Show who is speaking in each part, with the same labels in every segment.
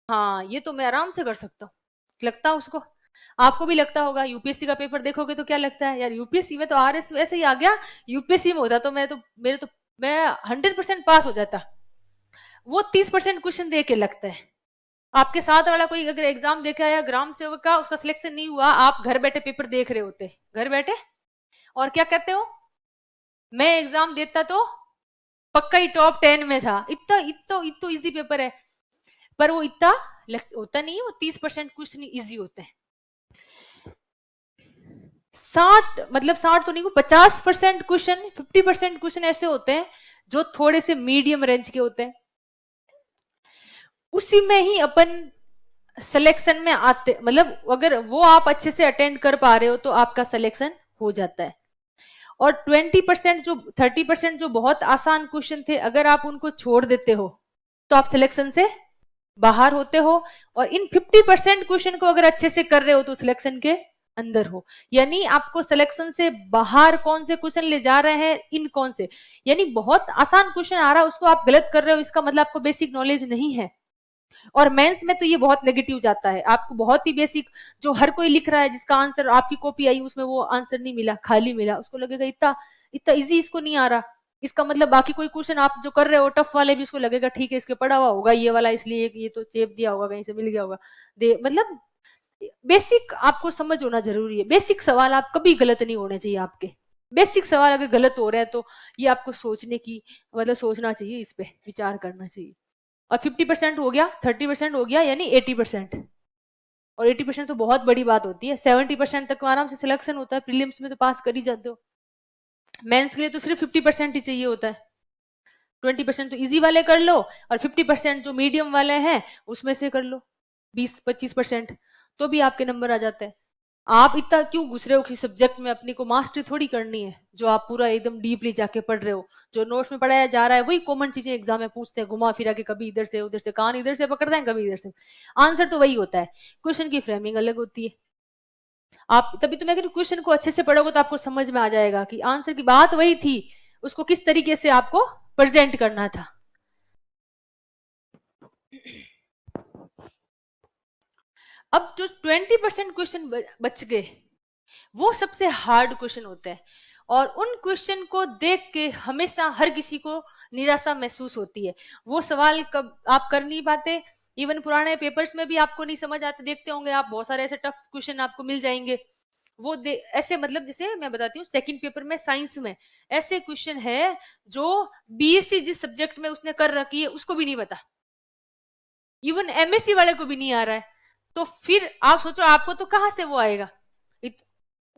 Speaker 1: हाँ ये तो मैं आराम से कर सकता हूँ, लगता उसको। आपको भी लगता होगा, यूपीएससी का पेपर देखोगे तो क्या लगता है यार, यूपीएससी में तो आरएस वैसे ही आ गया, यूपीएससी में होता तो मैं 100% पास हो जाता। वो 30% क्वेश्चन दे के लगता है। आपके साथ वाला कोई अगर एग्जाम देके आया ग्राम सेवक का, उसका सिलेक्शन नहीं हुआ, आप घर बैठे पेपर देख रहे होते, घर बैठे, और क्या कहते हो, मैं एग्जाम देता तो पक्का ही टॉप 10 में था, इतना इतना इतना इजी पेपर है। पर वो इतना होता नहीं है, वो 30% क्वेश्चन इजी होते हैं। 60 मतलब 60 तो नहीं, वो 50% क्वेश्चन, 50% क्वेश्चन ऐसे होते हैं जो थोड़े से मीडियम रेंज के होते हैं, उसी में ही अपन सिलेक्शन में आते, मतलब अगर वो आप अच्छे से अटेंड कर पा रहे हो तो आपका सिलेक्शन हो जाता है। और 20% जो 30% जो बहुत आसान क्वेश्चन थे, अगर आप उनको छोड़ देते हो तो आप सिलेक्शन से बाहर होते हो, और इन 50% क्वेश्चन को अगर अच्छे से कर रहे हो तो सिलेक्शन के अंदर हो। यानी आपको सिलेक्शन से बाहर कौन से क्वेश्चन ले जा रहे हैं, इन कौन से, यानी बहुत आसान क्वेश्चन आ रहा है उसको आप गलत कर रहे हो, इसका मतलब आपको बेसिक नॉलेज नहीं है। और मेंस में तो ये बहुत नेगेटिव जाता है, आपको बहुत ही बेसिक, जो हर कोई लिख रहा है जिसका आंसर आपकी कॉपी आई उसमें वो आंसर नहीं मिला, खाली मिला, उसको लगेगा इतना इतना इजी इसको नहीं आ रहा, इसका मतलब बाकी कोई क्वेश्चन आप जो कर रहे हो टफ वाले भी उसको लगेगा ठीक है इसके पढ़ा हुआ होगा ये वाला, इसलिए ये तो चेप दिया होगा कहीं से मिल गया होगा, दे मतलब बेसिक आपको समझ होना जरूरी है। बेसिक सवाल आप कभी गलत नहीं होने चाहिए आपके, बेसिक सवाल अगर गलत हो रहा है तो ये आपको सोचने की, मतलब सोचना चाहिए, इस पे विचार करना चाहिए। और 50% हो गया, 30% हो गया, यानी 80%। और 80% तो बहुत बड़ी बात होती है, 70% तक तो आराम से सिलेक्शन होता है, प्रीलिम्स में तो पास कर ही जाते हो। मेंस के लिए तो सिर्फ 50% ही चाहिए होता है, 20% तो इजी वाले कर लो, और 50% जो मीडियम वाले हैं उसमें से कर लो 20-25%, तो भी आपके नंबर आ जाते हैं। आप इतना क्यों घुस रहे हो किसी सब्जेक्ट में, अपनी को मास्टरी थोड़ी करनी है जो आप पूरा एकदम डीपली जाके पढ़ रहे हो, जो नोट्स में पढ़ाया जा रहा है वही कॉमन चीजें एग्जाम में पूछते हैं, घुमा फिरा के, कभी इधर से उधर से, कान इधर से पकड़ते हैं कभी इधर से, आंसर तो वही होता है, क्वेश्चन की फ्रेमिंग अलग होती है। आप तभी तो मैं कह रही हूँ क्वेश्चन को अच्छे से पढ़ोगे तो आपको समझ में आ जाएगा कि आंसर की बात वही थी, उसको किस तरीके से आपको प्रेजेंट करना था। अब जो 20% क्वेश्चन बच गए वो सबसे हार्ड क्वेश्चन होते हैं, और उन क्वेश्चन को देख के हमेशा हर किसी को निराशा महसूस होती है। वो सवाल कब आप कर नहीं पाते, इवन पुराने पेपर्स में भी आपको नहीं समझ आते, देखते होंगे आप बहुत सारे ऐसे टफ क्वेश्चन आपको मिल जाएंगे। वो ऐसे मतलब जैसे मैं बताती हूँ, सेकंड पेपर में साइंस में ऐसे क्वेश्चन है जो बीएससी जिस सब्जेक्ट में उसने कर रखी है उसको भी नहीं पता, इवन एमएससी वाले को भी नहीं आ रहा है, तो फिर आप सोचो आपको तो कहां से वो आएगा।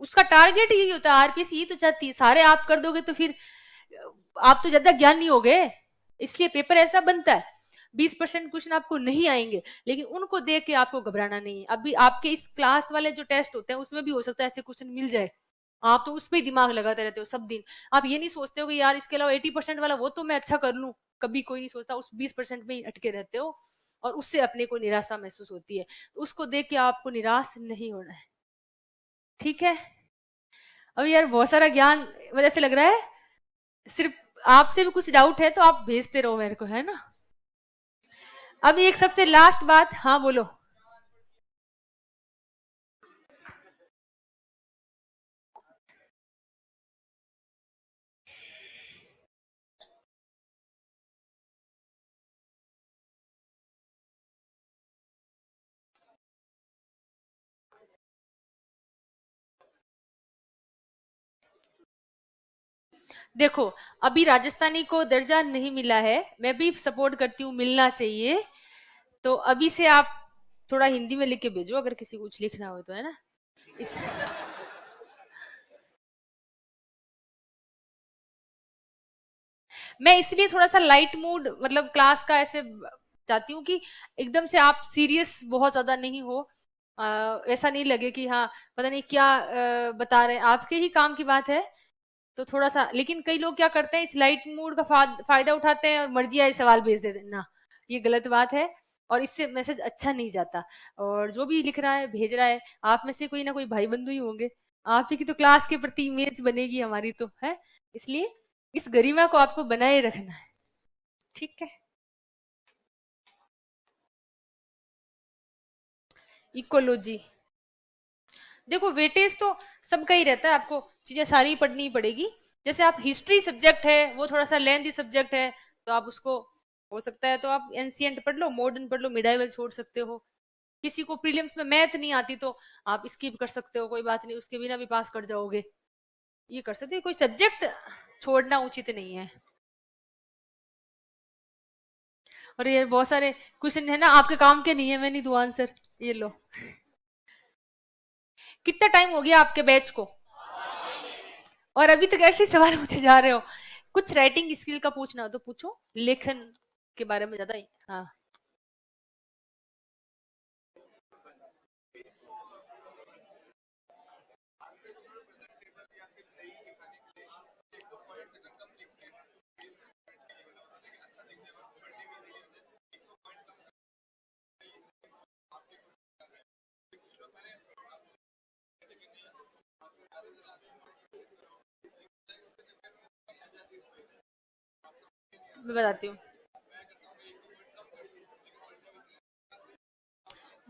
Speaker 1: उसका टारगेट यही होता है, आरपीएससी यही तो चाहती है, सारे आप कर दोगे तो फिर आप तो ज्यादा ज्ञान नहीं हो गए, इसलिए पेपर ऐसा बनता है। 20% क्वेश्चन आपको नहीं आएंगे, लेकिन उनको देख के आपको घबराना नहीं है। अभी आपके इस क्लास वाले जो टेस्ट होते हैं उसमें भी हो सकता है ऐसे क्वेश्चन मिल जाए, आप तो उस पर दिमाग लगाते रहते हो सब दिन, आप ये नहीं सोचते हो कि यार इसके अलावा 80% वाला वो तो मैं अच्छा कर लूं, कभी कोई नहीं सोचता, उस 20% में ही अटके रहते हो, और उससे अपने को निराशा महसूस होती है, तो उसको देख के आपको निराश नहीं होना है। ठीक है, अब यार बहुत सारा ज्ञान वजह से लग रहा है, सिर्फ आपसे भी कुछ डाउट है तो आप भेजते रहो मेरे को, है ना। अभी एक सबसे लास्ट बात, हाँ बोलो। देखो, अभी राजस्थानी को दर्जा नहीं मिला है, मैं भी सपोर्ट करती हूँ, मिलना चाहिए, तो अभी से आप थोड़ा हिंदी में लिख के भेजो अगर किसी को कुछ लिखना हो तो, है ना। इस मैं इसलिए थोड़ा सा लाइट मूड, मतलब क्लास का ऐसे चाहती हूँ कि एकदम से आप सीरियस बहुत ज्यादा नहीं हो, ऐसा नहीं लगे कि हाँ पता नहीं क्या बता रहे हैं, आपके ही काम की बात है, तो थोड़ा सा, लेकिन कई लोग क्या करते हैं इस लाइट मूड का फायदा उठाते हैं और मर्जी आए सवाल भेज देते हैं ना, ये गलत बात है, और इससे मैसेज अच्छा नहीं जाता। और जो भी लिख रहा है भेज रहा है, आप में से कोई ना कोई भाई बंधु ही होंगे, आप ही की तो क्लास के प्रति इमेज बनेगी हमारी तो, है, इसलिए इस गरिमा को आपको बनाए रखना है। ठीक है। इकोलॉजी, देखो वेटेज तो सबका ही रहता है, आपको चीजें सारी पढ़नी ही पड़ेगी। जैसे आप हिस्ट्री सब्जेक्ट है, वो थोड़ा सा लेंथी सब्जेक्ट है, तो आप उसको हो सकता है तो आप एंशियंट पढ़ लो, मॉडर्न पढ़ लो, मिडाइवल छोड़ सकते हो। किसी को प्रीलिम्स में मैथ नहीं आती तो आप स्किप कर सकते हो, कोई बात नहीं, उसके बिना भी पास कर जाओगे, ये कर सकते हो, कोई सब्जेक्ट छोड़ना उचित नहीं है। और ये बहुत सारे क्वेश्चन है ना आपके काम के नहीं है, मैं नहीं दूं आंसर, ये लो। कितना टाइम हो गया आपके बैच को, और अभी तक ऐसे ही सवाल पूछे जा रहे हो। कुछ राइटिंग स्किल का पूछना हो तो पूछो, लेखन के बारे में ज्यादा ही। हाँ, मैं बताती हूँ।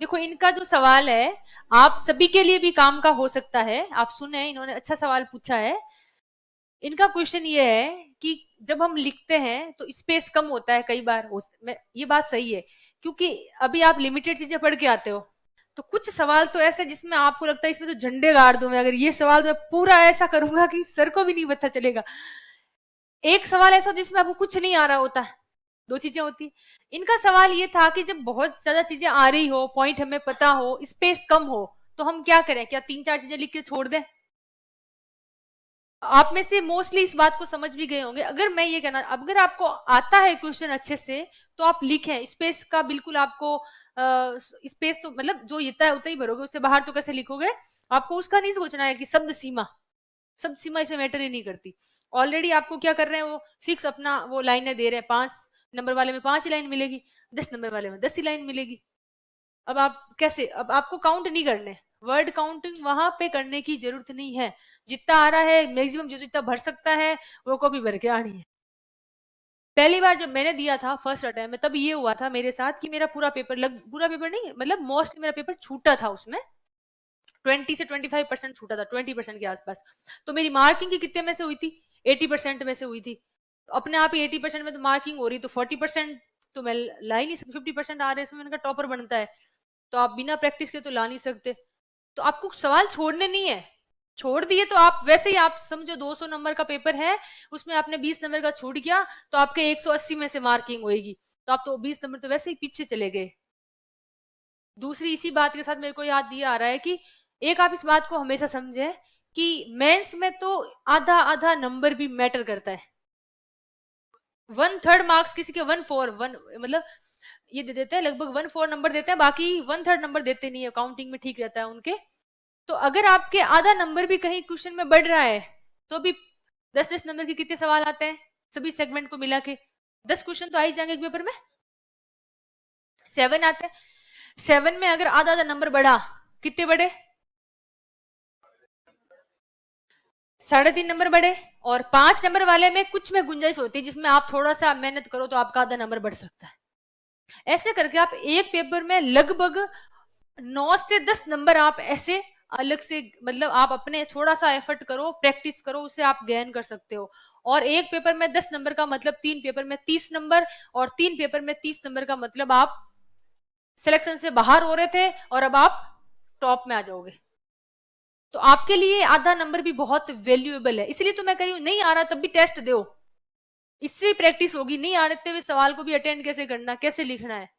Speaker 1: देखो इनका जो सवाल है आप सभी के लिए भी काम का हो सकता है, आप सुने, इन्होंने अच्छा सवाल पूछा है। इनका क्वेश्चन ये है कि जब हम लिखते हैं तो स्पेस कम होता है कई बार, ये बात सही है, क्योंकि अभी आप लिमिटेड चीजें पढ़ के आते हो, तो कुछ सवाल तो ऐसे जिसमें आपको लगता है इसमें तो झंडे गाड़ दूं मैं, अगर ये सवाल तो मैं पूरा ऐसा करूंगा कि सर को भी नहीं पता चलेगा। एक सवाल ऐसा जिसमें आपको कुछ नहीं आ रहा होता है, दो चीजें होती। इनका सवाल ये था कि जब बहुत ज्यादा चीजें आ रही हो, पॉइंट हमें पता हो, स्पेस कम हो, तो हम क्या करें, क्या तीन चार चीजें लिख के छोड़ दें। आप में से मोस्टली इस बात को समझ भी गए होंगे। अगर मैं ये कहना, अगर आपको आता है क्वेश्चन अच्छे से तो आप लिखें, स्पेस का बिल्कुल आपको स्पेस तो मतलब जो इतना है उतना ही भरोगे, उससे बाहर तो कैसे लिखोगे। आपको उसका नहीं सोचना है कि शब्द सीमा, शब्द सीमा इसमें मैटर ही नहीं करती। ऑलरेडी आपको क्या कर रहे हैं, वो फिक्स अपना वो लाइनें दे रहे हैं, 5 नंबर वाले में 5 ही लाइन मिलेगी, 10 नंबर वाले में 10 ही लाइन मिलेगी। अब आप कैसे, अब आपको काउंट नहीं करने, वर्ड काउंटिंग वहां पे करने की जरूरत नहीं है। जितना आ रहा है मैक्सिमम जो जितना भर सकता है वो कॉपी भर के आनी है। पहली बार जब मैंने दिया था फर्स्ट अटेम्प्ट में, तब ये हुआ था मेरे साथ कि मेरा पूरा पेपर पूरा पेपर नहीं, मतलब मोस्टली मेरा पेपर छूटा था, उसमें 20 से 25% छूटा था, 20% के आसपास। तो मेरी मार्किंग की कितने में से हुई थी, 80% में से हुई थी। अपने आप ही 80% में तो मार्किंग हो रही, तो 40% तो मैं ला ही नहीं सकती, 50% आ रहे हैं, इसमें उनका टॉपर बनता है, तो आप बिना प्रैक्टिस के तो ला नहीं सकते। तो आपको सवाल छोड़ने नहीं है, छोड़ दिए तो आप वैसे ही, आप समझो 200 नंबर का पेपर है, उसमें आपने 20 नंबर का छूट गया, तो आपके 180 में से मार्किंग होएगी, तो आप तो 20 नंबर तो वैसे ही पीछे चले गए। दूसरी इसी बात के साथ मेरे को याद दिया आ रहा है कि एक आप इस बात को हमेशा समझे कि मेंस में तो आधा आधा नंबर भी मैटर करता है। 1/3 मार्क्स किसी के 1/4 मतलब ये दे देते हैं, लगभग 1/4 नंबर देते हैं, बाकी 1/3 नंबर देते नहीं है, काउंटिंग में ठीक रहता है उनके। तो अगर आपके आधा नंबर भी कहीं क्वेश्चन में बढ़ रहा है, तो भी 10-10 नंबर के कितने सवाल आते हैं सभी सेगमेंट को मिला के, 10 क्वेश्चन तो आ ही जाएंगे एक पेपर में, 7 आते हैं। 7 में अगर आधा आधा नंबर बढ़ा, कितने बढ़े, 3.5 नंबर बढ़े। और 5 नंबर वाले में कुछ में गुंजाइश होती है, जिसमें आप थोड़ा सा मेहनत करो तो आपका आधा नंबर बढ़ सकता है। ऐसे करके आप एक पेपर में लगभग 9 से 10 नंबर आप ऐसे अलग से, मतलब आप अपने थोड़ा सा एफर्ट करो, प्रैक्टिस करो, उसे आप गेन कर सकते हो। और एक पेपर में 10 नंबर का मतलब 3 पेपर में 30 नंबर, और 3 पेपर में 30 नंबर का मतलब आप सिलेक्शन से बाहर हो रहे थे और अब आप टॉप में आ जाओगे। तो आपके लिए आधा नंबर भी बहुत वैल्यूएबल है, इसलिए तो मैं कह रही हूं, नहीं आ रहा तब भी टेस्ट दो, इससे प्रैक्टिस होगी। नहीं आते हुए सवाल को भी अटेंड कैसे करना, कैसे लिखना है।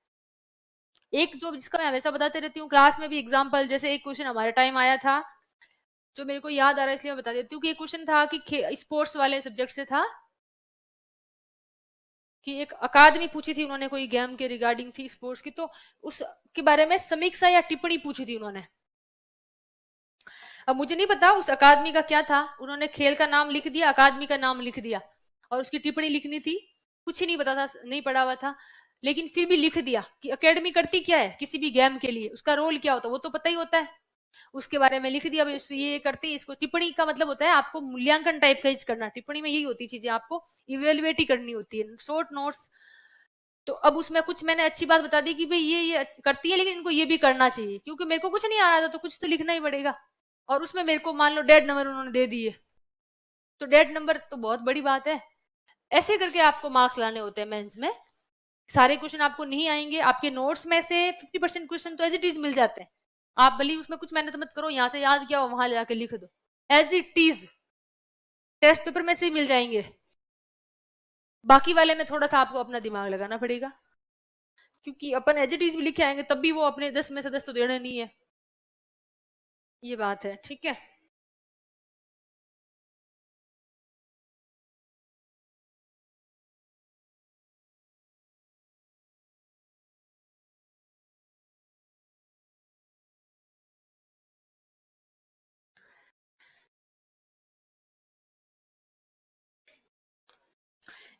Speaker 1: एक जो जिसका मैं हमेशा बताते रहती हूँ क्लास में भी एग्जाम्पल, जैसे एक क्वेश्चन हमारे टाइम आया था जो मेरे को याद आ रहा है, इसलिए मैं बता देती हूँ कि एक क्वेश्चन था कि स्पोर्ट्स वाले सब्जेक्ट से था, कि एक अकादमी पूछी थी उन्होंने, कोई गेम के रिगार्डिंग थी स्पोर्ट्स की, तो उसके बारे में समीक्षा या टिप्पणी पूछी थी उन्होंने। अब मुझे नहीं पता उस अकादमी का क्या था, उन्होंने खेल का नाम लिख दिया, अकादमी का नाम लिख दिया, और उसकी टिप्पणी लिखनी थी, कुछ ही नहीं पता था, नहीं पढ़ा हुआ था, लेकिन फिर भी लिख दिया कि अकेडमी करती क्या है किसी भी गेम के लिए, उसका रोल क्या होता है वो तो पता ही होता है, उसके बारे में लिख दिया, ये करती है। इसको टिप्पणी का मतलब होता है आपको मूल्यांकन टाइप का करना, टिप्पणी में यही होती चीजें, आपको इवेल्युएट ही करनी होती है, शॉर्ट नोट्स तो अब उसमें कुछ मैंने अच्छी बात बता दी कि भाई ये करती है लेकिन इनको ये भी करना चाहिए, क्योंकि मेरे को कुछ नहीं आ रहा था तो कुछ तो लिखना ही पड़ेगा। और उसमें मेरे को मान लो डेड नंबर उन्होंने दे दिए, तो डेड नंबर तो बहुत बड़ी बात है। ऐसे करके आपको मार्क्स लाने होते हैं मेंस में। सारे क्वेश्चन आपको नहीं आएंगे, आपके नोट्स में से 50% क्वेश्चन तो एज इट इज मिल जाते हैं। आप भले उसमें कुछ मेहनत मत करो, यहाँ से याद किया वहां ले जाके लिख दो, as it is test paper में से ही मिल जाएंगे। बाकी वाले में थोड़ा सा आपको अपना दिमाग लगाना पड़ेगा, क्योंकि अपन एज इट इज भी लिखे आएंगे तब भी वो अपने 10 में से 10 तो देना नहीं है। ये बात है, ठीक है।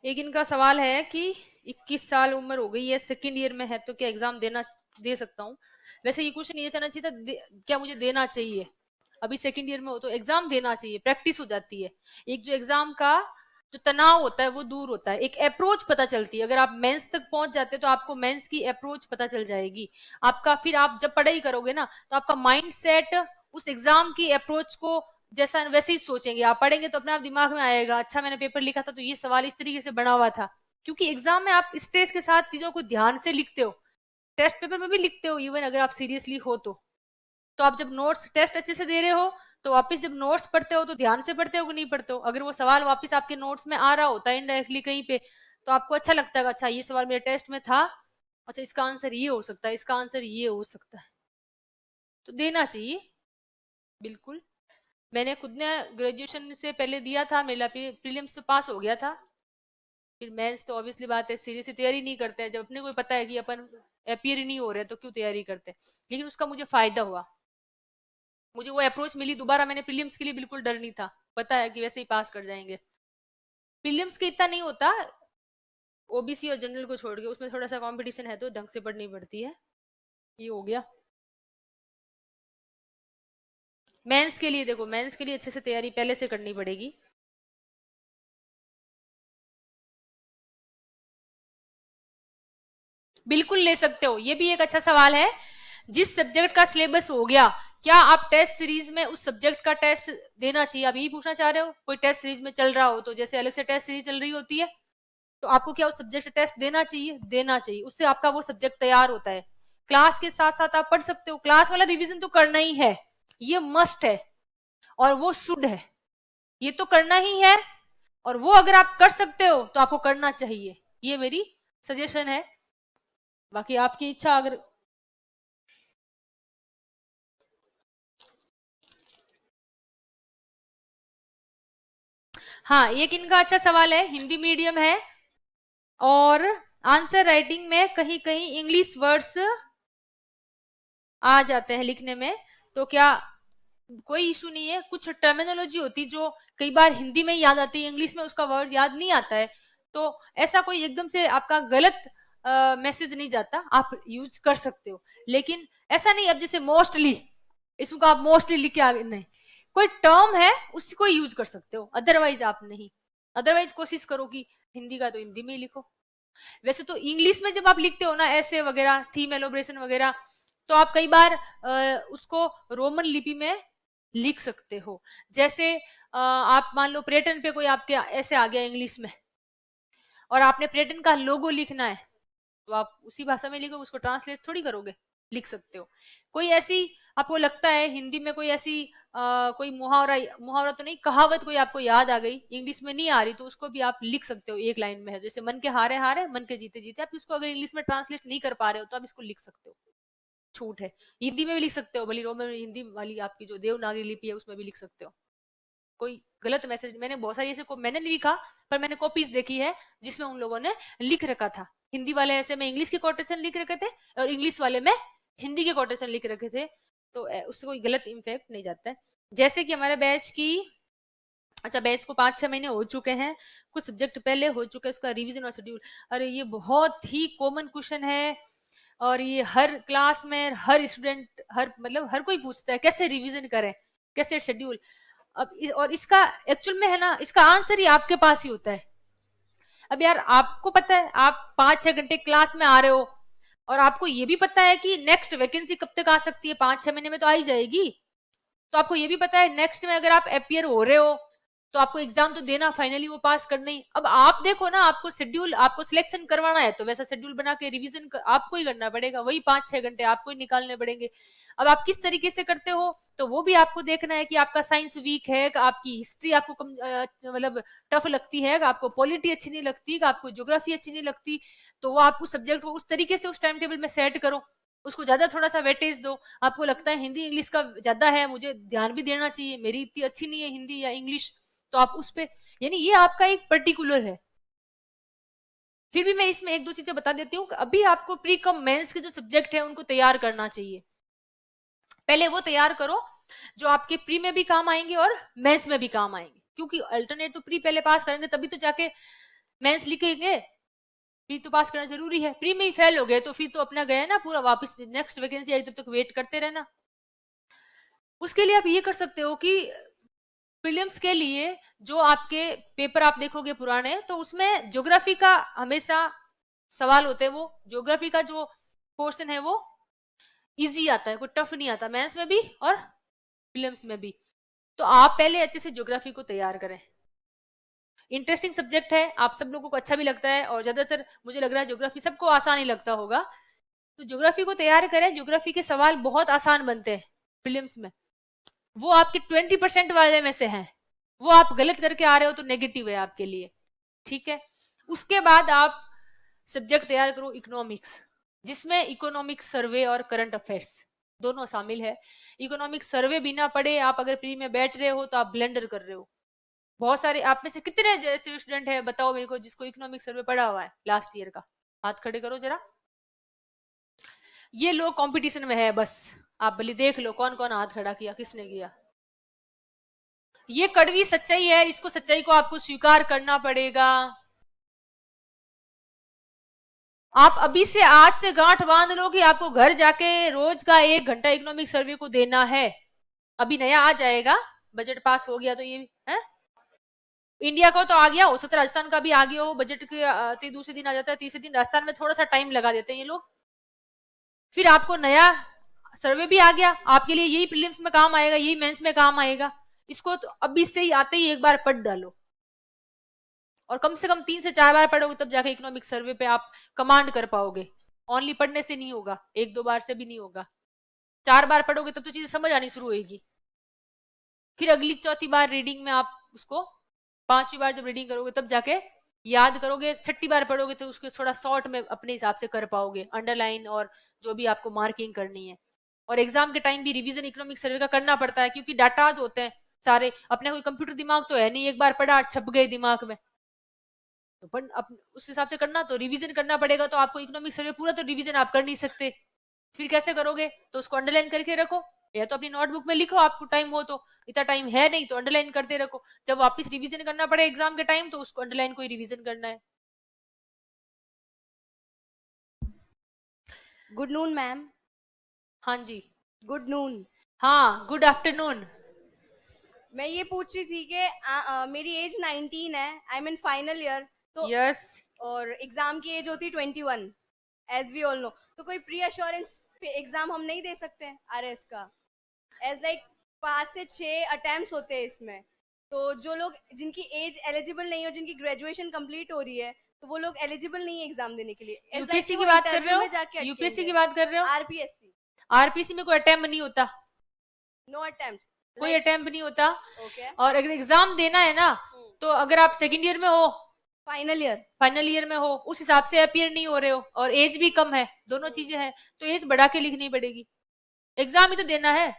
Speaker 1: एक इनका सवाल है कि 21 साल उम्र हो गई है, सेकंड ईयर में है, तो क्या एग्जाम दे सकता हूँ। वैसे ये क्वेश्चन ये जाना चाहिए था, क्या मुझे देना चाहिए। अभी सेकंड ईयर में हो तो एग्जाम देना चाहिए, प्रैक्टिस हो जाती है। एक जो एग्जाम का जो तनाव होता है वो दूर होता है, एक अप्रोच पता चलती है। अगर आप मेंस तक पहुंच जाते हैं तो आपको मेंस की अप्रोच पता चल जाएगी आपका। फिर आप जब पढ़ाई करोगे ना तो आपका माइंड सेट उस एग्जाम की अप्रोच को जैसा वैसे ही सोचेंगे। आप पढ़ेंगे तो अपने आप दिमाग में आएगा, अच्छा मैंने पेपर लिखा था तो ये सवाल इस तरीके से बना हुआ था। क्योंकि एग्जाम में आप स्ट्रेस के साथ चीजों को ध्यान से लिखते हो, टेस्ट पेपर में भी लिखते हो, इवन अगर आप सीरियसली हो तो आप जब नोट्स टेस्ट अच्छे से दे रहे हो तो वापस जब नोट्स पढ़ते हो तो ध्यान से पढ़ते हो कि नहीं पढ़ते हो। अगर वो सवाल वापस आपके नोट्स में आ रहा होता है इनडायरेक्टली कहीं पे, तो आपको अच्छा लगता है, अच्छा ये सवाल मेरे टेस्ट में था, अच्छा इसका आंसर ये हो सकता है, इसका आंसर ये हो सकता है, तो देना चाहिए बिल्कुल। मैंने खुद ने ग्रेजुएशन से पहले दिया था, मेरा प्रीलिम्स से पास हो गया था। फिर मेंस तो ऑब्वियसली बात है सीरियसली तैयारी नहीं करते हैं, जब अपने को पता है कि अपन अपीयर ही नहीं हो रहे तो क्यों तैयारी करते हैं। लेकिन उसका मुझे फायदा हुआ, मुझे वो अप्रोच मिली दोबारा। मैंने प्रीलिम्स के लिए बिल्कुल डर नहीं था, पता है कि वैसे ही पास कर जाएंगे। प्रीलिम्स के इतना नहीं होता, ओबीसी और जनरल को छोड़ के उसमें थोड़ा सा कंपटीशन है तो ढंग से पढ़नी पड़ती है। ये हो गया। मेंस के लिए देखो, मेंस के लिए अच्छे से तैयारी पहले से करनी पड़ेगी। बिल्कुल ले सकते हो, ये भी एक अच्छा सवाल है। जिस सब्जेक्ट का सिलेबस हो गया, क्या आप टेस्ट सीरीज में उस सब्जेक्ट का टेस्ट देना चाहिए, आप यही पूछना चाह रहे हो। कोई टेस्ट सीरीज में चल रहा हो तो जैसे अलग से टेस्ट सीरीज चल रही होती है, तो आपको क्या उस सब्जेक्ट टेस्ट देना चाहिए, देना चाहिए। उससे आपका वो सब्जेक्ट तैयार होता है। क्लास के साथ साथ आप पढ़ सकते हो, क्लास वाला रिवीजन तो करना ही है, ये मस्ट है और वो शुड है, ये तो करना ही है। और वो अगर आप कर सकते हो तो आपको करना चाहिए, ये मेरी सजेशन है। बाकी आपकी इच्छा। अगर हाँ, एक इनका अच्छा सवाल है, हिंदी मीडियम है और आंसर राइटिंग में कहीं कहीं इंग्लिश वर्ड्स आ जाते हैं लिखने में, तो क्या कोई इशू नहीं है। कुछ टर्मिनोलॉजी होती जो कई बार हिंदी में ही याद आती है, इंग्लिश में उसका वर्ड याद नहीं आता है, तो ऐसा कोई एकदम से आपका गलत मैसेज नहीं जाता, आप यूज कर सकते हो। लेकिन ऐसा नहीं अब जैसे मोस्टली, इसको आप मोस्टली लिख के आगे नहीं, कोई टर्म है उसको यूज कर सकते हो, अदरवाइज आप नहीं। अदरवाइज कोशिश करो कि हिंदी का तो हिंदी में ही लिखो। वैसे तो इंग्लिश में जब आप लिखते हो ना ऐसे वगैरह, थीम एलोब्रेशन वगैरह, तो आप कई बार उसको रोमन लिपि में लिख सकते हो। जैसे आप मान लो पर्यटन पे कोई आपके ऐसे आ गया इंग्लिश में और आपने पर्यटन का लोगो लिखना है, तो आप उसी भाषा में लिखो, उसको ट्रांसलेट थोड़ी करोगे, लिख सकते हो। कोई ऐसी आपको लगता है हिंदी में कोई ऐसी कोई मुहावरा, मुहावरा तो नहीं, कहावत कोई आपको याद आ गई, इंग्लिश में नहीं आ रही, तो उसको भी आप लिख सकते हो। एक लाइन में है जैसे मन के हारे हारे मन के जीते जीते, आप इसको अगर इंग्लिश में ट्रांसलेट नहीं कर पा रहे हो तो आप इसको लिख सकते हो, छूट है। हिंदी में भी लिख सकते हो, भली रोमन हिंदी वाली आपकी जो देवनागरी लिपि है उसमें भी लिख सकते हो। कोई गलत मैसेज, मैंने बहुत सारी ऐसे मैंने नहीं लिखा, पर मैंने कॉपीज देखी है जिसमें उन लोगों ने लिख रखा था। हिंदी वाले ऐसे में इंग्लिश के कोटेशन लिख रखे थे और इंग्लिश वाले में हिंदी के कोटेशन लिख रखे थे, तो उससे कोई गलत इम्पैक्ट नहीं जाता है। जैसे कि हमारे बैच की, अच्छा बैच को 5-6 महीने हो चुके हैं, कुछ सब्जेक्ट पहले हो चुके हैं, उसका रिवीजन और शेड्यूल। अरे ये बहुत ही कॉमन क्वेश्चन है और ये हर क्लास में हर स्टूडेंट, हर मतलब हर कोई पूछता है कैसे रिवीजन करें, कैसे शेड्यूल। अब और इसका एक्चुअल में है ना, इसका आंसर ही आपके पास ही होता है। अब यार आपको पता है आप 5-6 घंटे क्लास में आ रहे हो और आपको ये भी पता है कि नेक्स्ट वैकेंसी कब तक आ सकती है, 5-6 महीने में तो आ ही जाएगी। तो आपको ये भी पता है नेक्स्ट में अगर आप अपियर हो रहे हो तो आपको एग्जाम तो देना, फाइनली वो पास करना ही। अब आप देखो ना, आपको शेड्यूल, आपको सिलेक्शन करवाना है तो वैसा शेड्यूल बना के रिवीजन आपको ही करना पड़ेगा, वही 5-6 घंटे आपको ही निकालने पड़ेंगे। अब आप किस तरीके से करते हो तो वो भी आपको देखना है कि आपका साइंस वीक है, आपकी हिस्ट्री आपको मतलब टफ लगती है, आपको पॉलिटी अच्छी नहीं लगती, आपको ज्योग्राफी अच्छी नहीं लगती, तो वो आप उस सब्जेक्ट को उस तरीके से उस टाइम टेबल में सेट करो, उसको ज्यादा थोड़ा सा वेटेज दो। आपको लगता है हिंदी इंग्लिश का ज्यादा है, मुझे ध्यान भी देना चाहिए, मेरी इतनी अच्छी नहीं है हिंदी या इंग्लिश, तो आप उस पे, यानी ये आपका एक पर्टिकुलर है। फिर भी मैं इसमें एक दो चीजें बता देती हूँ। अभी आपको प्री कम मेंस के जो सब्जेक्ट है उनको तैयार करना चाहिए। पहले वो तैयार करो जो आपके प्री में भी काम आएंगे और मेंस में भी काम आएंगे, क्योंकि अल्टरनेट तो प्री पहले पास करेंगे तभी तो जाके मेंस लिखेंगे। प्री तो पास करना जरूरी है, प्री में ही फेल हो गए तो फिर तो अपना गया ना पूरा, वापस नेक्स्ट वैकेंसी आई तब तक वेट करते रहना। उसके लिए आप ये कर सकते हो कि प्रीलिम्स के लिए जो आपके पेपर आप देखोगे पुराने, तो उसमें ज्योग्राफी का हमेशा सवाल होते हैं, वो ज्योग्राफी का जो पोर्शन है वो इजी आता है, कोई टफ नहीं आता, मेंस में भी और प्रीलिम्स में भी। तो आप पहले अच्छे से ज्योग्राफी को तैयार करें। इंटरेस्टिंग सब्जेक्ट है, आप सब लोगों को अच्छा भी लगता है, और ज्यादातर मुझे लग रहा है ज्योग्राफी सबको आसान ही लगता होगा, तो ज्योग्राफी को तैयार करें। ज्योग्राफी के सवाल बहुत आसान बनते हैं प्रीलिम्स में, वो आपके 20% वाले में से हैं, वो आप गलत करके आ रहे हो तो नेगेटिव है आपके लिए, ठीक है। उसके बाद आप सब्जेक्ट तैयार करो इकोनॉमिक्स, जिसमें इकोनॉमिक्स सर्वे और करंट अफेयर्स दोनों शामिल है। इकोनॉमिक्स सर्वे बिना पढ़े आप अगर प्री में बैठ रहे हो तो आप ब्लेंडर कर रहे हो। बहुत सारे आप में से कितने जैसे स्टूडेंट है बताओ मेरे को जिसको इकोनॉमिक्स सर्वे पढ़ा हुआ है लास्ट ईयर का, हाथ खड़े करो जरा। ये लोग कंपटीशन में है, बस आप भले देख लो कौन कौन हाथ खड़ा किया, किसने किया। ये कड़वी सच्चाई है, इसको सच्चाई को आपको स्वीकार करना पड़ेगा। आप अभी से आज से गांठ बांध लो कि आपको घर जाके रोज का 1 घंटा इकोनॉमिक सर्वे को देना है। अभी नया आ जाएगा, बजट पास हो गया तो ये है, इंडिया को तो आ गया, हो सकता है राजस्थान का भी आ गया हो, बजट के दूसरे दिन आ जाता है, तीसरे दिन राजस्थान में थोड़ा सा टाइम लगा देते हैं ये लोग। फिर आपको नया सर्वे भी आ गया, आपके लिए यही प्रीलिम्स में काम आएगा, यही मेंस में काम आएगा। इसको तो अभी से ही आते ही एक बार पढ़ डालो, और कम से कम 3 से 4 बार पढ़ोगे तब जाके इकोनॉमिक सर्वे पे आप कमांड कर पाओगे। ओनली पढ़ने से नहीं होगा, 1-2 बार से भी नहीं होगा, 4 बार पढ़ोगे तब तो चीजें समझ आनी शुरू होगी। फिर अगली चौथी बार रीडिंग में आप उसको, 5वीं बार जब रीडिंग करोगे तब जाके याद करोगे, 6ठी बार पढ़ोगे तो उसको थोड़ा शॉर्ट में अपने हिसाब से कर पाओगे, अंडरलाइन और जो भी आपको मार्किंग करनी है। और एग्जाम के टाइम भी रिवीजन इकोनॉमिक सर्वे का करना पड़ता है, क्योंकि डाटाज होते हैं सारे, अपने कोई कंप्यूटर दिमाग तो है नहीं, एक बार पढ़ा छप गए दिमाग में, तो उस हिसाब से करना, तो रिवीजन करना पड़ेगा। तो आपको इकोनॉमिक सर्वे पूरा तो रिवीजन आप कर नहीं सकते, फिर कैसे करोगे, तो उसको अंडरलाइन करके रखो, या तो अपनी नोटबुक में लिखो, आपको टाइम हो तो, इतना टाइम है नहीं तो अंडरलाइन करते रखो, जब वापस रिवीजन करना पड़े एग्जाम के टाइम तो उसको अंडरलाइन को ही रिवीजन करना है।
Speaker 2: Good noon ma'am.
Speaker 1: हाँ जी,
Speaker 2: गुड नून।
Speaker 1: हाँ गुड आफ्टरनून।
Speaker 2: मैं ये पूछ रही थी कि मेरी एज 19 है, आई मीन फाइनल ईयर, तो
Speaker 1: यस,
Speaker 2: और एग्जाम की एज होती है 21, एज वी ऑल नो। तो कोई प्री अश्योरेंस एग्जाम हम नहीं दे सकते हैं आरएस का? एज लाइक 5 से 6 अटेम्प्ट्स होते हैं इसमें, तो जो लोग जिनकी एज एलिजिबल नहीं हो, जिनकी ग्रेजुएशन कंप्लीट हो रही है, तो वो लोग एलिजिबल नहीं है एग्जाम देने के लिए।
Speaker 1: यूपीएससी की बात कर रहे हो? यूपीएससी की बात कर रहे हो?
Speaker 2: आरपीएससी।
Speaker 1: आरपीएससी में कोई अटेम्प्ट नहीं होता,
Speaker 2: नो अटेम्प्ट्स,
Speaker 1: कोई अटेम्प्ट नहीं होता।
Speaker 2: ओके।
Speaker 1: और अगर एग्जाम देना है ना, तो अगर आप सेकंड ईयर में हो,
Speaker 2: फाइनल ईयर
Speaker 1: में हो, उस हिसाब से अपीयर नहीं हो रहे हो, और एज भी कम है, दोनों चीजें हैं, तो एज बढ़ा के लिखनी पड़ेगी, एग्जाम ही तो देना है।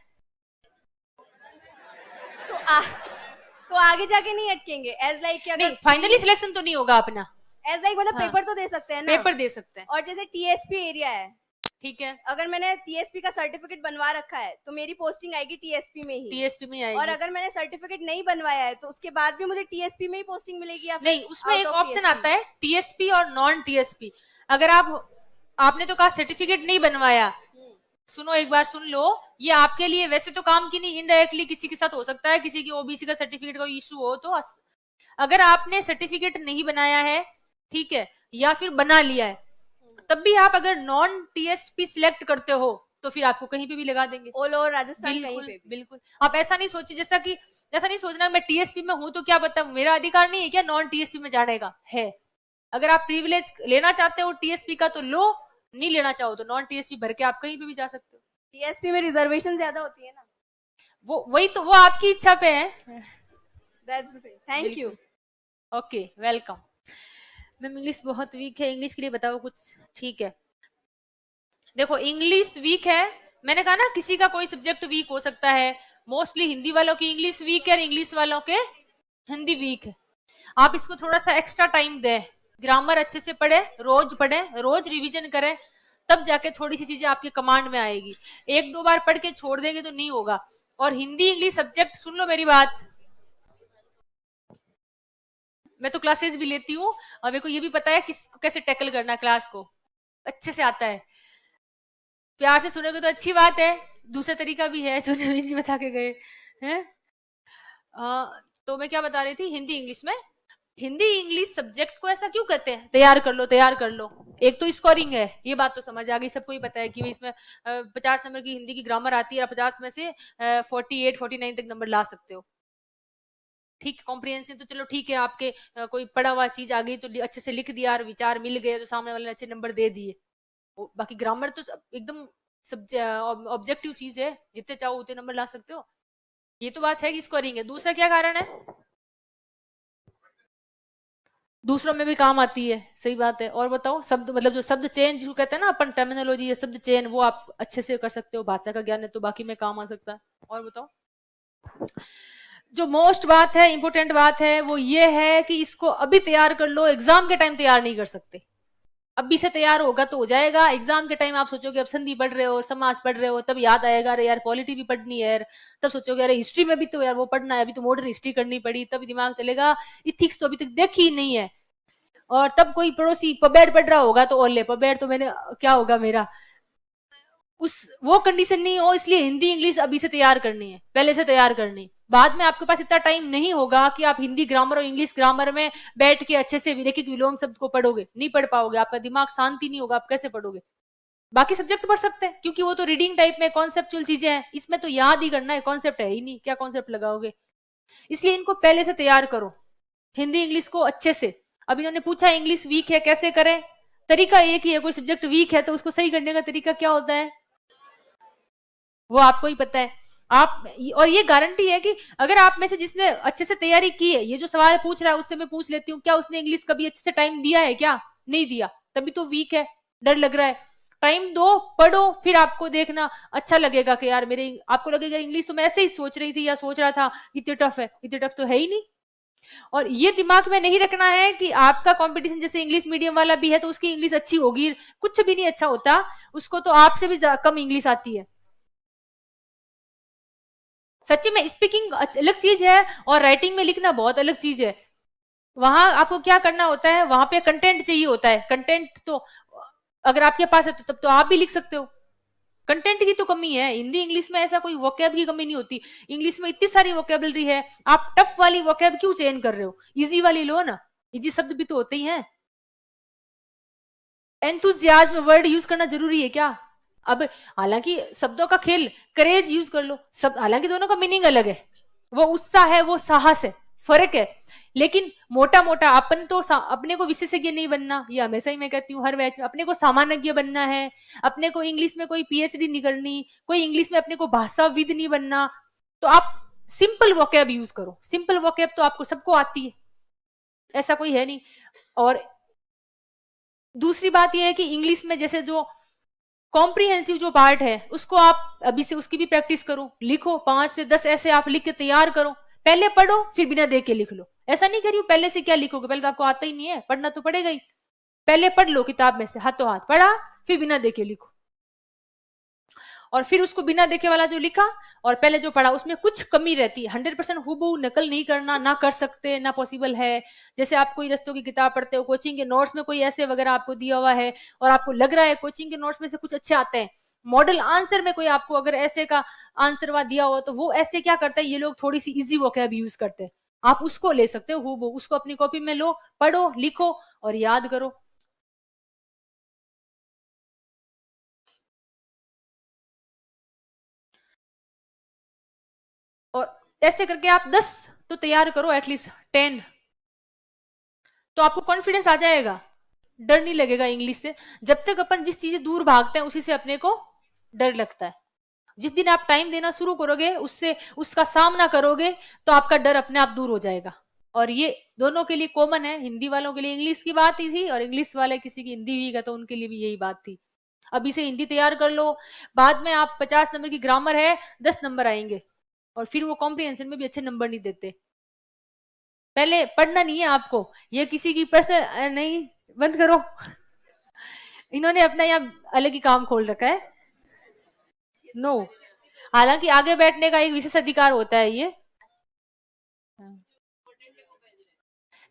Speaker 2: तो आगे जाके नहीं अटकेंगे, एज लाइक कि अगर
Speaker 1: फाइनली सिलेक्शन तो नहीं होगा अपना,
Speaker 2: एज लाइक मतलब
Speaker 1: हाँ,
Speaker 2: पेपर तो दे सकते हैं ना,
Speaker 1: पेपर दे सकते हैं।
Speaker 2: और जैसे टीएसपी एरिया है,
Speaker 1: ठीक है,
Speaker 2: अगर मैंने टीएसपी का सर्टिफिकेट बनवा रखा है तो मेरी पोस्टिंग आएगी टीएसपी में ही,
Speaker 1: टीएसपी में आएगी।
Speaker 2: और अगर मैंने सर्टिफिकेट नहीं बनवाया है तो उसके बाद भी मुझे टीएसपी में ही पोस्टिंग मिलेगी, या
Speaker 1: नहीं, उसमें एक ऑप्शन आता है टीएसपी और नॉन टीएसपी। अगर आपने तो कहा सर्टिफिकेट नहीं बनवाया, सुनो एक बार सुन लो, ये आपके लिए वैसे तो काम की नहीं, इनडायरेक्टली किसी के साथ हो सकता है, किसी की ओबीसी का सर्टिफिकेट का इशू हो, तो अगर आपने सर्टिफिकेट नहीं बनाया है ठीक है, या फिर बना लिया है, तब भी आप अगर नॉन टीएसपी सिलेक्ट करते हो तो फिर आपको कहीं पे भी लगा देंगे,
Speaker 2: ऑल ओवर राजस्थान कहीं
Speaker 1: बिल्कुल
Speaker 2: पे भी।
Speaker 1: बिल्कुल। आप ऐसा नहीं सोचिए, ऐसा नहीं सोचना मैं टीएसपी में हूं तो क्या पता, मेरा अधिकार नहीं है क्या नॉन टीएसपी में जाने का है। अगर आप प्रिविलेज लेना चाहते हो टीएसपी का तो लो, नहीं लेना चाहो तो नॉन टीएसपी भर के आप कहीं पे भी जा सकते हो।
Speaker 2: टीएसपी में रिजर्वेशन ज्यादा होती है ना,
Speaker 1: वो वही तो, वो आपकी इच्छा पे है।
Speaker 2: That's the thing. Thank you.
Speaker 1: Okay, welcome. Ma'am English बहुत वीक है, इंग्लिश के लिए बताओ कुछ। ठीक है, देखो इंग्लिश वीक है, मैंने कहा ना किसी का कोई सब्जेक्ट वीक हो सकता है, मोस्टली हिंदी वालों की इंग्लिश वीक है और इंग्लिश वालों के हिंदी वीक है। आप इसको थोड़ा सा एक्स्ट्रा टाइम दें, ग्रामर अच्छे से पढ़े, रोज रिवीजन करें, तब जाके थोड़ी सी चीजें आपके कमांड में आएगी। एक दो बार पढ़ के छोड़ देंगे तो नहीं होगा। और हिंदी इंग्लिश सब्जेक्ट, सुन लो मेरी बात, मैं तो क्लासेस भी लेती हूँ और मेरे को ये भी पता है किसको कैसे टैकल करना है, क्लास को अच्छे से आता है। प्यार से सुनोगे तो अच्छी बात है, दूसरा तरीका भी है जो नवीन जी बता के गए हैं। तो मैं क्या बता रही थी, हिंदी इंग्लिश में, हिंदी इंग्लिश सब्जेक्ट को ऐसा क्यों कहते हैं, तैयार कर लो तैयार कर लो। एक तो स्कोरिंग है, ये बात तो समझ आ गई, सबको ही पता है कि इसमें 50 नंबर की हिंदी की ग्रामर आती है और 50 में से 48-49 तक नंबर ला सकते हो। ठीक, कॉम्प्रिहेंशन तो चलो ठीक है, आपके कोई पढ़ा हुआ चीज आ गई तो अच्छे से लिख दिया और विचार मिल गए तो सामने वाले ने अच्छे नंबर दे दिए। बाकी ग्रामर तो एकदम ऑब्जेक्टिव चीज है, जितने चाहो उतने नंबर ला सकते हो। ये तो बात है कि स्कोरिंग है। दूसरा क्या कारण है, दूसरों में भी काम आती है, सही बात है। और बताओ, शब्द मतलब जो शब्द चयन जिसको कहते हैं ना अपन, टर्मिनोलॉजी या शब्द चयन, वो आप अच्छे से कर सकते हो, भाषा का ज्ञान है तो बाकी में काम आ सकता है। और बताओ, जो मोस्ट बात है, इंपॉर्टेंट बात है, वो ये है कि इसको अभी तैयार कर लो, एग्जाम के टाइम तैयार नहीं कर सकते। अभी से तैयार होगा तो हो जाएगा, एग्जाम के टाइम आप सोचोगे अब संधि पढ़ रहे हो, समाज पढ़ रहे हो, तब याद आएगा अरे यार पॉलिटी भी पढ़नी है यार, तब सोचोगे अरे हिस्ट्री में भी तो यार वो पढ़ना है, अभी तो मॉडर्न हिस्ट्री करनी पड़ी, तब दिमाग चलेगा इथिक्स तो अभी तक देखी ही नहीं है। और तब कोई पड़ोसी पबेड़ पढ़ रहा होगा तो ओले पबेड़ तो मैंने क्या होगा मेरा, उस वो कंडीशन नहीं हो, इसलिए हिंदी इंग्लिश अभी से तैयार करनी है, पहले से तैयार करनी। बाद में आपके पास इतना टाइम नहीं होगा कि आप हिंदी ग्रामर और इंग्लिश ग्रामर में बैठ के अच्छे से विरेखिक विलोम शब्द को पढ़ोगे, नहीं पढ़ पाओगे, आपका दिमाग शांति नहीं होगा, आप कैसे पढ़ोगे। बाकी सब्जेक्ट पढ़ सकते हैं क्योंकि वो तो रीडिंग टाइप में कॉन्सेप्चुअल चीजें हैं, इसमें तो याद ही करना है, कॉन्सेप्ट है ही नहीं, क्या कॉन्सेप्ट लगाओगे। इसलिए इनको पहले से तैयार करो, हिंदी इंग्लिश को अच्छे से। अब इन्होंने पूछा इंग्लिश वीक है कैसे करें, तरीका एक ही है, कोई सब्जेक्ट वीक है तो उसको सही करने का तरीका क्या होता है वो आपको ही पता है। आप, और ये गारंटी है कि अगर आप में से जिसने अच्छे से तैयारी की है, ये जो सवाल पूछ रहा है उससे मैं पूछ लेती हूँ, क्या उसने इंग्लिश कभी अच्छे से टाइम दिया है, क्या नहीं दिया, तभी तो वीक है, डर लग रहा है। टाइम दो, पढ़ो, फिर आपको देखना अच्छा लगेगा कि यार मेरे, आपको लगेगा इंग्लिश तो मैं ऐसे ही सोच रही थी या सोच रहा था इतने टफ है, इतने टफ तो है ही नहीं। और ये दिमाग में नहीं रखना है कि आपका कंपटीशन जैसे इंग्लिश मीडियम वाला भी है तो उसकी इंग्लिश अच्छी होगी, कुछ भी नहीं अच्छा होता, उसको तो आपसे भी कम इंग्लिश आती है। सच्ची में स्पीकिंग अलग चीज है और राइटिंग में लिखना बहुत अलग चीज है। वहां आपको क्या करना होता है, वहां पे कंटेंट चाहिए होता है, कंटेंट तो अगर आपके पास है तो तब तो आप भी लिख सकते हो। कंटेंट की तो कमी है, हिंदी इंग्लिश में ऐसा कोई वोकैब की कमी नहीं होती, इंग्लिश में इतनी सारी वोकेबलरी है, आप टफ वाली वोकैब क्यों चेंज कर रहे हो, इजी वाली लो ना, इजी शब्द भी तो होते ही हैं। एंथुजियाज्म वर्ड यूज करना जरूरी है क्या, अब हालांकि शब्दों का खेल, करेज यूज कर लो, सब हालांकि दोनों का मीनिंग अलग है, वो उत्साह है, वो साहस है, फर्क है। लेकिन मोटा मोटा अपन तो अपने को विशेषज्ञ नहीं बनना, ये हमेशा ही मैं कहती हूँ हर बैच में, अपने को सामान्यज्ञ बनना है, अपने को इंग्लिश में कोई पीएचडी नहीं करनी, कोई इंग्लिश में अपने को भाषाविद नहीं बनना। तो आप सिंपल वोकैब यूज करो, सिंपल वोकैब तो आपको सबको आती है, ऐसा कोई है नहीं। और दूसरी बात यह है कि इंग्लिश में जैसे जो कॉम्प्रिहेंसिव जो पार्ट है उसको आप अभी से उसकी भी प्रैक्टिस करो, लिखो 5 से 10 ऐसे आप लिख के तैयार करो, पहले पढ़ो फिर बिना देख के लिख लो। ऐसा नहीं करिए पहले से क्या लिखोगे, पहले तो आपको आता ही नहीं है, पढ़ना तो पड़ेगा ही, पहले पढ़ लो किताब में से हाथों हाथ पढ़ा, फिर बिना देखे लिखो। और फिर उसको बिना देखे वाला जो लिखा और पहले जो पढ़ा उसमें कुछ कमी रहती है, 100% हूबहू नकल नहीं करना, ना कर सकते ना पॉसिबल है। जैसे आप कोई रस्तों की किताब पढ़ते हो, कोचिंग के नोट्स में कोई ऐसे वगैरह आपको दिया हुआ है और आपको लग रहा है कोचिंग के नोट्स में से कुछ अच्छे आते हैं, मॉडल आंसर में कोई आपको अगर ऐसे का आंसर दिया हो तो वो ऐसे क्या करता है, ये लोग थोड़ी सी इजी वोकैब यूज करते हैं, आप उसको ले सकते हो हूबहू, उसको अपनी कॉपी में लो, पढ़ो, लिखो और याद करो। और ऐसे करके आप 10 तो तैयार करो, एटलीस्ट 10, तो आपको कॉन्फिडेंस आ जाएगा, डर नहीं लगेगा इंग्लिश से। जब तक अपन जिस चीजें दूर भागते हैं उसी से अपने को डर लगता है। जिस दिन आप टाइम देना शुरू करोगे, उससे उसका सामना करोगे, तो आपका डर अपने आप दूर हो जाएगा। और ये दोनों के लिए कॉमन है, हिंदी वालों के लिए इंग्लिश की बात ही थी और इंग्लिश वाले किसी की हिंदी भी का तो उनके लिए भी यही बात थी। अभी से हिंदी तैयार कर लो, बाद में आप 50 नंबर की ग्रामर है, 10 नंबर आएंगे और फिर वो कॉम्प्रिहेंशन में भी अच्छे नंबर नहीं देते। पहले पढ़ना नहीं है आपको, ये किसी की प्रश्न नहीं, बंद करो। इन्होंने अपना यहाँ अलग ही काम खोल रखा है। नो, हालांकि आगे बैठने का एक विशेष अधिकार होता है ये।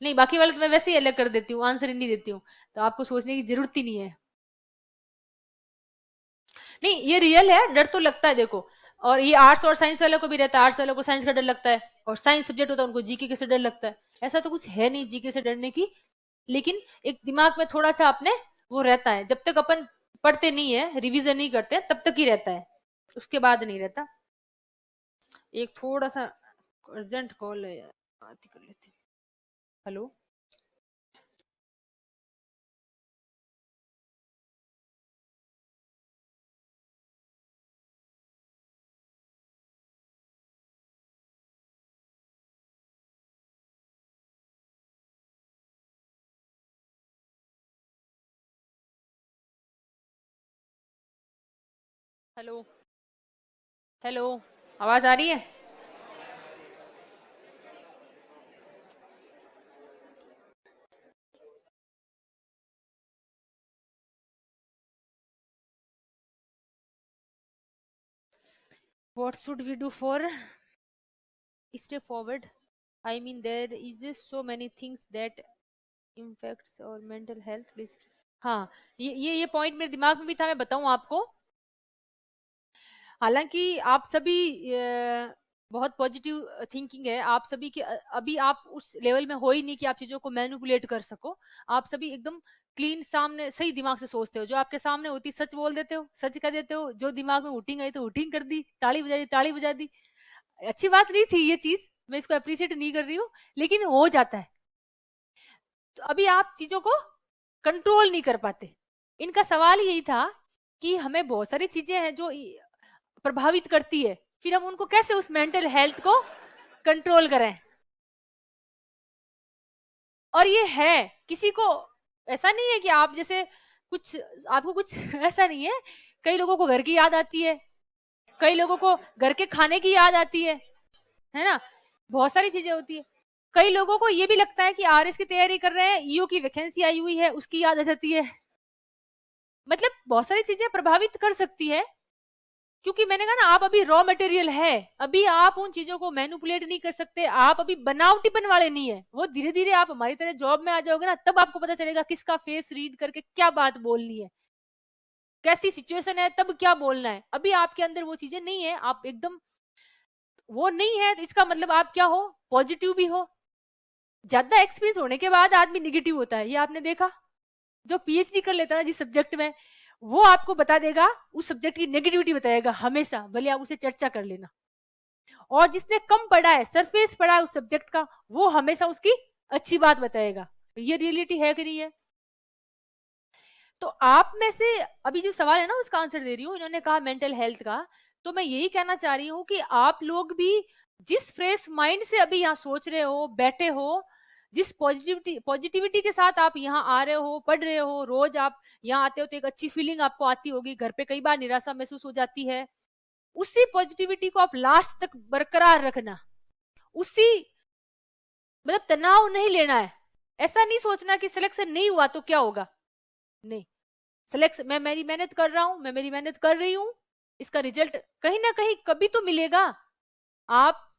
Speaker 1: नहीं, बाकी वाले तो मैं वैसे ही अलग कर देती हूँ, आंसर ही नहीं देती हूँ, तो आपको सोचने की जरूरत ही नहीं है। नहीं, ये रियल है, डर तो लगता है देखो। और ये आर्ट्स और साइंस वालों को भी रहता है, आर्ट्स वालों को साइंस का डर लगता है, और साइंस सब्जेक्ट होता है उनको जीके से डर लगता है। ऐसा तो कुछ है नहीं जीके से डरने की, लेकिन एक दिमाग में थोड़ा सा अपने वो रहता है। जब तक अपन पढ़ते नहीं है, रिवीजन नहीं करते, तब तक ही रहता है, उसके बाद नहीं रहता। एक थोड़ा सा अर्जेंट कॉल है यार, बात ही कर लेते। हेलो, हेलो, हेलो, आवाज आ रही है? What should we do for stay forward? I mean, there is just so many things that impacts our mental health. Please. हाँ, ये पॉइंट मेरे दिमाग में भी था, मैं बताऊं आपको। हालांकि आप सभी बहुत पॉजिटिव थिंकिंग है आप सभी की, अभी आप उस लेवल में हो ही नहीं कि आप चीजों को मैनिपुलेट कर सको। आप सभी एकदम क्लीन, सामने सही दिमाग से सोचते हो, जो आपके सामने होती सच बोल देते हो, सच कह देते हो, जो दिमाग में हुटिंग आई तो हुटिंग कर दी, ताली बजा दी ताली बजा दी। अच्छी बात नहीं थी ये चीज, मैं इसको अप्रिशिएट नहीं कर रही हूँ, लेकिन हो जाता है। तो अभी आप चीजों को कंट्रोल नहीं कर पाते। इनका सवाल यही था कि हमें बहुत सारी चीजें हैं जो प्रभावित करती है, फिर हम उनको कैसे उस मेंटल हेल्थ को कंट्रोल करें। और ये है, किसी को ऐसा नहीं है कि आप जैसे कुछ, आपको कुछ ऐसा नहीं है। कई लोगों को घर की याद आती है, कई लोगों को घर के खाने की याद आती है ना, बहुत सारी चीजें होती है। कई लोगों को ये भी लगता है कि आरएस की तैयारी कर रहे हैं, ईओ की वैकेंसी आई हुई है, उसकी याद आ जाती है। मतलब बहुत सारी चीजें प्रभावित कर सकती है, क्योंकि मैंने कहा ना, आप अभी रॉ मटेरियल है, अभी आप उन चीजों को मैनिपुलेट नहीं कर सकते, आप अभी बनावटीपन वाले नहीं है। वो धीरे धीरे आप हमारी तरह जॉब में आ जाओगे ना, तब आपको पता चलेगा किसका फेस रीड करके क्या बात बोलनी है, कैसी सिचुएशन है तब क्या बोलना है। अभी आपके अंदर वो चीजें नहीं है, आप एकदम वो नहीं है, तो इसका मतलब आप क्या हो, पॉजिटिव भी हो। ज्यादा एक्सपीरियंस होने के बाद आदमी निगेटिव होता है, ये आपने देखा। जो पीएचडी कर लेता है ना जिस सब्जेक्ट में, वो आपको बता देगा, उस सब्जेक्ट की नेगेटिविटी बताएगा हमेशा, भले आप उसे चर्चा कर लेना। और जिसने कम पढ़ा है, सरफेस पढ़ा है उस सब्जेक्ट का, वो हमेशा उसकी अच्छी बात बताएगा। ये रियलिटी है कि नहीं है? तो आप में से अभी जो सवाल है ना, उसका आंसर दे रही हूँ। इन्होंने कहा मेंटल हेल्थ का, तो मैं यही कहना चाह रही हूँ कि आप लोग भी जिस फ्रेश माइंड से अभी यहाँ सोच रहे हो, बैठे हो, जिस पॉजिटिविटी के साथ आप यहाँ आ रहे हो, पढ़ रहे हो, रोज आप यहाँ आते हो तो एक अच्छी फीलिंग आपको आती होगी, घर पे कई बार निराशा महसूस हो जाती है, उसी पॉजिटिविटी को आप लास्ट तक बरकरार रखना। उसी मतलब तनाव नहीं लेना है, ऐसा नहीं सोचना कि सिलेक्शन नहीं हुआ तो क्या होगा। नहीं, सिलेक्शन, मैं मेरी मेहनत कर रहा हूं, मैं मेरी मेहनत कर रही हूं, इसका रिजल्ट कहीं ना कहीं कभी तो मिलेगा। आप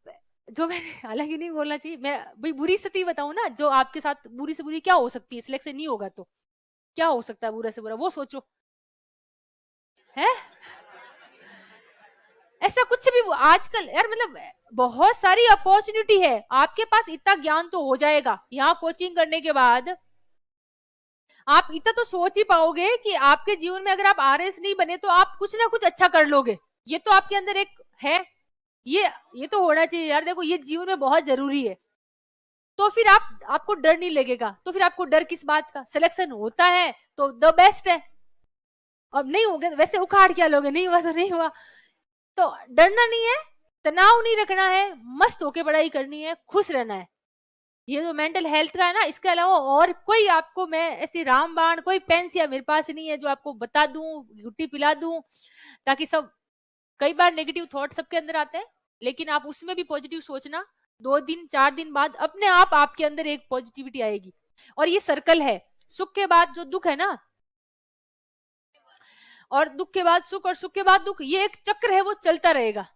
Speaker 1: जो मैंने हालांकि नहीं बोलना चाहिए, मैं भाई बुरी स्थिति बताऊं ना, जो आपके साथ बुरी से बुरी क्या हो सकती है, सिलेक्शन नहीं होगा तो क्या हो सकता है बुरा से बुरा, वो सोचो। है ऐसा कुछ भी आजकल यार, मतलब बहुत सारी अपॉर्चुनिटी है आपके पास, इतना ज्ञान तो हो जाएगा यहाँ कोचिंग करने के बाद। आप इतना तो सोच ही पाओगे कि आपके जीवन में अगर आप आरएस नहीं बने तो आप कुछ ना कुछ अच्छा कर लोगे। ये तो आपके अंदर एक है, ये तो होना चाहिए यार। देखो ये जीवन में बहुत जरूरी है। तो फिर आपको डर नहीं लगेगा। तो फिर आपको डर किस बात का? सिलेक्शन होता है तो द बेस्ट है, अब नहीं होगा वैसे उखाड़ क्या लोगे, नहीं हुआ तो नहीं हुआ। तो डरना नहीं है, तनाव नहीं रखना है, मस्त होके पढ़ाई करनी है, खुश रहना है। ये जो मेंटल हेल्थ का है ना, इसके अलावा और कोई आपको मैं ऐसी रामबाण कोई पेंसिया मेरे पास नहीं है जो आपको बता दूं, गुट्टी पिला दूं ताकि सब। कई बार नेगेटिव थॉट सबके अंदर आते हैं, लेकिन आप उसमें भी पॉजिटिव सोचना। 2 दिन 4 दिन बाद अपने आप आपके अंदर एक पॉजिटिविटी आएगी। और ये सर्कल है, सुख के बाद जो दुख है ना, और दुख के बाद सुख, और सुख के बाद दुख, ये एक चक्र है, वो चलता रहेगा।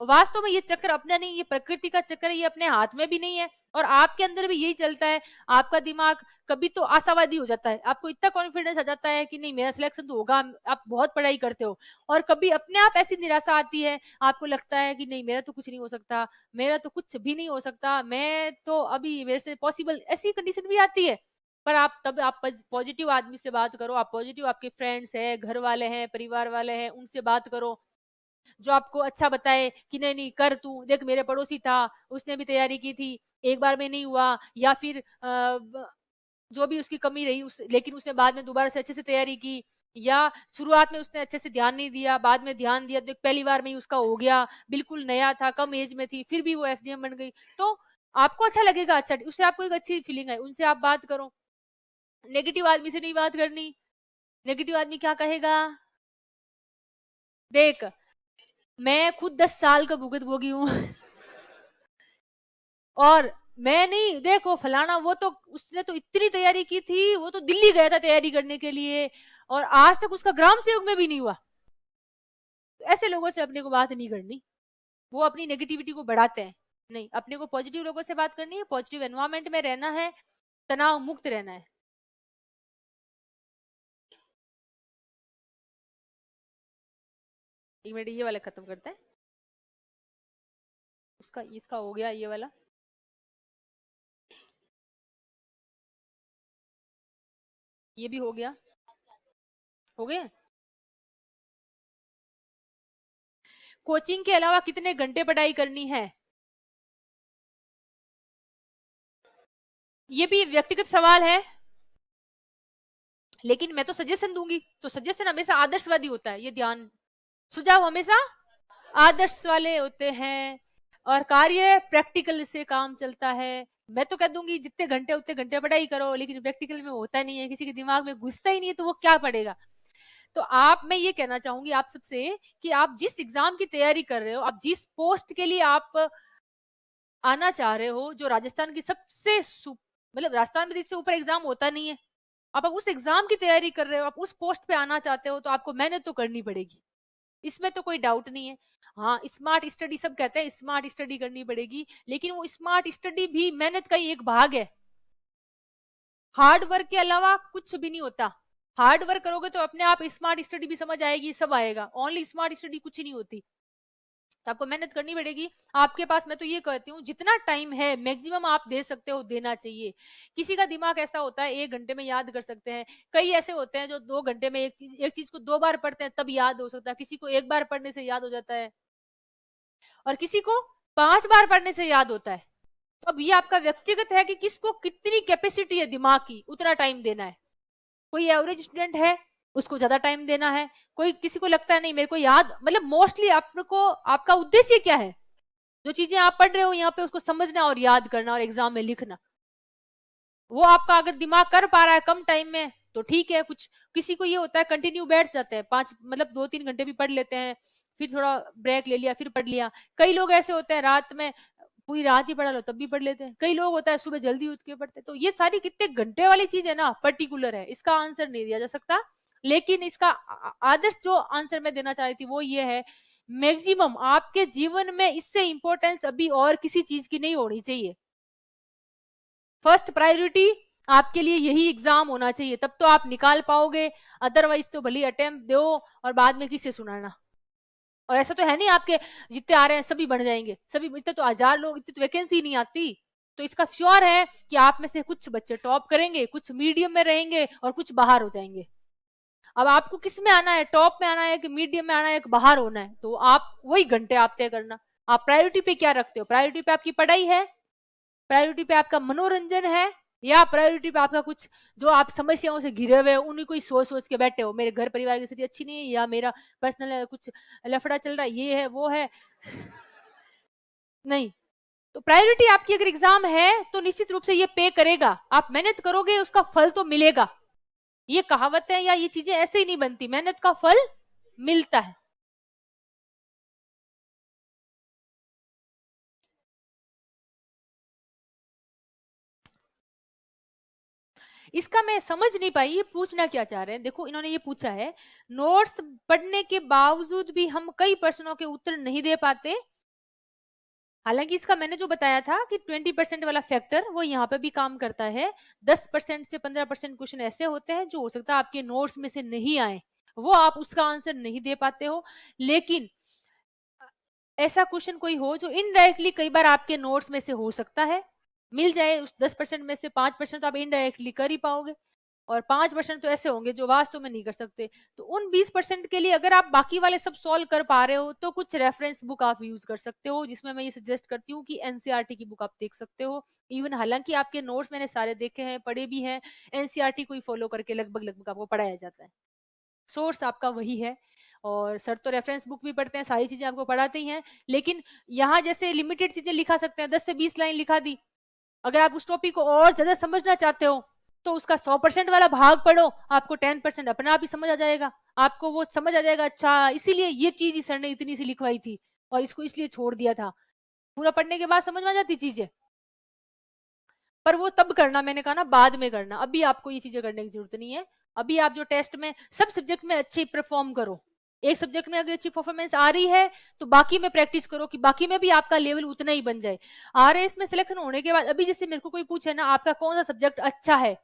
Speaker 1: वास्तव में ये चक्र अपना नहीं, ये प्रकृति का चक्र है, ये अपने हाथ में भी नहीं है। और आपके अंदर भी यही चलता है। आपका दिमाग कभी तो आशावादी हो जाता है, आपको इतना कॉन्फिडेंस आ जाता है कि नहीं मेरा सिलेक्शन तो होगा, आप बहुत पढ़ाई करते हो। और कभी अपने आप ऐसी निराशा आती है, आपको लगता है कि नहीं मेरा तो कुछ नहीं हो सकता, मेरा तो कुछ भी नहीं हो सकता, मैं तो अभी मेरे से पॉसिबल, ऐसी कंडीशन भी आती है। पर आप पॉजिटिव आदमी से बात करो, आप पॉजिटिव आपके फ्रेंड्स हैं, घर वाले हैं, परिवार वाले हैं, उनसे बात करो जो आपको अच्छा बताए कि नहीं नहीं कर, तू देख मेरे पड़ोसी था उसने भी तैयारी की थी, एक बार में नहीं हुआ, या फिर जो भी उसकी कमी रही लेकिन उसने बाद में दोबारा से अच्छे से तैयारी की, या शुरुआत में उसने अच्छे से ध्यान नहीं दिया, बाद में ध्यान दिया तो पहली बार में ही उसका हो गया, बिल्कुल नया था, कम एज में थी, फिर भी वो एसडीएम बन गई। तो आपको अच्छा लगेगा, अच्छा उससे आपको एक अच्छी फीलिंग है, उनसे आप बात करो। नेगेटिव आदमी से नहीं बात करनी। नेगेटिव आदमी क्या कहेगा? देख मैं खुद 10 साल का भुगत भोगी हूँ और मैं नहीं, देखो फलाना वो तो उसने तो इतनी तैयारी की थी, वो तो दिल्ली गया था तैयारी करने के लिए और आज तक उसका ग्राम सेवक में भी नहीं हुआ। तो ऐसे लोगों से अपने को बात नहीं करनी, वो अपनी नेगेटिविटी को बढ़ाते हैं। नहीं, अपने को पॉजिटिव लोगों से बात करनी है, पॉजिटिव एनवायरमेंट में रहना है, तनाव मुक्त रहना है। एक मिनट, ये वाला खत्म करते हैं, उसका इसका हो गया ये वाला, ये भी हो गया, हो गया। कोचिंग के अलावा कितने घंटे पढ़ाई करनी है, ये भी व्यक्तिगत सवाल है, लेकिन मैं तो सजेशन दूंगी। तो सजेशन हमेशा आदर्शवादी होता है, ये ध्यान, सुझाव हमेशा आदर्श वाले होते हैं और कार्य प्रैक्टिकल से काम चलता है। मैं तो कह दूंगी जितने घंटे उतने घंटे पढ़ाई करो, लेकिन प्रैक्टिकल में होता नहीं है, किसी के दिमाग में घुसता ही नहीं है, तो वो क्या पढ़ेगा। तो मैं ये कहना चाहूंगी आप सबसे कि आप जिस एग्जाम की तैयारी कर रहे हो, आप जिस पोस्ट के लिए आप आना चाह रहे हो, जो राजस्थान की सबसे मतलब राजस्थान में इससे ऊपर एग्जाम होता नहीं है, आप उस एग्जाम की तैयारी कर रहे हो, आप उस पोस्ट पे आना चाहते हो, तो आपको मेहनत तो करनी पड़ेगी, इसमें तो कोई डाउट नहीं है। हाँ, स्मार्ट स्टडी, सब कहते हैं स्मार्ट स्टडी करनी पड़ेगी, लेकिन वो स्मार्ट स्टडी भी मेहनत का ही एक भाग है। हार्ड वर्क के अलावा कुछ भी नहीं होता। हार्ड वर्क करोगे तो अपने आप स्मार्ट स्टडी भी समझ आएगी, सब आएगा, ओनली स्मार्ट स्टडी कुछ नहीं होती। तो आपको मेहनत करनी पड़ेगी। आपके पास, मैं तो ये कहती हूँ जितना टाइम है मैक्सिमम आप दे सकते हो देना चाहिए। किसी का दिमाग ऐसा होता है 1 घंटे में याद कर सकते हैं, कई ऐसे होते हैं जो 2 घंटे में एक चीज को 2 बार पढ़ते हैं तब याद हो सकता है, किसी को 1 बार पढ़ने से याद हो जाता है और किसी को 5 बार पढ़ने से याद होता है। तो अब ये आपका व्यक्तिगत है कि किसको कितनी कैपेसिटी है दिमाग की, उतना टाइम देना है। कोई एवरेज स्टूडेंट है, उसको ज्यादा टाइम देना है। कोई, किसी को लगता है नहीं मेरे को याद, मतलब मोस्टली आपको, आपका उद्देश्य क्या है, जो चीजें आप पढ़ रहे हो यहाँ पे उसको समझना और याद करना और एग्जाम में लिखना। वो आपका अगर दिमाग कर पा रहा है कम टाइम में तो ठीक है। कुछ किसी को ये होता है कंटिन्यू बैठ जाते हैं, 5 मतलब 2-3 घंटे भी पढ़ लेते हैं, फिर थोड़ा ब्रेक ले लिया फिर पढ़ लिया। कई लोग ऐसे होते हैं रात में पूरी रात ही पढ़ा लो तब भी पढ़ लेते हैं। कई लोग होता है सुबह जल्दी उठ के पढ़ते हैं। तो ये सारी कितने घंटे वाली चीज है ना, पर्टिकुलर है, इसका आंसर नहीं दिया जा सकता। लेकिन इसका आदर्श जो आंसर मैं देना चाह रही थी वो ये है, मैक्सिमम आपके जीवन में इससे इंपॉर्टेंस अभी और किसी चीज की नहीं होनी चाहिए। फर्स्ट प्रायोरिटी आपके लिए यही एग्जाम होना चाहिए, तब तो आप निकाल पाओगे, अदरवाइज तो भले अटेम्प्ट दो और बाद में किसे सुनाना। और ऐसा तो है नहीं आपके जितने आ रहे हैं सभी बन जाएंगे, सभी इतने तो 1000 लोग, इतनी तो वैकेंसी नहीं आती। तो इसका श्योर है कि आप में से कुछ बच्चे टॉप करेंगे, कुछ मीडियम में रहेंगे और कुछ बाहर हो जाएंगे। अब आपको किस में आना है, टॉप में आना है कि मीडियम में आना है कि बाहर होना है, तो आप वही घंटे आप तय करना। आप प्रायोरिटी पे क्या रखते हो, प्रायोरिटी पे आपकी पढ़ाई है, प्रायोरिटी पे आपका मनोरंजन है, या प्रायोरिटी पे आपका कुछ जो आप समस्याओं से घिरे हुए हो उन्हीं को ही सोच सोच के बैठे हो, मेरे घर परिवार की स्थिति अच्छी नहीं है, या मेरा पर्सनल कुछ लफड़ा चल रहा है, ये है वो है। नहीं, तो प्रायोरिटी आपकी अगर एग्जाम है तो निश्चित रूप से ये पे करेगा, आप मेहनत करोगे उसका फल तो मिलेगा। ये कहावत है या ये चीजें ऐसे ही नहीं बनती, मेहनत का फल मिलता है। इसका मैं समझ नहीं पाई ये पूछना क्या चाह रहे हैं। देखो इन्होंने ये पूछा है, नोट्स पढ़ने के बावजूद भी हम कई प्रश्नों के उत्तर नहीं दे पाते। हालांकि इसका मैंने जो बताया था कि 20% वाला फैक्टर वो यहाँ पे भी काम करता है। 10% से 15% क्वेश्चन ऐसे होते हैं जो हो सकता है आपके नोट्स में से नहीं आए, वो आप उसका आंसर नहीं दे पाते हो। लेकिन ऐसा क्वेश्चन कोई हो जो इनडायरेक्टली कई बार आपके नोट्स में से हो सकता है, मिल जाए उस 10% में से 5% तो आप इनडायरेक्टली कर ही पाओगे, और 5% तो ऐसे होंगे जो वास्तव में नहीं कर सकते। तो उन 20% के लिए अगर आप बाकी वाले सब सॉल्व कर पा रहे हो तो कुछ रेफरेंस बुक आप यूज कर सकते हो, जिसमें मैं ये सजेस्ट करती हूँ कि एनसीईआरटी की बुक आप देख सकते हो। इवन हालांकि आपके नोट्स मैंने सारे देखे हैं, पढ़े भी हैं, एनसीईआरटी को ही फॉलो करके लगभग लगभग आपको पढ़ाया जाता है, सोर्स आपका वही है। और सर तो रेफरेंस बुक भी पढ़ते हैं, सारी चीजें आपको पढ़ाते ही हैं, लेकिन यहाँ जैसे लिमिटेड चीजें लिखा सकते हैं, 10 से 20 लाइन लिखा दी। अगर आप उस टॉपिक को और ज्यादा समझना चाहते हो तो उसका 100% वाला भाग पढ़ो, आपको 10% अपने आप ही समझ आ जाएगा। आपको वो समझ आ जाएगा, अच्छा इसीलिए ये चीज सर ने इतनी सी लिखवाई थी और इसको इसलिए छोड़ दिया था। पूरा पढ़ने के बाद समझ में आ जाती चीजें, पर वो तब करना, मैंने कहा ना बाद में करना, अभी आपको ये चीजें करने की जरूरत नहीं है। अभी आप जो टेस्ट में सब सब्जेक्ट में अच्छे परफॉर्म करो, एक सब्जेक्ट में अगर अच्छी परफॉर्मेंस आ रही है तो बाकी में प्रैक्टिस करो कि बाकी में भी आपका लेवल उतना ही बन जाए। आरएएस में सिलेक्शन होने के बाद अभी जैसे मेरे को कोई पूछे ना आपका कौन सा सब्जेक्ट अच्छा है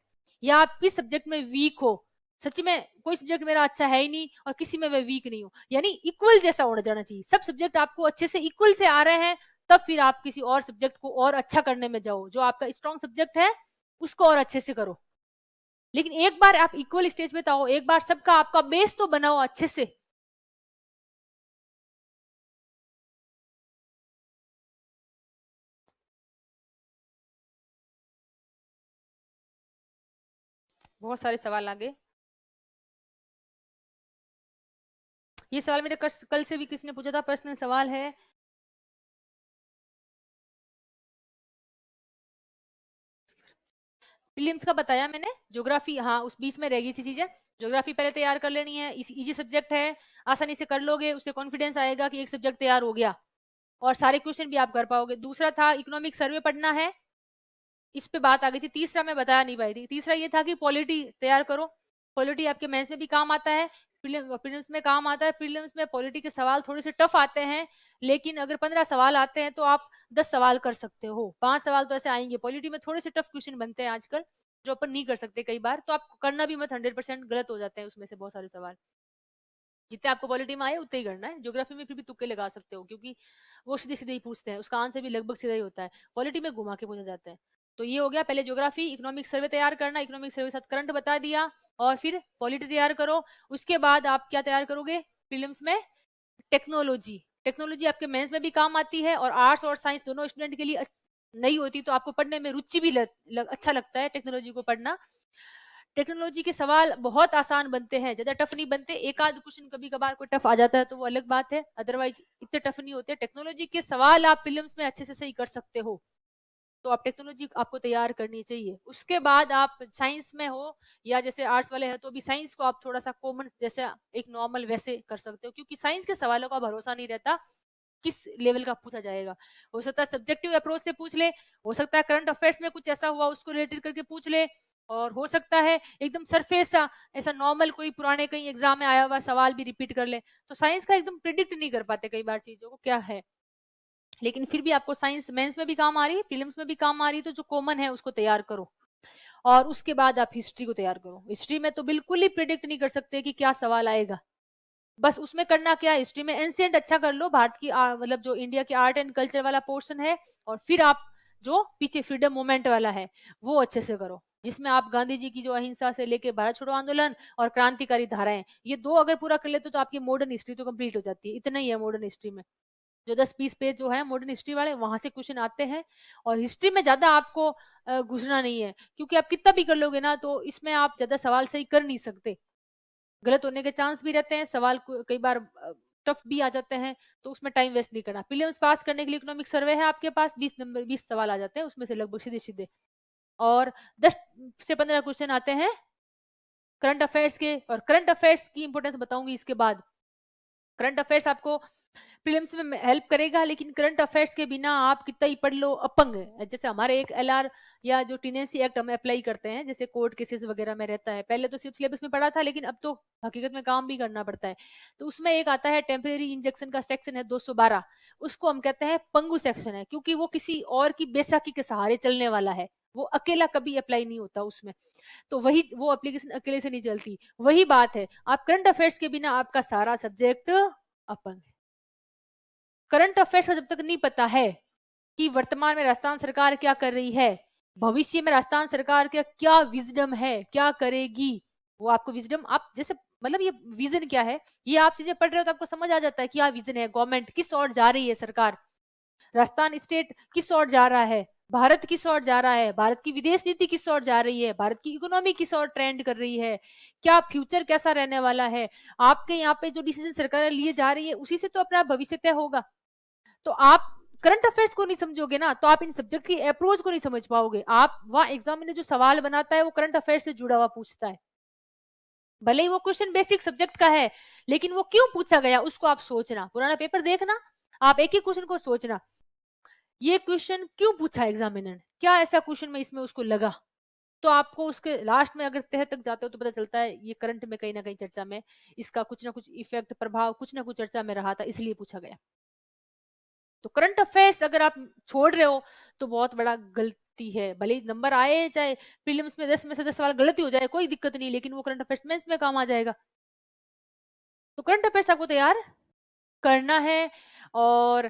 Speaker 1: या आप किस सब्जेक्ट में वीक हो, सच में कोई सब्जेक्ट मेरा अच्छा है ही नहीं और किसी में मैं वीक नहीं हूँ, यानी इक्वल जैसा होना जाना चाहिए, सब सब्जेक्ट आपको अच्छे से इक्वल से आ रहे हैं, तब फिर आप किसी और सब्जेक्ट को और अच्छा करने में जाओ, जो आपका स्ट्रॉन्ग सब्जेक्ट है उसको और अच्छे से करो। लेकिन एक बार आप इक्वल स्टेज पे तो आओ, एक बार सबका आपका बेस तो बनाओ अच्छे से। बहुत सारे सवाल आगे, ये सवाल मेरे कल से भी किसी ने पूछा था, पर्सनल सवाल है। प्रीलिम्स का बताया मैंने, ज्योग्राफी हाँ उस बीच में रह गई थी चीजें, ज्योग्राफी पहले तैयार कर लेनी है, इजी सब्जेक्ट है, आसानी से कर लोगे, उससे कॉन्फिडेंस आएगा कि एक सब्जेक्ट तैयार हो गया और सारे क्वेश्चन भी आप कर पाओगे। दूसरा था इकोनॉमिक सर्वे पढ़ना है, इस पे बात आ गई थी। तीसरा मैं बताया नहीं पाई थी, तीसरा ये था कि पॉलिटी तैयार करो, पॉलिटी आपके मेंस में भी काम आता है, प्रीलिम्स में काम आता है। प्रीलिम्स में पॉलिटी के सवाल थोड़े से टफ आते हैं, लेकिन अगर 15 सवाल आते हैं तो आप 10 सवाल कर सकते हो, 5 सवाल तो ऐसे आएंगे। पॉलिटी में थोड़े से टफ क्वेश्चन बनते हैं आजकल जो अपन नहीं कर सकते कई बार, तो आप करना भी मत, 100% गलत हो जाते हैं उसमें से बहुत सारे सवाल। जितने आपको पॉलिटी में आए उतने ही करना है, ज्योग्राफी में फिर भी तुक्के लगा सकते हो क्योंकि वो सीधे सीधे ही पूछते हैं, उसका आंसर भी लगभग सीधा ही होता है, पॉलिटी में घुमा के पूछा जाता है। तो ये हो गया, पहले ज्योग्राफी इकोनॉमिक सर्वे तैयार करना, इकोनॉमिक सर्वे साथ करंट बता दिया, और फिर पॉलिटी तैयार करो। उसके बाद आप क्या तैयार करोगे प्रीलिम्स में, टेक्नोलॉजी। टेक्नोलॉजी आपके मेंस में भी काम आती है और आर्ट्स और साइंस दोनों स्टूडेंट के लिए नहीं होती, तो आपको पढ़ने में रुचि भी अच्छा लगता है टेक्नोलॉजी को पढ़ना। टेक्नोलॉजी के सवाल बहुत आसान बनते हैं, ज्यादा टफ नहीं बनते, एक आध क्वेश्चन कभी कभार कोई टफ आ जाता है तो वो अलग बात है, अदरवाइज इतने टफ नहीं होते। टेक्नोलॉजी के सवाल आप प्रीलिम्स में अच्छे से सही कर सकते हो, तो आप टेक्नोलॉजी आपको तैयार करनी चाहिए। उसके बाद आप साइंस में हो या जैसे आर्ट्स वाले हैं तो भी साइंस को आप थोड़ा सा कॉमन जैसे एक नॉर्मल वैसे कर सकते हो, क्योंकि साइंस के सवालों का भरोसा नहीं रहता किस लेवल का पूछा जाएगा। हो सकता है सब्जेक्टिव अप्रोच से पूछ ले, हो सकता है करंट अफेयर्स में कुछ ऐसा हुआ उसको रिलेटेड करके पूछ ले, और हो सकता है एकदम सरफेस सा ऐसा नॉर्मल कोई पुराने कहीं एग्जाम में आया हुआ सवाल भी रिपीट कर ले। तो साइंस का एकदम प्रिडिक्ट नहीं कर पाते कई बार चीजों को क्या है, लेकिन फिर भी आपको साइंस मेंस में भी काम आ रही है, प्रीलिम्स में भी काम आ रही है, तो जो कॉमन है उसको तैयार करो। और उसके बाद आप हिस्ट्री को तैयार करो। हिस्ट्री में तो बिल्कुल ही प्रिडिक्ट नहीं कर सकते कि क्या सवाल आएगा, बस उसमें करना क्या है, हिस्ट्री में एंशियंट अच्छा कर लो, भारत की मतलब जो इंडिया की आर्ट एंड कल्चर वाला पोर्शन है, और फिर आप जो पीछे फ्रीडम मूवमेंट वाला है वो अच्छे से करो, जिसमें आप गांधी जी की जो अहिंसा से लेके भारत छोड़ो आंदोलन और क्रांतिकारी धाराएं, ये दो अगर पूरा कर लेते तो आपकी मॉडर्न हिस्ट्री तो कंप्लीट हो जाती है। इतना ही है मॉडर्न हिस्ट्री में, जो 10-20 पेज जो है मॉडर्न हिस्ट्री वाले, वहां से क्वेश्चन आते हैं। और हिस्ट्री में ज्यादा आपको घुसना नहीं है, क्योंकि आप कितना भी कर लोगे ना तो इसमें आप ज्यादा सवाल सही कर नहीं सकते, गलत होने के चांस भी रहते हैं, सवाल कई बार टफ भी आ जाते हैं, तो उसमें टाइम वेस्ट नहीं करना। प्रीलिम्स पास करने के लिए इकोनॉमिक सर्वे है आपके पास, 20 नंबर 20 सवाल आ जाते हैं उसमें से लगभग सीधे सीधे, और 10 से 15 क्वेश्चन आते हैं करंट अफेयर्स के। और करंट अफेयर्स की इंपोर्टेंस बताऊंगी इसके बाद। करंट अफेयर्स आपको प्रीलिम्स में हेल्प करेगा, लेकिन करंट अफेयर्स के बिना आप कितना ही पढ़ लो अपंग है। जैसे हमारे एक एलआर या जो टीनेंसी एक्ट हम अप्लाई करते हैं, जैसे कोर्ट केसेस वगैरह में रहता है, पहले तो सिर्फ सिलेबस में पढ़ा था, लेकिन अब तो हकीकत में काम भी करना पड़ता है। तो उसमें एक आता है टेम्परेरी इंजेक्शन का सेक्शन है 212, उसको हम कहते हैं पंगु सेक्शन है, क्योंकि वो किसी और की बैसाखी के सहारे चलने वाला है, वो अकेला कभी अप्लाई नहीं होता उसमें, तो वही वो एप्लीकेशन अकेले से नहीं चलती। वही बात है, आप करंट अफेयर्स के बिना आपका सारा सब्जेक्ट अपंग है। करंट अफेयर्स का जब तक नहीं पता है कि वर्तमान में राजस्थान सरकार क्या कर रही है, भविष्य में राजस्थान सरकार का क्या विजडम है, क्या करेगी, वो आपको विजडम, आप जैसे मतलब ये विजन क्या है, ये आप चीजें पढ़ रहे हो तो आपको समझ आ जाता है क्या विजन है, गवर्नमेंट किस ओर जा रही है, सरकार, राजस्थान स्टेट किस ओर जा रहा है, भारत किस ओर जा रहा है, भारत की विदेश नीति किस ओर जा रही है, भारत की इकोनॉमी किस ओर ट्रेंड कर रही है, क्या फ्यूचर कैसा रहने वाला है। आपके यहाँ पे जो डिसीजन सरकार लिए जा रही है उसी से तो अपना भविष्य तय होगा। तो आप करंट अफेयर्स को नहीं समझोगे ना तो आप इन सब्जेक्ट की अप्रोच को नहीं समझ पाओगे। आप वहां एग्जाम में जो सवाल बनाता है वो करंट अफेयर से जुड़ा हुआ पूछता है, भले ही वो क्वेश्चन बेसिक सब्जेक्ट का है, लेकिन वो क्यों पूछा गया उसको आप सोचना, पुराना पेपर देखना, आप एक ही क्वेश्चन को सोचना, ये क्वेश्चन क्यों पूछा एग्जामिनर ने, क्या ऐसा क्वेश्चन में इसमें उसको लगा, तो आपको उसके लास्ट में अगर तह तक जाते हो तो पता चलता है ये करंट में कहीं ना कहीं चर्चा में इसका कुछ ना कुछ इफेक्ट, प्रभाव कुछ ना कुछ चर्चा में रहा था, इसलिए पूछा गया। तो करंट अफेयर्स अगर आप छोड़ रहे हो तो बहुत बड़ा गलती है, भले ही नंबर आए चाहे प्रीलिम्स में 10 में से 10 सवाल गलती हो जाए कोई दिक्कत नहीं, लेकिन वो करंट अफेयर्स मेंस में काम आ जाएगा। तो करंट अफेयर्स आपको तैयार करना है। और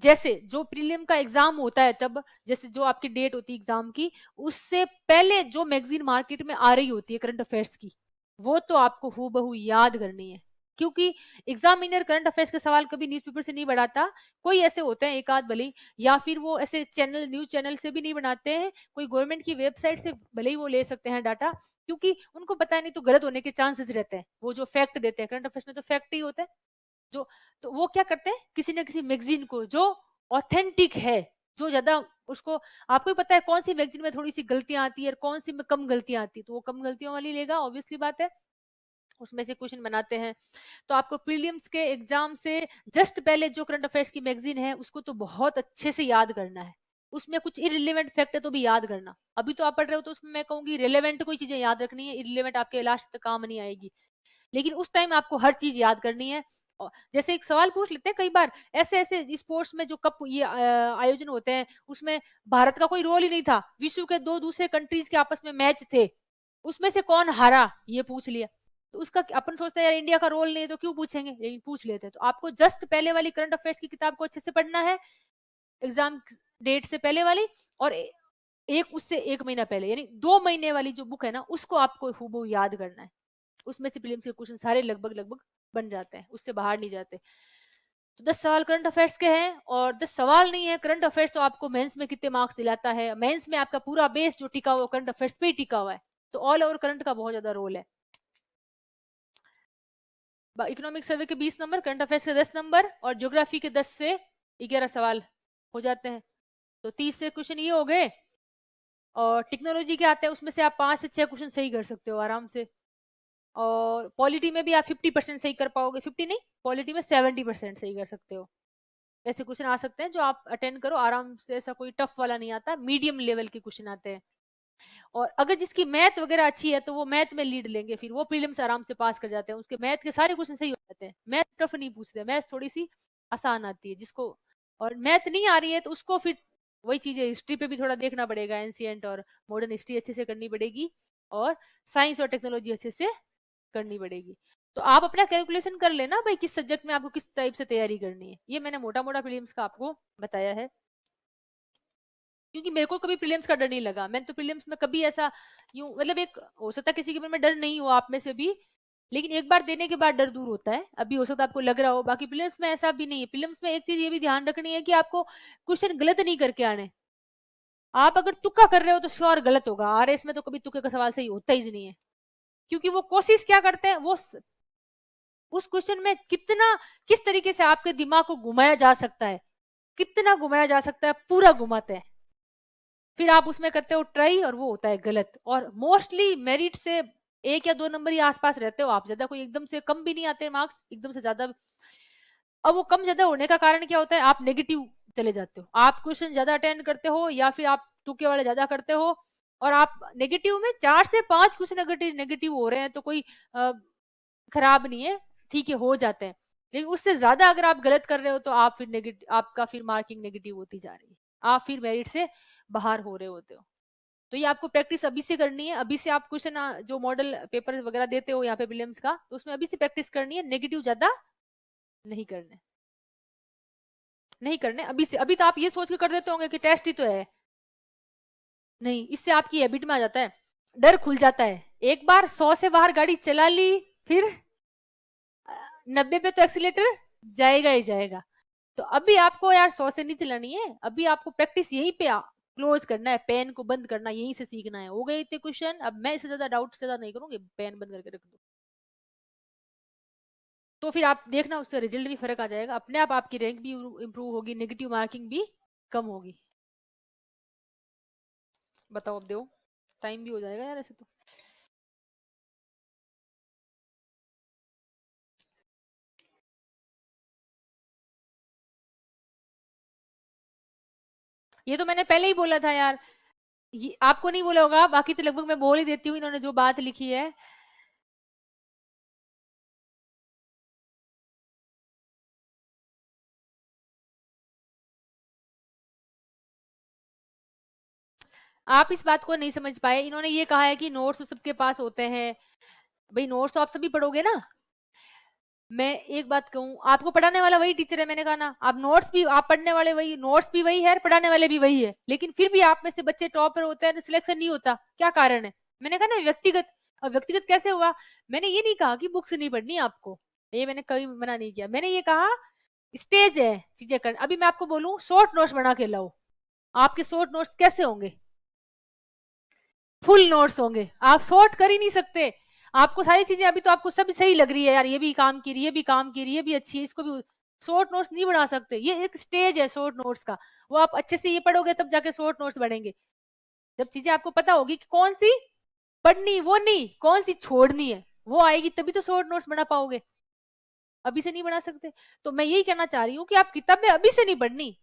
Speaker 1: जैसे जो प्रीलिम का एग्जाम होता है तब जैसे जो आपकी डेट होती है एग्जाम की, उससे पहले जो मैगजीन मार्केट में आ रही होती है करंट अफेयर्स की, वो तो आपको हूबहू याद करनी है, क्योंकि एग्जामिनर करंट अफेयर्स के सवाल कभी न्यूज़पेपर से नहीं बढ़ाता, कोई ऐसे होते हैं एक आध भले, या फिर वो ऐसे चैनल न्यूज चैनल से भी नहीं बनाते हैं, कोई गवर्नमेंट की वेबसाइट से भले ही वो ले सकते हैं डाटा, क्योंकि उनको पता नहीं तो गलत होने के चांसेस रहते हैं। वो जो फैक्ट देते हैं करंट अफेयर्स में तो फैक्ट ही होता है जो, तो वो क्या करते हैं किसी ना किसी मैगजीन को जो ऑथेंटिक है, जो ज्यादा उसको, आपको ही पता है कौन सी मैगजीन में थोड़ी सी गलतियां आती है और कौन सी में कम गलतियां आती है, तो वो कम गलतियों वाली लेगा, ऑब्वियसली बात है, उसमें से क्वेश्चन बनाते हैं। तो आपको प्रीलिम्स के एग्जाम से जस्ट पहले जो करंट अफेयर्स की मैगजीन है उसको तो बहुत अच्छे से याद करना है, उसमें कुछ इरिलेवेंट फैक्ट है तो भी याद करना, अभी तो आप पढ़ रहे हो तो उसमें मैं कहूंगी रिलेवेंट कोई चीजें याद रखनी है, इरिलेवेंट आपके लास्ट तक काम नहीं आएगी, लेकिन उस टाइम आपको हर चीज याद करनी है। जैसे एक सवाल पूछ लेते हैं कई बार, ऐसे ऐसे स्पोर्ट्स में जो कप ये आयोजन होते हैं उसमें भारत का कोई रोल ही नहीं था, विश्व के दो दूसरे कंट्रीज के आपस में मैच थे, उसमें से कौन हारा ये पूछ लिया, तो उसका अपन सोचते हैं यार इंडिया का रोल नहीं है तो क्यों पूछेंगे, लेकिन पूछ लेते हैं। तो आपको जस्ट पहले वाली करंट अफेयर्स की किताब को अच्छे से पढ़ना है एग्जाम डेट से पहले वाली, और एक उससे 1 महीना पहले यानी 2 महीने वाली जो बुक है ना उसको आपको हूबहू याद करना है, उसमें से प्रीलिम्स के क्वेश्चन सारे लगभग लगभग बन जाते हैं, उससे बाहर नहीं जाते। तो 10 सवाल करंट अफेयर्स के हैं, और 10 सवाल नहीं है करंट अफेयर्स तो आपको मेंस में कितने मार्क्स दिलाता है, मेंस में आपका पूरा बेस जो टिका हुआ करंट अफेयर्स पे ही टिका हुआ है, तो ऑल ओवर करंट का बहुत ज्यादा रोल है। इकोनॉमिक सर्वे के 20 नंबर, करंट अफेयर्स के 10 नंबर, और ज्योग्राफी के 10 से 11 सवाल हो जाते हैं, तो 30 से क्वेश्चन ये हो गए। और टेक्नोलॉजी के आते हैं उसमें से आप 5 से 6 क्वेश्चन सही कर सकते हो आराम से, और पॉलिटी में भी आप 50% सही कर पाओगे, 50 नहीं पॉलिटी में 70% सही कर सकते हो, ऐसे क्वेश्चन आ सकते हैं जो आप अटेंड करो आराम से, ऐसा कोई टफ वाला नहीं आता, मीडियम लेवल के क्वेश्चन आते हैं। और अगर जिसकी मैथ वगैरह अच्छी है तो वो मैथ में लीड लेंगे, फिर वो प्रीलिम्स आराम से पास कर जाते हैं, उसके मैथ के सारे क्वेश्चन सही हो जाते हैं, मैथ टफ नहीं पूछते, मैथ थोड़ी सी आसान आती है जिसको, और मैथ नहीं आ रही है तो उसको फिर वही चीज है, हिस्ट्री पे भी थोड़ा देखना पड़ेगा, एंशिएंट और मॉडर्न हिस्ट्री अच्छे से करनी पड़ेगी, और साइंस और टेक्नोलॉजी अच्छे से करनी पड़ेगी। तो आप अपना कैलकुलेशन कर लेना भाई किस सब्जेक्ट में आपको किस टाइप से तैयारी करनी है। ये मैंने मोटा मोटा प्रीलिम्स का आपको बताया है, क्योंकि मेरे को कभी प्रीलिम्स का डर नहीं लगा। मैंने तो प्रीलिम्स में कभी ऐसा यूं मतलब एक हो सकता है किसी के मन में डर नहीं हो आप में से भी, लेकिन एक बार देने के बाद डर दूर होता है। अभी हो सकता है आपको लग रहा हो, बाकी प्रीलिम्स में ऐसा भी नहीं है। प्रीलिम्स में एक चीज ये भी ध्यान रखनी है कि आपको क्वेश्चन गलत नहीं करके आने। आप अगर तुक्का कर रहे हो तो श्योर गलत होगा। आरएस में तो कभी तुक्के का सवाल सही होता ही नहीं है, क्योंकि वो कोशिश क्या करते हैं, वो उस क्वेश्चन में कितना किस तरीके से आपके दिमाग को घुमाया जा सकता है, कितना घुमाया जा सकता है, पूरा घुमाते हैं। फिर आप उसमें करते हो ट्राई और वो होता है गलत। और मोस्टली मेरिट से 1 या 2 नंबर ही आसपास रहते हो आप, ज्यादा कोई एकदम से कम भी नहीं आते मार्क्स, एकदम से ज्यादा। अब वो कम ज्यादा होने का कारण क्या होता है, आप नेगेटिव चले जाते हो, आप क्वेश्चन ज्यादा अटेंड करते हो या फिर आप तुक्के वाले ज्यादा करते हो, और आप नेगेटिव में 4 से 5 क्वेश्चन अगर नेगेटिव हो रहे हैं तो कोई खराब नहीं है, ठीक है, हो जाते हैं। लेकिन उससे ज्यादा अगर आप गलत कर रहे हो तो आप फिर नेगेटिव, आपका फिर मार्किंग नेगेटिव होती जा रही है, आप फिर मेरिट से बाहर हो रहे होते हो। तो ये आपको प्रैक्टिस अभी से करनी है। अभी से आप क्वेश्चन जो मॉडल पेपर वगैरह देते हो यहाँ पे प्रीलिम्स का, तो उसमें अभी से प्रैक्टिस करनी है, नेगेटिव ज्यादा नहीं करने, नहीं करने अभी से। अभी तो आप ये सोच के कर देते होंगे कि टेस्ट ही तो है, नहीं, इससे आपकी हैबिट में आ जाता है, डर खुल जाता है। एक बार 100 से बाहर गाड़ी चला ली, फिर 90 पे तो एक्सीलेटर जाएगा ही जाएगा। तो अभी आपको यार 100 से नहीं चलानी है, अभी आपको प्रैक्टिस यहीं पे क्लोज करना है, पेन को बंद करना यहीं से सीखना है। हो गए इतने क्वेश्चन, अब मैं इससे ज्यादा डाउट से ज्यादा नहीं करूंगी, पेन बंद करके रख दो। तो फिर आप देखना उससे रिजल्ट भी फर्क आ जाएगा, अपने आप आपकी रैंक भी इंप्रूव होगी, नेगेटिव मार्किंग भी कम होगी। बताओ अब दो, टाइम भी हो जाएगा यार ऐसे तो। ये तो मैंने पहले ही बोला था यार, ये आपको नहीं बोला होगा, बाकी तो लगभग मैं बोल ही देती हूँ, इन्होंने जो बात लिखी है। आप इस बात को नहीं समझ पाए। इन्होंने ये कहा है कि नोट्स तो सबके पास होते हैं, भाई नोट्स तो आप सभी पढ़ोगे ना। मैं एक बात कहूँ, आपको पढ़ाने वाला वही टीचर है, मैंने कहा ना, आप नोट्स भी आप पढ़ने वाले वही, नोट्स भी वही है, पढ़ाने वाले भी वही है, लेकिन फिर भी आप में से बच्चे टॉपर होते हैं, सिलेक्शन नहीं होता। क्या कारण है? मैंने कहा ना व्यक्तिगत। अब व्यक्तिगत कैसे हुआ? मैंने ये नहीं कहा कि बुक्स नहीं पढ़नी आपको, ये मैंने कभी मना नहीं किया। मैंने ये कहा स्टेज है चीजें कर। अभी मैं आपको बोलूं शॉर्ट नोट्स बना के लाओ, आपके शॉर्ट नोट्स कैसे होंगे? फुल नोट्स होंगे, आप शॉर्ट कर ही नहीं सकते। आपको सारी चीजें अभी तो आपको सब सही लग रही है यार, ये भी काम की रही है, ये भी काम की रही है, ये भी अच्छी है, इसको भी शॉर्ट नोट्स नहीं बना सकते। ये एक स्टेज है शॉर्ट नोट्स का, वो आप अच्छे से ये पढ़ोगे तब जाके शॉर्ट नोट्स बनेंगे। जब चीजें आपको पता होगी कि कौन सी पढ़नी, वो नहीं कौन सी छोड़नी है, वो आएगी तभी तो शॉर्ट नोट्स बना पाओगे, अभी से नहीं बना सकते। तो मैं यही कहना चाह रही हूँ कि आप किताबें अभी से नहीं पढ़नी,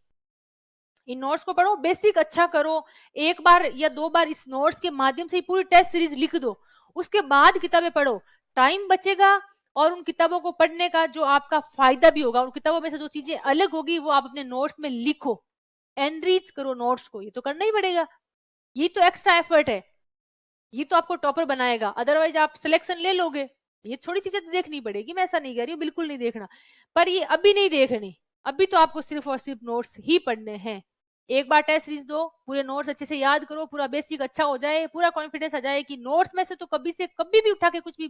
Speaker 1: इन नोट्स को पढ़ो, बेसिक अच्छा करो। 1 बार या 2 बार इस नोट्स के माध्यम से ही पूरी टेस्ट सीरीज लिख दो, उसके बाद किताबें पढ़ो, टाइम बचेगा। और उन किताबों को पढ़ने का जो आपका फायदा भी होगा, उन किताबों में से जो चीजें अलग होगी वो आप अपने नोट्स में लिखो, एनरिच करो नोट्स को। ये तो करना ही पड़ेगा, ये तो एक्स्ट्रा एफर्ट है, ये तो आपको टॉपर बनाएगा। अदरवाइज आप सिलेक्शन ले लोगे, ये थोड़ी चीजें तो देखनी पड़ेगी, मैं ऐसा नहीं कह रही हूँ बिल्कुल नहीं देखना, पर ये अभी नहीं देखनी। अभी तो आपको सिर्फ और सिर्फ नोट्स ही पढ़ने हैं। 1 बार टेस्ट सीरीज दो, पूरे नोट्स अच्छे से याद करो, पूरा बेसिक अच्छा हो जाए, पूरा कॉन्फिडेंस आ जाए कि नोट्स में से तो कभी से कभी भी उठा के कुछ भी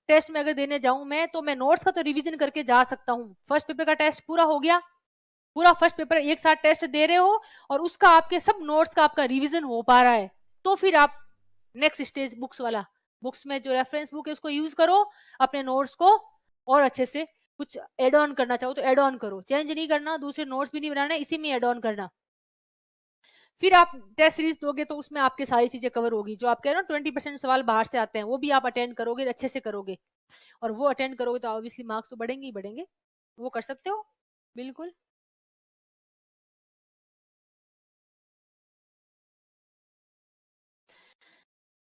Speaker 1: टेस्ट में अगर देने जाऊं मैं, तो मैं नोट्स का तो रिवीजन करके जा सकता हूँ। फर्स्ट पेपर का टेस्ट पूरा हो गया, पूरा फर्स्ट पेपर एक साथ टेस्ट दे रहे हो और उसका आपके सब नोट्स का आपका रिवीजन हो पा रहा है, तो फिर आप नेक्स्ट स्टेज बुक्स वाला, बुक्स में जो रेफरेंस बुक है उसको यूज करो, अपने नोट्स को और अच्छे से कुछ एड ऑन करना चाहो तो एड ऑन करो, चेंज नहीं करना, दूसरे नोट्स भी नहीं बनाने, इसी में एड ऑन करना। फिर आप टेस्ट सीरीज दोगे तो उसमें आपके सारी चीजें कवर होगी। जो आप कह रहे हो 20% सवाल बाहर से आते हैं, वो भी आप अटेंड करोगे, अच्छे से करोगे, और वो अटेंड करोगे तो ऑब्वियसली मार्क्स तो बढ़ेंगे ही बढ़ेंगे, वो कर सकते हो बिल्कुल।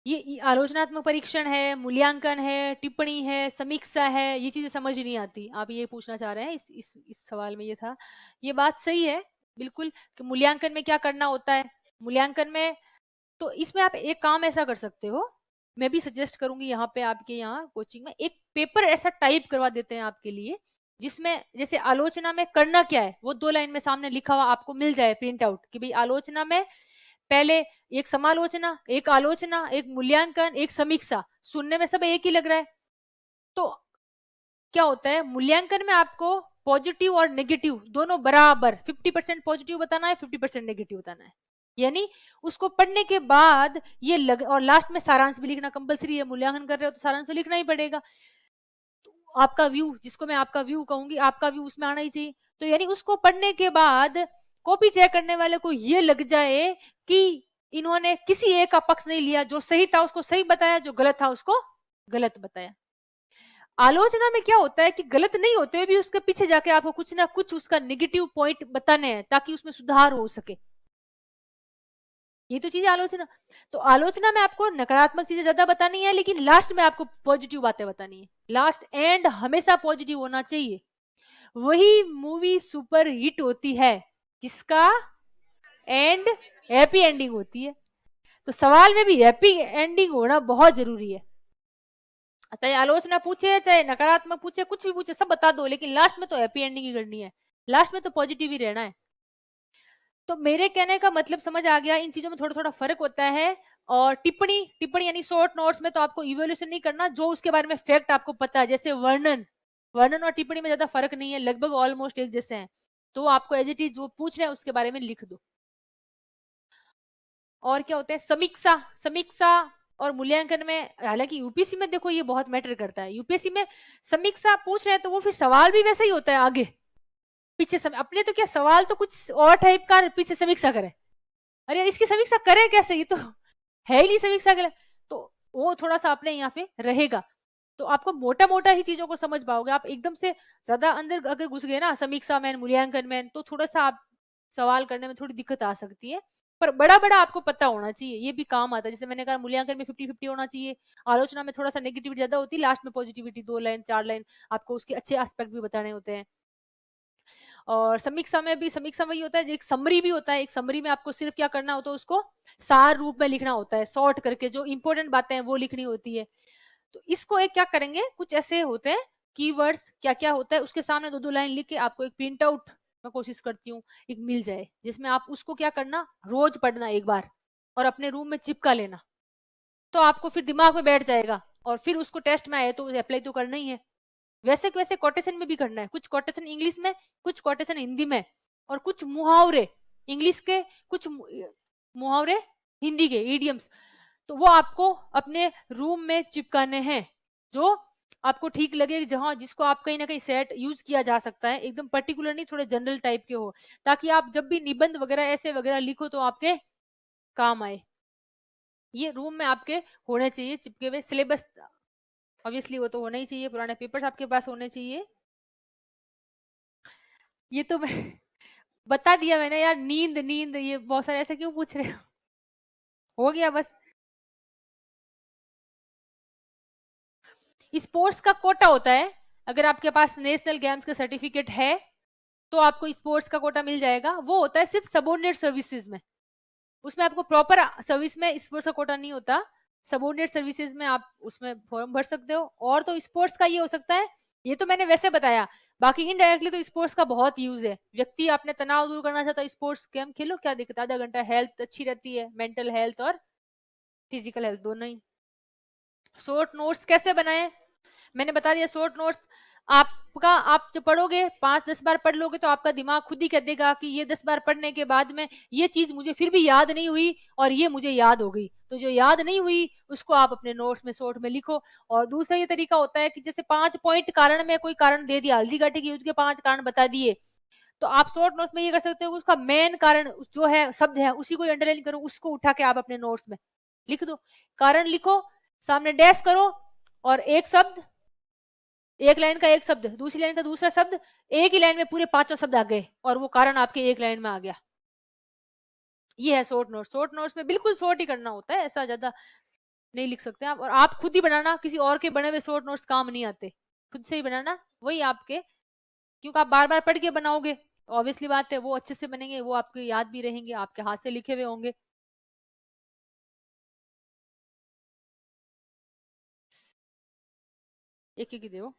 Speaker 1: ये आलोचनात्मक परीक्षण है, मूल्यांकन है, टिप्पणी है, समीक्षा है, ये चीजें समझ नहीं आती। आप ये पूछना चाह रहे हैं, इस सवाल में ये था, ये बात सही है बिल्कुल कि मूल्यांकन में क्या करना होता है। मूल्यांकन में तो इसमें आप एक काम ऐसा कर सकते हो, मैं भी सजेस्ट करूंगी यहाँ पे आपके यहाँ कोचिंग में, एक पेपर ऐसा टाइप करवा देते हैं आपके लिए जिसमें जैसे आलोचना में करना क्या है वो 2 लाइन में सामने लिखा हुआ आपको मिल जाए प्रिंट आउट कि भाई आलोचना में पहले एक समालोचना, एक आलोचना, एक मूल्यांकन, एक समीक्षा। सुनने में सब एक ही लग रहा है। तो क्या होता है मूल्यांकन में आपको पॉजिटिव और नेगेटिव दोनों बराबर 50% पॉजिटिव बताना है, 50% नेगेटिव बताना है। यानी उसको पढ़ने के बाद ये लग और लास्ट में सारांश भी लिखना कंपलसरी है। मूल्यांकन कर रहे हो तो सारांश तो लिखना ही पड़ेगा। तो आपका व्यू, जिसको मैं आपका व्यू कहूंगी, आपका व्यू उसमें आना ही चाहिए। तो यानी उसको पढ़ने के बाद कॉपी चेक करने वाले को ये लग जाए कि इन्होंने किसी एक का पक्ष नहीं लिया, जो सही था उसको सही बताया, जो गलत था उसको गलत बताया। आलोचना में क्या होता है कि गलत नहीं होते हुए भी उसके पीछे जाके आपको कुछ ना कुछ उसका नेगेटिव पॉइंट बताने हैं ताकि उसमें सुधार हो सके। ये तो चीज है आलोचना। तो आलोचना में आपको नकारात्मक चीजें ज्यादा बतानी है, लेकिन लास्ट में आपको पॉजिटिव बातें बतानी है। लास्ट एंड हमेशा पॉजिटिव होना चाहिए। वही मूवी सुपर हिट होती है जिसका एंड हैप्पी एंडिंग होती है। तो सवाल में भी हैप्पी एंडिंग होना बहुत जरूरी है। चाहे आलोचना पूछे, चाहे नकारात्मक पूछे, कुछ भी पूछे, सब बता दो, लेकिन लास्ट में तो हैप्पी एंडिंग ही करनी है। लास्ट में तो पॉजिटिव ही रहना है। तो मेरे कहने का मतलब समझ आ गया। इन चीजों में थोड़ा थोड़ा फर्क होता है। और टिप्पणी टिप्पणी यानी शॉर्ट नोट्स में तो आपको इवोल्यूशन नहीं करना, जो उसके बारे में फैक्ट आपको पता है। जैसे वर्णन, वर्णन और टिप्पणी में ज्यादा फर्क नहीं है, लगभग ऑलमोस्ट एक जैसे हैं। तो आपको एज इट इज जो पूछ रहे हैं उसके बारे में लिख दो। और क्या होता है समीक्षा, समीक्षा और मूल्यांकन में, हालांकि यूपीएससी में देखो ये बहुत मैटर करता है। यूपीएससी में समीक्षा पूछ रहे हैं तो वो फिर सवाल भी वैसा ही होता है आगे पीछे। अपने तो क्या सवाल तो कुछ और टाइप का, पीछे समीक्षा करें। अरे यार इसकी समीक्षा करें कैसे, ये तो है ही नहीं समीक्षा के लिए। तो वो थोड़ा सा अपने यहाँ पे रहेगा। तो आपको मोटा मोटा ही चीजों को समझ पाओगे। आप एकदम से ज्यादा अंदर अगर घुस गए ना समीक्षा में, मूल्यांकन में, तो थोड़ा सा आप सवाल करने में थोड़ी दिक्कत आ सकती है। पर बड़ा बड़ा आपको पता होना चाहिए, ये भी काम आता है। जैसे मैंने कहा मूल्यांकन में 50-50 होना चाहिए। आलोचना में थोड़ा सा नेगेटिविटी ज्यादा होती है, लास्ट में पॉजिटिविटी 2 लाइन 4 लाइन आपको उसके अच्छे एस्पेक्ट भी बताने होते हैं। और समीक्षा में भी, समीक्षा में ही होता है, एक समरी भी होता है। एक समरी में आपको सिर्फ क्या करना होता है, उसको सार रूप में लिखना होता है, शॉर्ट करके जो इंपॉर्टेंट बातें हैं वो लिखनी होती है। तो इसको एक क्या करेंगे, कुछ ऐसे होते हैं कीवर्ड्स, क्या क्या होता है उसके सामने 2-2 लाइन लिख के आपको एक प्रिंट आउट, मैं कोशिश करती हूँ एक मिल जाए, जिसमें आप उसको क्या करना, रोज पढ़ना एक बार और अपने रूम में चिपका लेना। तो आपको फिर दिमाग में बैठ जाएगा और फिर उसको टेस्ट में आए तो अप्लाई तो करना ही है। वैसे वैसे कोटेशन में भी करना है। कुछ कोटेशन इंग्लिश में, कुछ कोटेशन हिंदी में, और कुछ मुहावरे इंग्लिश के, कुछ मुहावरे हिंदी के, इडियम्स। तो वो आपको अपने रूम में चिपकाने हैं, जो आपको ठीक लगे, जहां जिसको आप कहीं ना कहीं सेट यूज किया जा सकता है। एकदम पर्टिकुलर नहीं, थोड़े जनरल टाइप के हो, ताकि आप जब भी निबंध वगैरह ऐसे वगैरह लिखो तो आपके काम आए। ये रूम में आपके होने चाहिए चिपके हुए। सिलेबस ऑब्वियसली वो तो होना ही चाहिए, पुराने पेपर्स आपके पास होने चाहिए। ये तो मैं बता दिया मैंने यार। नींद नींद ये बहुत सारे ऐसे क्यों पूछ रहे हो गया बस। स्पोर्ट्स का कोटा होता है। अगर आपके पास नेशनल गेम्स का सर्टिफिकेट है तो आपको स्पोर्ट्स का कोटा मिल जाएगा। वो होता है सिर्फ सबऑर्डिनेट सर्विसेज में, उसमें आपको प्रॉपर सर्विस में स्पोर्ट्स का कोटा नहीं होता। सबऑर्डिनेट सर्विसेज में आप उसमें फॉर्म भर सकते हो। और तो स्पोर्ट्स का ये हो सकता है, ये तो मैंने वैसे बताया, बाकी इनडायरेक्टली तो स्पोर्ट्स का बहुत यूज है। व्यक्ति अपने तनाव दूर करना चाहता है, स्पोर्ट्स गेम खेलो, क्या दिक्कत, आधा घंटा, हेल्थ अच्छी रहती है, मेंटल हेल्थ और फिजिकल हेल्थ दोनों ही। शॉर्ट नोट्स कैसे बनाए, मैंने बता दिया। शॉर्ट नोट्स आपका, आप जब पढ़ोगे 5-10 बार पढ़ लोगे तो आपका दिमाग खुद ही कह देगा कि ये 10 बार पढ़ने के बाद में ये चीज मुझे फिर भी याद नहीं हुई और ये मुझे याद हो गई। तो जो याद नहीं हुई उसको आप अपने नोट्स में शॉर्ट में लिखो। और दूसरा ये तरीका होता है कि जैसे 5 पॉइंट कारण में कोई कारण दे दिया, हल्दी घाटी के युद्ध के 5 कारण बता दिए, तो आप शॉर्ट नोट्स में ये कर सकते हो, उसका मेन कारण जो है शब्द है उसी को अंडरलाइन करो, उसको उठा के आप अपने नोट्स में लिख दो। कारण लिखो, सामने डैश करो, और एक शब्द, एक लाइन का एक शब्द, दूसरी लाइन का दूसरा शब्द, एक ही लाइन में पूरे 5 शब्द आ गए और वो कारण आपके एक लाइन में आ गया। ये है शॉर्ट नोट्स। शॉर्ट नोट्स में बिल्कुल शॉर्ट ही करना होता है, ऐसा ज्यादा नहीं लिख सकते आप। और आप खुद ही बनाना, किसी और के बने हुए शॉर्ट नोट्स काम नहीं आते, खुद से ही बनाना वही आपके, क्योंकि आप बार बार पढ़ के बनाओगे, ऑब्वियसली बात है वो अच्छे से बनेंगे, वो आपके याद भी रहेंगे, आपके हाथ से लिखे हुए होंगे। एक एक ही दो।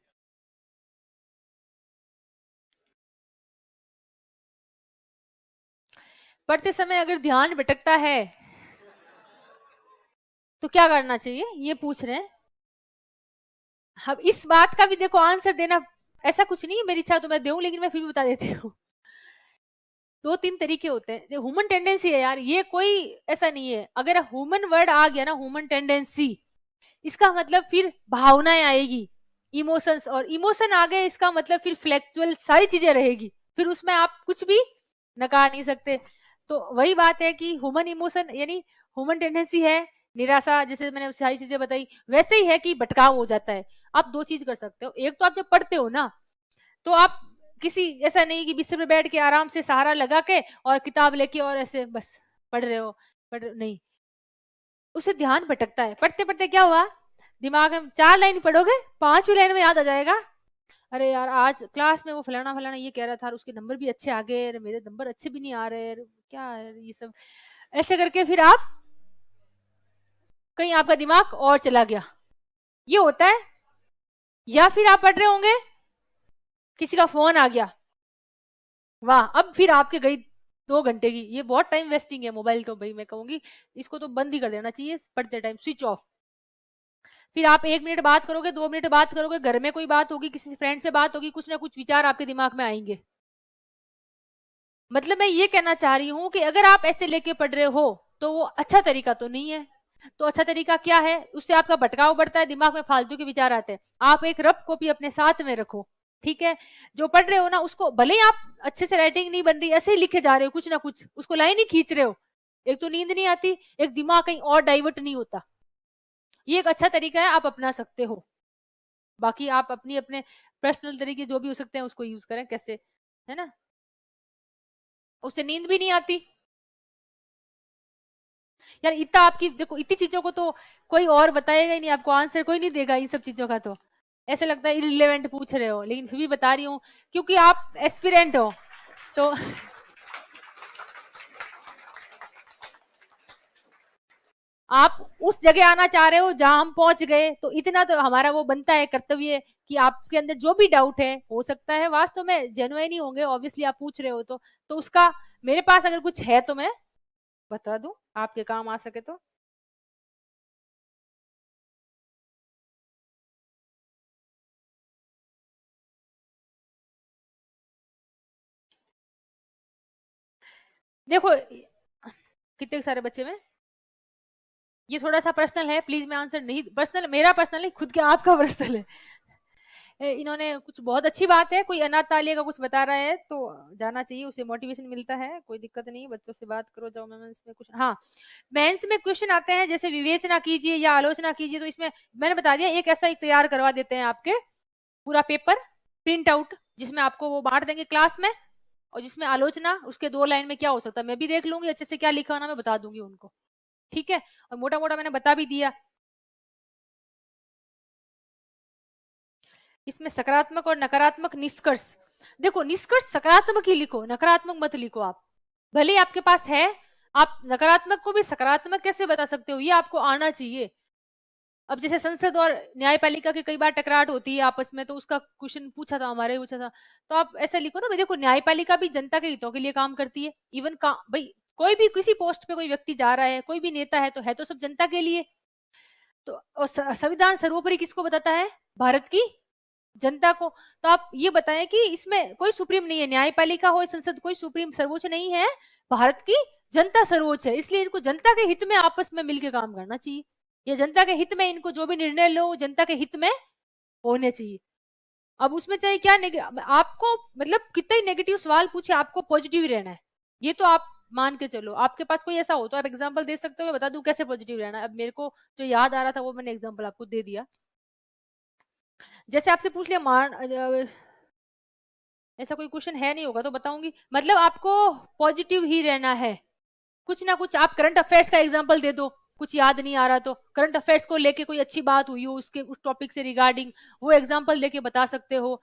Speaker 1: पढ़ते समय अगर ध्यान भटकता है तो क्या करना चाहिए, ये पूछ रहे हैं। अब इस बात का भी देखो आंसर देना ऐसा कुछ नहीं है, मेरी इच्छा तो मैं दूं, लेकिन मैं फिर भी बता देती हूँ। दो तीन तरीके होते हैं, ह्यूमन टेंडेंसी है यार, ये कोई ऐसा नहीं है। अगर ह्यूमन वर्ड आ गया ना, ह्यूमन टेंडेंसी, इसका मतलब फिर भावनाएं आएगी, इमोशंस, और इमोशन आ गए इसका मतलब फिर फ्लेक्चुअल सारी चीजें रहेगी, फिर उसमें आप कुछ भी नकार नहीं सकते। तो वही बात है कि ह्यूमन इमोशन यानी ह्यूमन टेंडेंसी है निराशा, जैसे मैंने सारी चीजें बताई, वैसे ही है कि भटकाव हो जाता है। आप दो चीज कर सकते हो, एक तो आप जब पढ़ते हो ना, तो आप किसी ऐसा नहीं कि बिस्तर पे बैठ के आराम से सहारा लगा के और किताब लेके और ऐसे बस पढ़ रहे हो, नहीं, उससे ध्यान भटकता है। पढ़ते पढ़ते क्या हुआ, दिमाग में 4 लाइन पढ़ोगे, 5वीं लाइन में याद आ जाएगा, अरे यार आज क्लास में वो फलाना फलाना ये कह रहा था और उसके नंबर भी अच्छे आ गए, मेरे नंबर अच्छे भी नहीं आ रहे, क्या है ये सब, ऐसे करके फिर आप कहीं आपका दिमाग और चला गया, ये होता है। या फिर आप पढ़ रहे होंगे, किसी का फोन आ गया, वाह, अब फिर आपके गई 2 घंटे की, ये बहुत टाइम वेस्टिंग है मोबाइल, तो भाई मैं कहूंगी इसको तो बंद ही कर देना चाहिए पढ़ते टाइम, स्विच ऑफ। फिर आप 1 मिनट बात करोगे, 2 मिनट बात करोगे, घर में कोई बात होगी, किसी फ्रेंड से बात होगी, कुछ ना कुछ विचार आपके दिमाग में आएंगे। मतलब मैं ये कहना चाह रही हूं कि अगर आप ऐसे लेके पढ़ रहे हो तो वो अच्छा तरीका तो नहीं है। तो अच्छा तरीका क्या है, उससे आपका भटकाव बढ़ता है, दिमाग में फालतू के विचार आते हैं। आप एक रफ कॉपी अपने साथ में रखो, ठीक है, जो पढ़ रहे हो ना उसको, भले ही आप अच्छे से राइटिंग नहीं बन रही, ऐसे ही लिखे जा रहे हो कुछ ना कुछ, उसको लाइन ही खींच रहे हो, एक तो नींद नहीं आती, एक दिमाग कहीं और डाइवर्ट नहीं होता। ये एक अच्छा तरीका है, आप अपना सकते हो। बाकी आप अपनी अपने पर्सनल तरीके जो भी हो सकते हैं उसको यूज करें, कैसे, है ना, उससे नींद भी नहीं आती। यार इतना आपकी देखो, इतनी चीजों को तो कोई और बताएगा ही नहीं आपको, आंसर कोई नहीं देगा इन सब चीजों का, तो ऐसे लगता है इरिलेवेंट पूछ रहे हो, लेकिन फिर भी बता रही हूँ क्योंकि आप एस्पिरेंट हो। तो आप उस जगह आना चाह रहे हो जहां हम पहुंच गए, तो इतना तो हमारा वो बनता है कर्तव्य कि आपके अंदर जो भी डाउट है, हो सकता है वास्तव में जेन्युइन ही होंगे, ऑब्वियसली आप पूछ रहे हो, तो उसका मेरे पास अगर कुछ है तो मैं बता दूं, आपके काम आ सके तो। देखो कितने सारे बच्चे में, ये थोड़ा सा पर्सनल है, प्लीज मैं आंसर नहीं, पर्सनल मेरा पर्सनल है, खुद के आपका पर्सनल है। इन्होंने कुछ बहुत अच्छी बात है, कोई अनाथ तालिया का कुछ बता रहा है तो जाना चाहिए, उसे मोटिवेशन मिलता है, कोई दिक्कत नहीं, बच्चों से बात करो, जाओ मेंस में कुछ। हाँ, मेंस में क्वेश्चन आते हैं जैसे विवेचना कीजिए या आलोचना कीजिए, तो इसमें मैंने बता दिया, एक ऐसा एक तैयार करवा देते हैं आपके पूरा पेपर प्रिंट आउट, जिसमें आपको वो बांट देंगे क्लास में, और जिसमें आलोचना उसके 2 लाइन में क्या हो सकता है मैं भी देख लूंगी, अच्छे से क्या लिखा होना मैं बता दूंगी उनको, ठीक है, और मोटा मोटा मैंने बता भी दिया। इसमें सकारात्मक और नकारात्मक निष्कर्ष, देखो निष्कर्ष सकारात्मक ही लिखो, नकारात्मक मत लिखो आप, भले आपके पास है, आप नकारात्मक को भी सकारात्मक कैसे बता सकते हो, ये आपको आना चाहिए। अब जैसे संसद और न्यायपालिका की कई बार टकराट होती है आपस में, तो उसका क्वेश्चन पूछा था, हमारे पूछा था, तो आप ऐसा लिखो ना, भाई देखो न्यायपालिका भी जनता के हितों के लिए काम करती है, इवन का भाई कोई भी किसी पोस्ट पे कोई व्यक्ति जा रहा है, कोई भी नेता है तो सब जनता के लिए। तो और संविधान सर्वोपरि किसको बताता है, भारत की जनता को। तो आप ये बताएं कि इसमें कोई सुप्रीम नहीं है, न्यायपालिका हो संसद, कोई सुप्रीम सर्वोच्च नहीं है, भारत की जनता सर्वोच्च है, इसलिए इनको जनता के हित में आपस में मिलकर काम करना चाहिए, या जनता के हित में इनको जो भी निर्णय लो जनता के हित में होने चाहिए। अब उसमें चाहे क्या आपको मतलब कितना ही नेगेटिव सवाल पूछे, आपको पॉजिटिव ही रहना है, ये तो आप मान के चलो। आपके पास कोई ऐसा हो तो आप एग्जांपल दे सकते हो, मैं बता दूं कैसे पॉजिटिव रहना है। अब मेरे को जो याद आ रहा था वो मैंने एग्जांपल आपको दे दिया। जैसे आपसे पूछ लिया ऐसा कोई क्वेश्चन है नहीं होगा तो बताऊंगी, मतलब आपको पॉजिटिव ही रहना है, कुछ ना कुछ आप करंट अफेयर्स का एग्जांपल दे दो, कुछ याद नहीं आ रहा तो करंट अफेयर्स को लेके कोई अच्छी बात हुई हो उसके उस टॉपिक से रिगार्डिंग, वो एग्जांपल लेके बता सकते हो।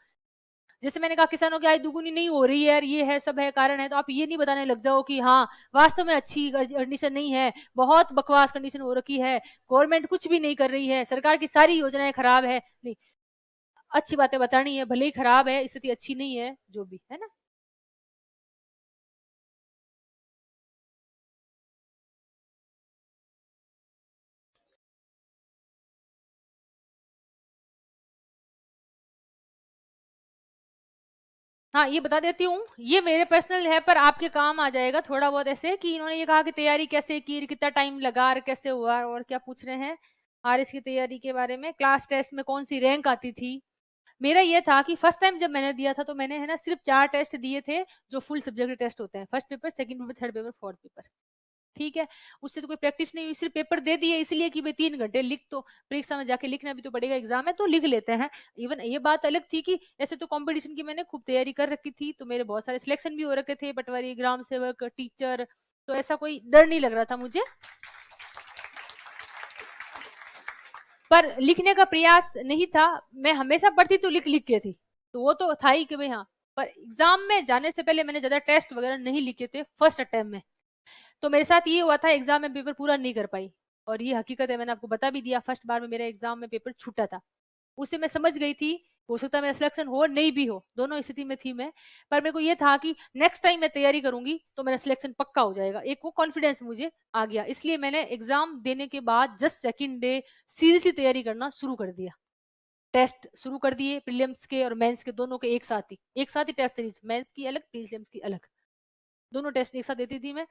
Speaker 1: जैसे मैंने कहा किसानों की आय दुगुनी नहीं हो रही है, ये है सब है कारण है, तो आप ये नहीं बताने लग जाओ कि हाँ वास्तव में अच्छी कंडीशन नहीं है, बहुत बकवास कंडीशन हो रखी है, गवर्नमेंट कुछ भी नहीं कर रही है, सरकार की सारी योजनाएं खराब है, नहीं, अच्छी बातें बतानी है, भले ही खराब है, स्थिति अच्छी नहीं है, जो भी है ना। हाँ, ये बता देती हूँ, ये मेरे पर्सनल है पर आपके काम आ जाएगा थोड़ा बहुत। ऐसे कि इन्होंने ये कहा कि तैयारी कैसे की, कितना टाइम लगा और कैसे हुआ, और क्या पूछ रहे हैं आरएस की तैयारी के बारे में, क्लास टेस्ट में कौन सी रैंक आती थी। मेरा ये था कि फर्स्ट टाइम जब मैंने दिया था तो मैंने है ना सिर्फ 4 टेस्ट दिए थे जो फुल सब्जेक्ट टेस्ट होते हैं, first paper, second paper, third paper, fourth paper. ठीक है, उससे तो कोई प्रैक्टिस नहीं हुई, सिर्फ पेपर दे दिए इसलिए कि भाई 3 घंटे लिख, तो परीक्षा में जाके लिखना भी तो पड़ेगा, एग्जाम है तो लिख लेते हैं। इवन ये बात अलग थी कि ऐसे तो कंपटीशन की मैंने खूब तैयारी कर रखी थी, तो मेरे बहुत सारे सिलेक्शन भी हो रखे थे, पटवारी, ग्राम सेवक, टीचर, तो ऐसा कोई डर नहीं लग रहा था मुझे। पर लिखने का प्रयास नहीं था, मैं हमेशा पढ़ती तो लिख लिख के थी, तो वो तो था ही कि भाई हाँ। पर एग्जाम में जाने से पहले मैंने ज्यादा टेस्ट वगैरह नहीं लिखे थे फर्स्ट अटेम्प्ट में। तो मेरे साथ ये हुआ था, एग्जाम में पेपर पूरा नहीं कर पाई, और ये हकीकत है, मैंने आपको बता भी दिया, फर्स्ट बार में मेरा एग्जाम में पेपर छूटा था। उससे मैं समझ गई थी, हो सकता है मेरा सिलेक्शन हो नहीं भी हो, दोनों स्थिति में थी मैं। पर मेरे को ये था कि नेक्स्ट टाइम मैं तैयारी करूंगी तो मेरा सिलेक्शन पक्का हो जाएगा, एक वो कॉन्फिडेंस मुझे आ गया। इसलिए मैंने एग्जाम देने के बाद जस्ट सेकंड डे सीरियसली तैयारी करना शुरू कर दिया, टेस्ट शुरू कर दिए, प्रीलिम्स के और मेंस के दोनों के एक साथ ही टेस्ट सीरीज, मेंस की अलग, प्रीलिम्स की अलग, दोनों टेस्ट एक साथ देती थी मैं।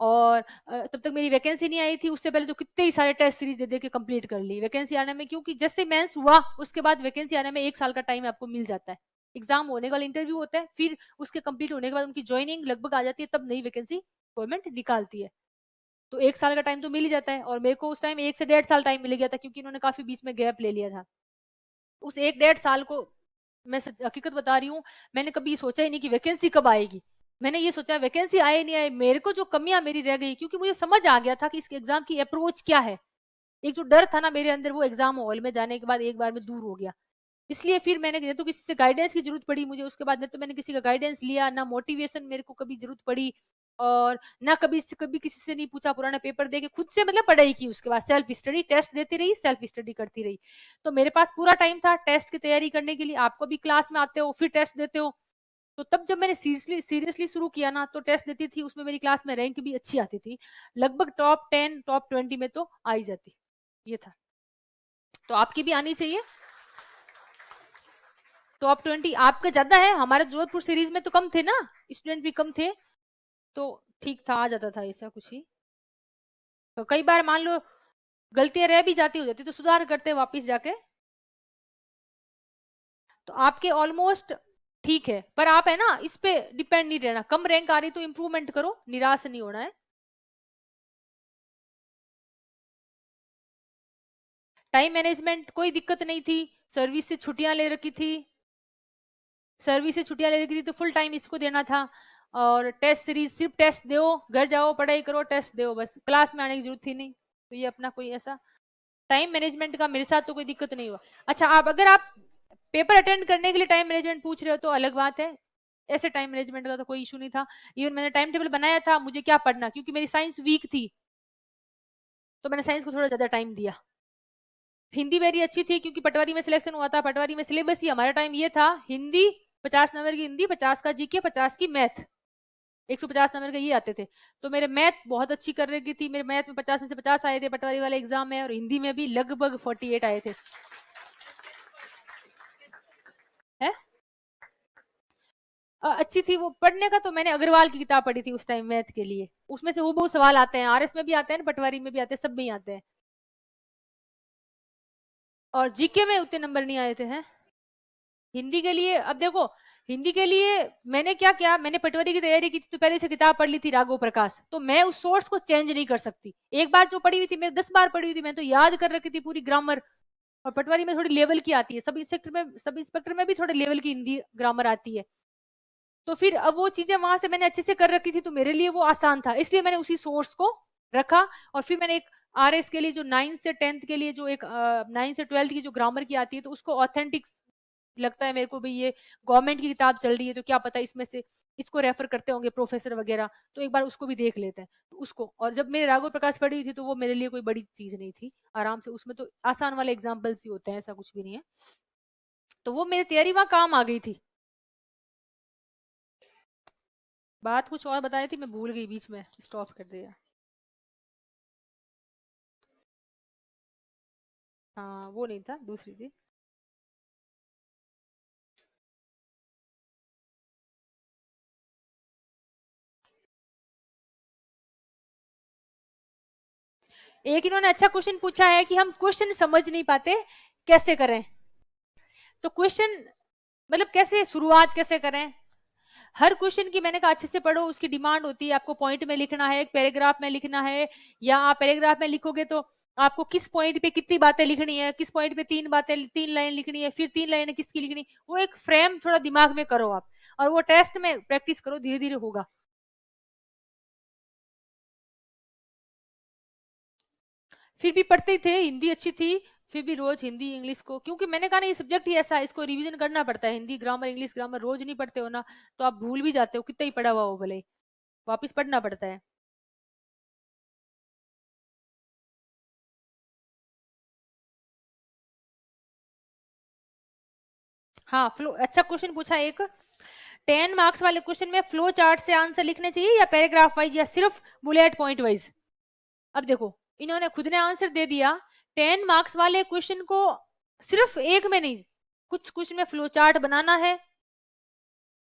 Speaker 1: और तब तक मेरी वैकेंसी नहीं आई थी, उससे पहले तो कितने ही सारे टेस्ट सीरीज दे दे के कंप्लीट कर ली वैकेंसी आने में, क्योंकि जैसे मेंस हुआ उसके बाद वैकेंसी आने में 1 साल का टाइम आपको मिल जाता है। एग्जाम होने वाला इंटरव्यू होता है, फिर उसके कंप्लीट होने के बाद उनकी ज्वाइनिंग लगभग आ जाती है, तब नई वैकेंसी गवर्नमेंट निकालती है। तो 1 साल का टाइम तो मिल ही जाता है, और मेरे को उस टाइम 1 से 1.5 साल टाइम मिल गया था, क्योंकि इन्होंने काफी बीच में गैप ले लिया था। उस 1 डेढ़ साल को मैं हकीकत बता रही हूँ, मैंने कभी सोचा ही नहीं कि वैकेंसी कब आएगी। मैंने ये सोचा वैकेंसी आए नहीं आए, मेरे को जो कमियां मेरी रह गई, क्योंकि मुझे समझ आ गया था कि इस एग्जाम की अप्रोच क्या है। एक जो डर था ना मेरे अंदर, वो एग्जाम हॉल में जाने के बाद एक बार में दूर हो गया। इसलिए फिर मैंने तो किसी से गाइडेंस की जरूरत पड़ी मुझे उसके बाद, न तो मैंने किसी का गाइडेंस लिया, ना मोटिवेशन मेरे को कभी जरूरत पड़ी, और ना कभी किसी से नहीं पूछा, पुराना पेपर दे के खुद से मतलब पढ़ाई की, उसके बाद सेल्फ स्टडी, टेस्ट देती रही, सेल्फ स्टडी करती रही। तो मेरे पास पूरा टाइम था टेस्ट की तैयारी करने के लिए। आपको भी क्लास में आते हो फिर टेस्ट देते हो, तो तब जब मैंने सीरियसली शुरू किया ना, तो टेस्ट देती थी, उसमें मेरी क्लास में रैंक भी अच्छी आती थी, लगभग टॉप 10 टॉप 20 में तो आ ही जाती। ये था, तो आपकी भी आनी चाहिए टॉप 20। आपका ज्यादा है, हमारे जोधपुर सीरीज में तो कम थे ना, स्टूडेंट भी कम थे, तो ठीक था, आ जाता था ऐसा कुछ ही। तो कई बार मान लो गलतियां रह भी जाती हो जाती तो सुधार करते वापस जाके। तो आपके ऑलमोस्ट ठीक है, पर आप है ना इस पे डिपेंड नहीं रहना, कम रैंक आ रही तो इंप्रूवमेंट करो, निराश नहीं होना है। टाइम मैनेजमेंट कोई दिक्कत नहीं थी, सर्विस से छुट्टियां ले रखी थी, सर्विस से छुट्टियां ले रखी थी, तो फुल टाइम इसको देना था। और टेस्ट सीरीज सिर्फ टेस्ट दो, घर जाओ पढ़ाई करो, टेस्ट दो, बस क्लास में आने की जरूरत थी नहीं। तो ये अपना कोई ऐसा टाइम मैनेजमेंट का मेरे साथ तो कोई दिक्कत नहीं हुआ। अच्छा, आप अगर आप पेपर अटेंड करने के लिए टाइम मैनेजमेंट पूछ रहे हो तो अलग बात है, ऐसे टाइम मैनेजमेंट का तो कोई इशू नहीं था। इवन मैंने टाइम टेबल बनाया था मुझे क्या पढ़ना, क्योंकि मेरी साइंस वीक थी, तो मैंने साइंस को थोड़ा ज्यादा टाइम दिया। हिंदी मेरी अच्छी थी क्योंकि पटवारी में सिलेक्शन हुआ था, पटवारी में सिलेबस ही हमारा टाइम ये था, हिंदी 50 नंबर की हिंदी, 50 का जीके, 50 की मैथ, 150 नंबर के ये आते थे। तो मेरे मैथ बहुत अच्छी कर रही थी, मेरे मैथ में 50 में से 50 आए थे पटवारी वाले एग्जाम में, और हिंदी में भी लगभग 48 आए थे। है अच्छी थी वो पढ़ने का। तो मैंने अग्रवाल की किताब पढ़ी थी उस टाइम मैथ के लिए, उसमें से वो सवाल आते हैं, आरएस में भी आते हैं, पटवारी में भी आते हैं, सब में ही आते हैं। और जीके में उतने नंबर नहीं आए थे हैं। हिंदी के लिए अब देखो, हिंदी के लिए मैंने क्या किया, मैंने पटवारी की तैयारी की थी तो पहले से किताब पढ़ ली थी राघव प्रकाश, तो मैं उस सोर्स को चेंज नहीं कर सकती। एक बार जो पढ़ी हुई थी मैंने 10 बार पढ़ी हुई थी, मैं तो याद कर रखी थी पूरी ग्रामर। और पटवारी में थोड़ी लेवल की आती है, सब इंस्पेक्टर में भी थोड़े लेवल की हिंदी ग्रामर आती है। तो फिर अब वो चीजें वहां से मैंने अच्छे से कर रखी थी, तो मेरे लिए वो आसान था, इसलिए मैंने उसी सोर्स को रखा। और फिर मैंने एक आरएस के लिए जो 9 से 10 के लिए जो एक 9 से 12 की जो ग्रामर की आती है, तो उसको ऑथेंटिक लगता है मेरे को भी, ये गवर्नमेंट की किताब चल रही है तो क्या पता इसमें से इसको रेफर करते होंगे प्रोफेसर वगैरह, तो एक बार उसको भी देख लेते हैं। तो उसको, और जब मेरे राघव प्रकाश पढ़ी हुई थी तो वो मेरे लिए कोई बड़ी चीज नहीं थी, आराम से, उसमें तो आसान वाले एग्जाम्पल्स ही होते हैं, ऐसा कुछ भी नहीं है। तो वो मेरी तैयारी वहां काम आ गई थी। बात कुछ और बता रही थी, मैं भूल गई, बीच में स्टॉप कर दिया। हाँ वो नहीं था, दूसरी थी। एक इन्होंने अच्छा क्वेश्चन पूछा है कि हम क्वेश्चन समझ नहीं पाते, कैसे करें। तो क्वेश्चन मतलब कैसे शुरुआत कैसे करें। हर क्वेश्चन की मैंने कहा अच्छे से पढ़ो, उसकी डिमांड होती है, आपको पॉइंट में लिखना है, एक पैराग्राफ में लिखना है, या आप पैराग्राफ में लिखोगे तो आपको किस पॉइंट पे कितनी बातें लिखनी है, किस पॉइंट पे 3 बातें 3 लाइन लिखनी है, फिर 3 लाइन किसकी लिखनी, वो एक फ्रेम थोड़ा दिमाग में करो आप, और वो टेस्ट में प्रैक्टिस करो, धीरे धीरे होगा। फिर भी पढ़ते ही थे, हिंदी अच्छी थी, फिर भी रोज हिंदी इंग्लिश को, क्योंकि मैंने कहा ना ये सब्जेक्ट ही ऐसा है, इसको रिवीजन करना पड़ता है। हिंदी ग्रामर इंग्लिश ग्रामर रोज नहीं पढ़ते हो ना, तो आप भूल भी जाते हो, कितना ही पढ़ा हुआ हो भले, वापिस पढ़ना पड़ता है। हाँ फ्लो, अच्छा क्वेश्चन पूछा एक, 10 मार्क्स वाले क्वेश्चन में फ्लो चार्ट से आंसर लिखने चाहिए या पैराग्राफ वाइज या सिर्फ बुलेट पॉइंट वाइज। अब देखो इन्होंने खुद ने आंसर दे दिया, 10 मार्क्स वाले क्वेश्चन को सिर्फ एक में नहीं, कुछ क्वेश्चन में फ्लो चार्ट बनाना है,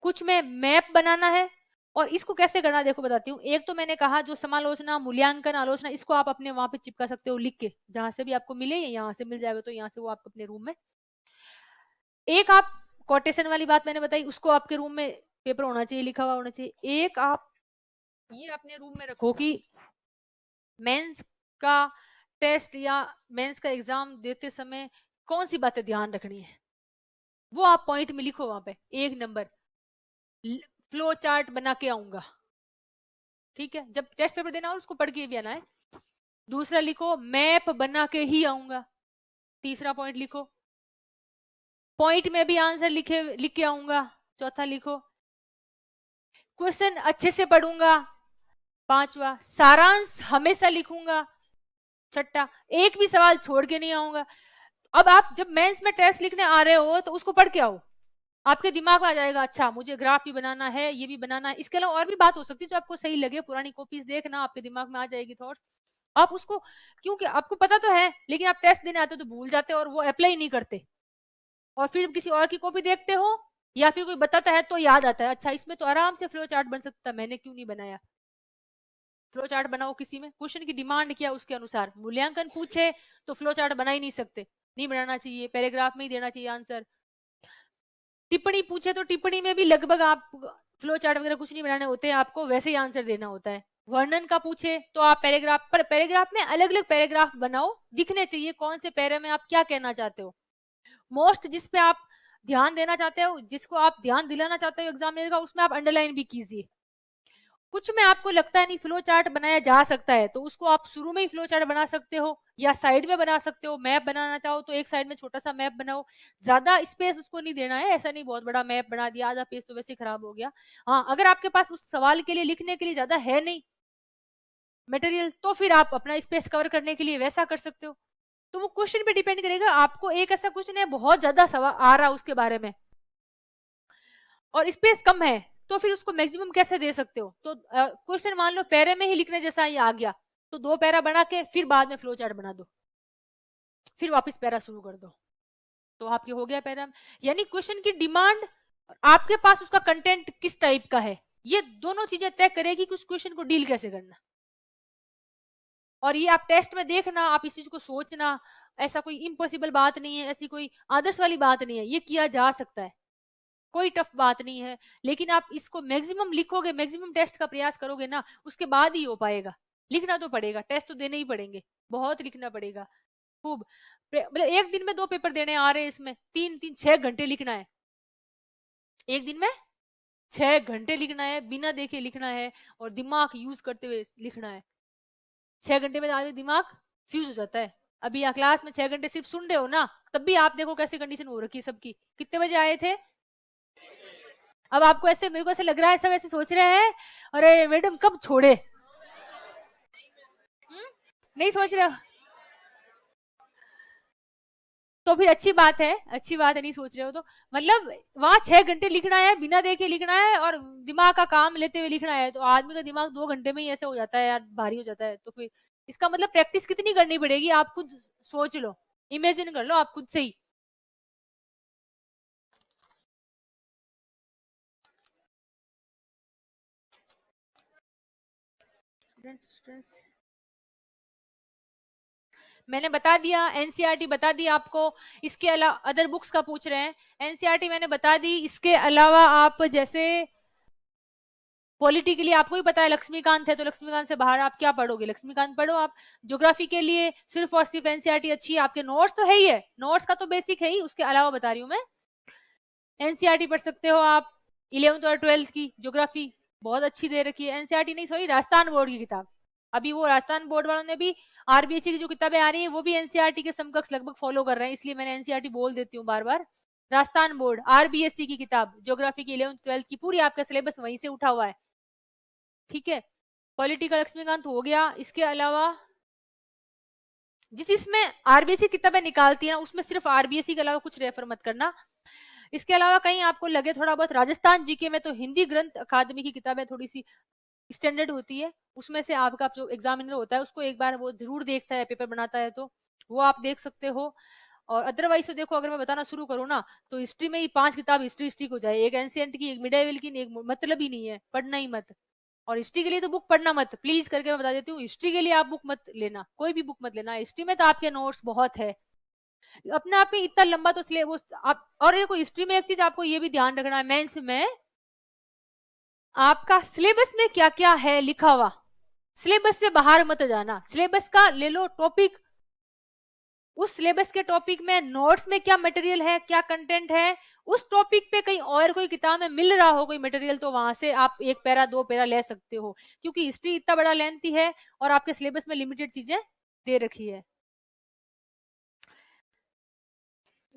Speaker 1: कुछ में मैप बनाना है। और इसको कैसे करना देखो बताती हूँ। एक तो मैंने कहा जो समालोचना मूल्यांकन आलोचना, इसको आप अपने वहां पे चिपका सकते हो लिख के, जहां से भी आपको मिले, यहाँ से मिल जाएगा तो यहाँ से वो आप अपने रूम में। एक आप कोटेशन वाली बात मैंने बताई, उसको आपके रूम में पेपर होना चाहिए, लिखा हुआ होना चाहिए। एक आप ये अपने रूम में रखो कि मेंस का टेस्ट या मेंस का एग्जाम देते समय कौन सी बातें ध्यान रखनी है, वो आप पॉइंट में लिखो वहां पे। 1 नंबर, फ्लो चार्ट बना के आऊंगा, ठीक है, जब टेस्ट पेपर देना हो उसको पढ़ के भी आना है। दूसरा लिखो मैप बना के ही आऊंगा। तीसरा पॉइंट लिखो पॉइंट में भी आंसर लिख के आऊंगा। चौथा लिखो क्वेश्चन अच्छे से पढ़ूंगा। पांचवा सारांश हमेशा लिखूंगा। छठा एक भी सवाल छोड़ के नहीं आऊंगा। अब आप जब मेंस में टेस्ट लिखने आ रहे हो तो उसको पढ़ के आओ, आपके दिमाग में आ जाएगा, अच्छा मुझे ग्राफ भी बनाना है, ये भी बनाना है। इसके अलावा और भी बात हो सकती है जो आपको सही लगे, पुरानी कॉपीज देखना, आपके दिमाग में आ जाएगी थॉट्स, आप उसको, क्योंकि आपको पता तो है लेकिन आप टेस्ट देने आते हो तो भूल जाते हो और वो अप्लाई नहीं करते, और फिर किसी और की कॉपी देखते हो या फिर कोई बताता है तो याद आता है, अच्छा इसमें तो आराम से फ्लो चार्ट बन सकता, मैंने क्यों नहीं बनाया। फ्लो चार्ट बनाओ किसी में, क्वेश्चन की डिमांड क्या उसके अनुसार, मूल्यांकन पूछे तो फ्लो चार्ट बना ही नहीं सकते, नहीं बनाना चाहिए, पैराग्राफ में ही देना चाहिए आंसर। टिप्पणी पूछे तो टिप्पणी में भी लगभग आप फ्लो चार्ट वगैरह कुछ नहीं बनाने होते हैं, आपको वैसे ही आंसर देना होता है। वर्णन का पूछे तो आप पैराग्राफ पर, पैराग्राफ में अलग अलग पैराग्राफ बनाओ, दिखने चाहिए कौन से पैरा में आप क्या कहना चाहते हो। मोस्ट जिस पे आप ध्यान देना चाहते हो, जिसको आप ध्यान दिलाना चाहते हो एग्जामिनर का, उसमें आप अंडरलाइन भी कीजिए। कुछ में आपको लगता है नहीं फ्लो चार्ट बनाया जा सकता है तो उसको आप शुरू में ही फ्लो चार्ट बना सकते हो या साइड में बना सकते हो। मैप बनाना चाहो तो एक साइड में छोटा सा मैप बनाओ, ज्यादा स्पेस उसको नहीं देना है, ऐसा नहीं बहुत बड़ा मैप बना दिया, आधा पेज तो वैसे खराब हो गया। हाँ अगर आपके पास उस सवाल के लिए लिखने के लिए ज्यादा है नहीं मटेरियल, तो फिर आप अपना स्पेस कवर करने के लिए वैसा कर सकते हो। तो वो क्वेश्चन पे डिपेंड करेगा, आपको एक ऐसा क्वेश्चन है बहुत ज्यादा सवाल आ रहा उसके बारे में और स्पेस कम है, तो फिर उसको मैक्सिमम कैसे दे सकते हो। तो क्वेश्चन मान लो पैरे में ही लिखने जैसा ये आ गया तो 2 पैरा बना के फिर बाद में फ्लो चार्ट बना दो, फिर वापस पैरा शुरू कर दो, तो आपके हो गया पैरा। यानी क्वेश्चन की डिमांड आपके पास उसका कंटेंट किस टाइप का है, ये दोनों चीजें तय करेगी कि उस क्वेश्चन को डील कैसे करना। और ये आप टेस्ट में देखना, आप इस चीज को सोचना, ऐसा कोई इम्पॉसिबल बात नहीं है, ऐसी कोई आदर्श वाली बात नहीं है, ये किया जा सकता है, कोई टफ बात नहीं है। लेकिन आप इसको मैक्सिमम लिखोगे, मैक्सिमम टेस्ट का प्रयास करोगे ना, उसके बाद ही हो पाएगा। लिखना तो पड़ेगा, टेस्ट तो देने ही पड़ेंगे, बहुत लिखना पड़ेगा खूब। मतलब एक दिन में 2 पेपर देने आ रहे हैं, इसमें 3-6 घंटे लिखना है, एक दिन में 6 घंटे लिखना है, बिना देखे लिखना है और दिमाग यूज करते हुए लिखना है। 6 घंटे में आदमी दिमाग फ्यूज हो जाता है। अभी यहाँ क्लास में 6 घंटे सिर्फ सुन रहे हो ना, तब भी आप देखो कैसी कंडीशन हो रखी है सबकी। कितने बजे आए थे, अब आपको ऐसे, मेरे को ऐसे लग रहा है सब ऐसे सोच रहे हैं अरे मैडम कब छोड़े। नहीं सोच रहे हो? तो फिर अच्छी बात है, अच्छी बात है, नहीं सोच रहे हो तो। मतलब वहां 6 घंटे लिखना है, बिना देखे लिखना है और दिमाग का काम लेते हुए लिखना है, तो आदमी का दिमाग 2 घंटे में ही ऐसे हो जाता है यार, भारी हो जाता है। तो फिर इसका मतलब प्रैक्टिस कितनी करनी पड़ेगी, आप खुद सोच लो, इमेजिन कर लो आप खुद से ही। मैंने बता दिया, एनसीईआरटी बता दिया आपको। इसके अलावा अदर बुक्स का पूछ रहे हैं, एनसीईआरटी मैंने बता दी। इसके अलावा आप जैसे पॉलिटी के लिए आपको ही पता है, लक्ष्मीकांत है, तो लक्ष्मीकांत से बाहर आप क्या पढ़ोगे, लक्ष्मीकांत पढ़ो आप। ज्योग्राफी के लिए सिर्फ और सिर्फ एनसीईआरटी अच्छी है, आपके नोट्स तो है ही है, नोट्स का तो बेसिक है ही, उसके अलावा बता रही हूँ मैं। एनसीईआरटी पढ़ सकते हो आप, 11th और 12th की ज्योग्राफी बहुत अच्छी दे रखी है। एनसीईआरटी नहीं, सॉरी, राजस्थान बोर्ड की किताब। अभी वो राजस्थान बोर्ड वालों ने भी आरबीएससी की जो किताबें आ रही है वो भी एनसीईआरटी के समकक्ष लगभग फॉलो कर रहे हैं, इसलिए मैंने एनसीईआरटी बोल देती हूँ बार बार। राजस्थान बोर्ड आरबीएससी की किताब ज्योग्राफी की 11th 12th की पूरी, आपका सिलेबस वहीं से उठा हुआ है, ठीक है। पॉलिटिकल लक्ष्मीकांत हो गया। इसके अलावा जिस इसमें आरबीएससी किताबें निकालती है ना, उसमें सिर्फ आरबीएससी के अलावा कुछ रेफर मत करना। इसके अलावा कहीं आपको लगे थोड़ा बहुत राजस्थान जीके में, तो हिंदी ग्रंथ अकादमी की किताबें थोड़ी सी स्टैंडर्ड होती है, उसमें से आपका जो एग्जामिनर होता है उसको एक बार वो जरूर देखता है, पेपर बनाता है, तो वो आप देख सकते हो। और अदरवाइज तो देखो, अगर मैं बताना शुरू करूँ ना, तो हिस्ट्री में ही 5 किताब हिस्ट्री को जाए, एक एंशिएंट की, एक मिडाइवल की, एक मतलब ही नहीं है, पढ़ना ही मत। और हिस्ट्री के लिए तो बुक पढ़ना मत, प्लीज करके मैं बता देती हूँ, हिस्ट्री के लिए आप बुक मत लेना, कोई भी बुक मत लेना। हिस्ट्री में तो आपके नोट्स बहुत है, अपने आप में इतना लंबा तो सिलेबस आप। और देखो हिस्ट्री में एक चीज आपको ये भी ध्यान रखना है, मेंस में आपका सिलेबस में क्या क्या है लिखा हुआ, सिलेबस से बाहर मत जाना। सिलेबस का ले लो टॉपिक, उस सिलेबस के टॉपिक में नोट्स में क्या मटेरियल है, क्या कंटेंट है, उस टॉपिक पे कहीं और कोई किताब में मिल रहा हो कोई मटेरियल, तो वहां से आप 1 पैरा 2 पैरा ले सकते हो, क्योंकि हिस्ट्री इतना बड़ा लेंथी है और आपके सिलेबस में लिमिटेड चीजें दे रखी है।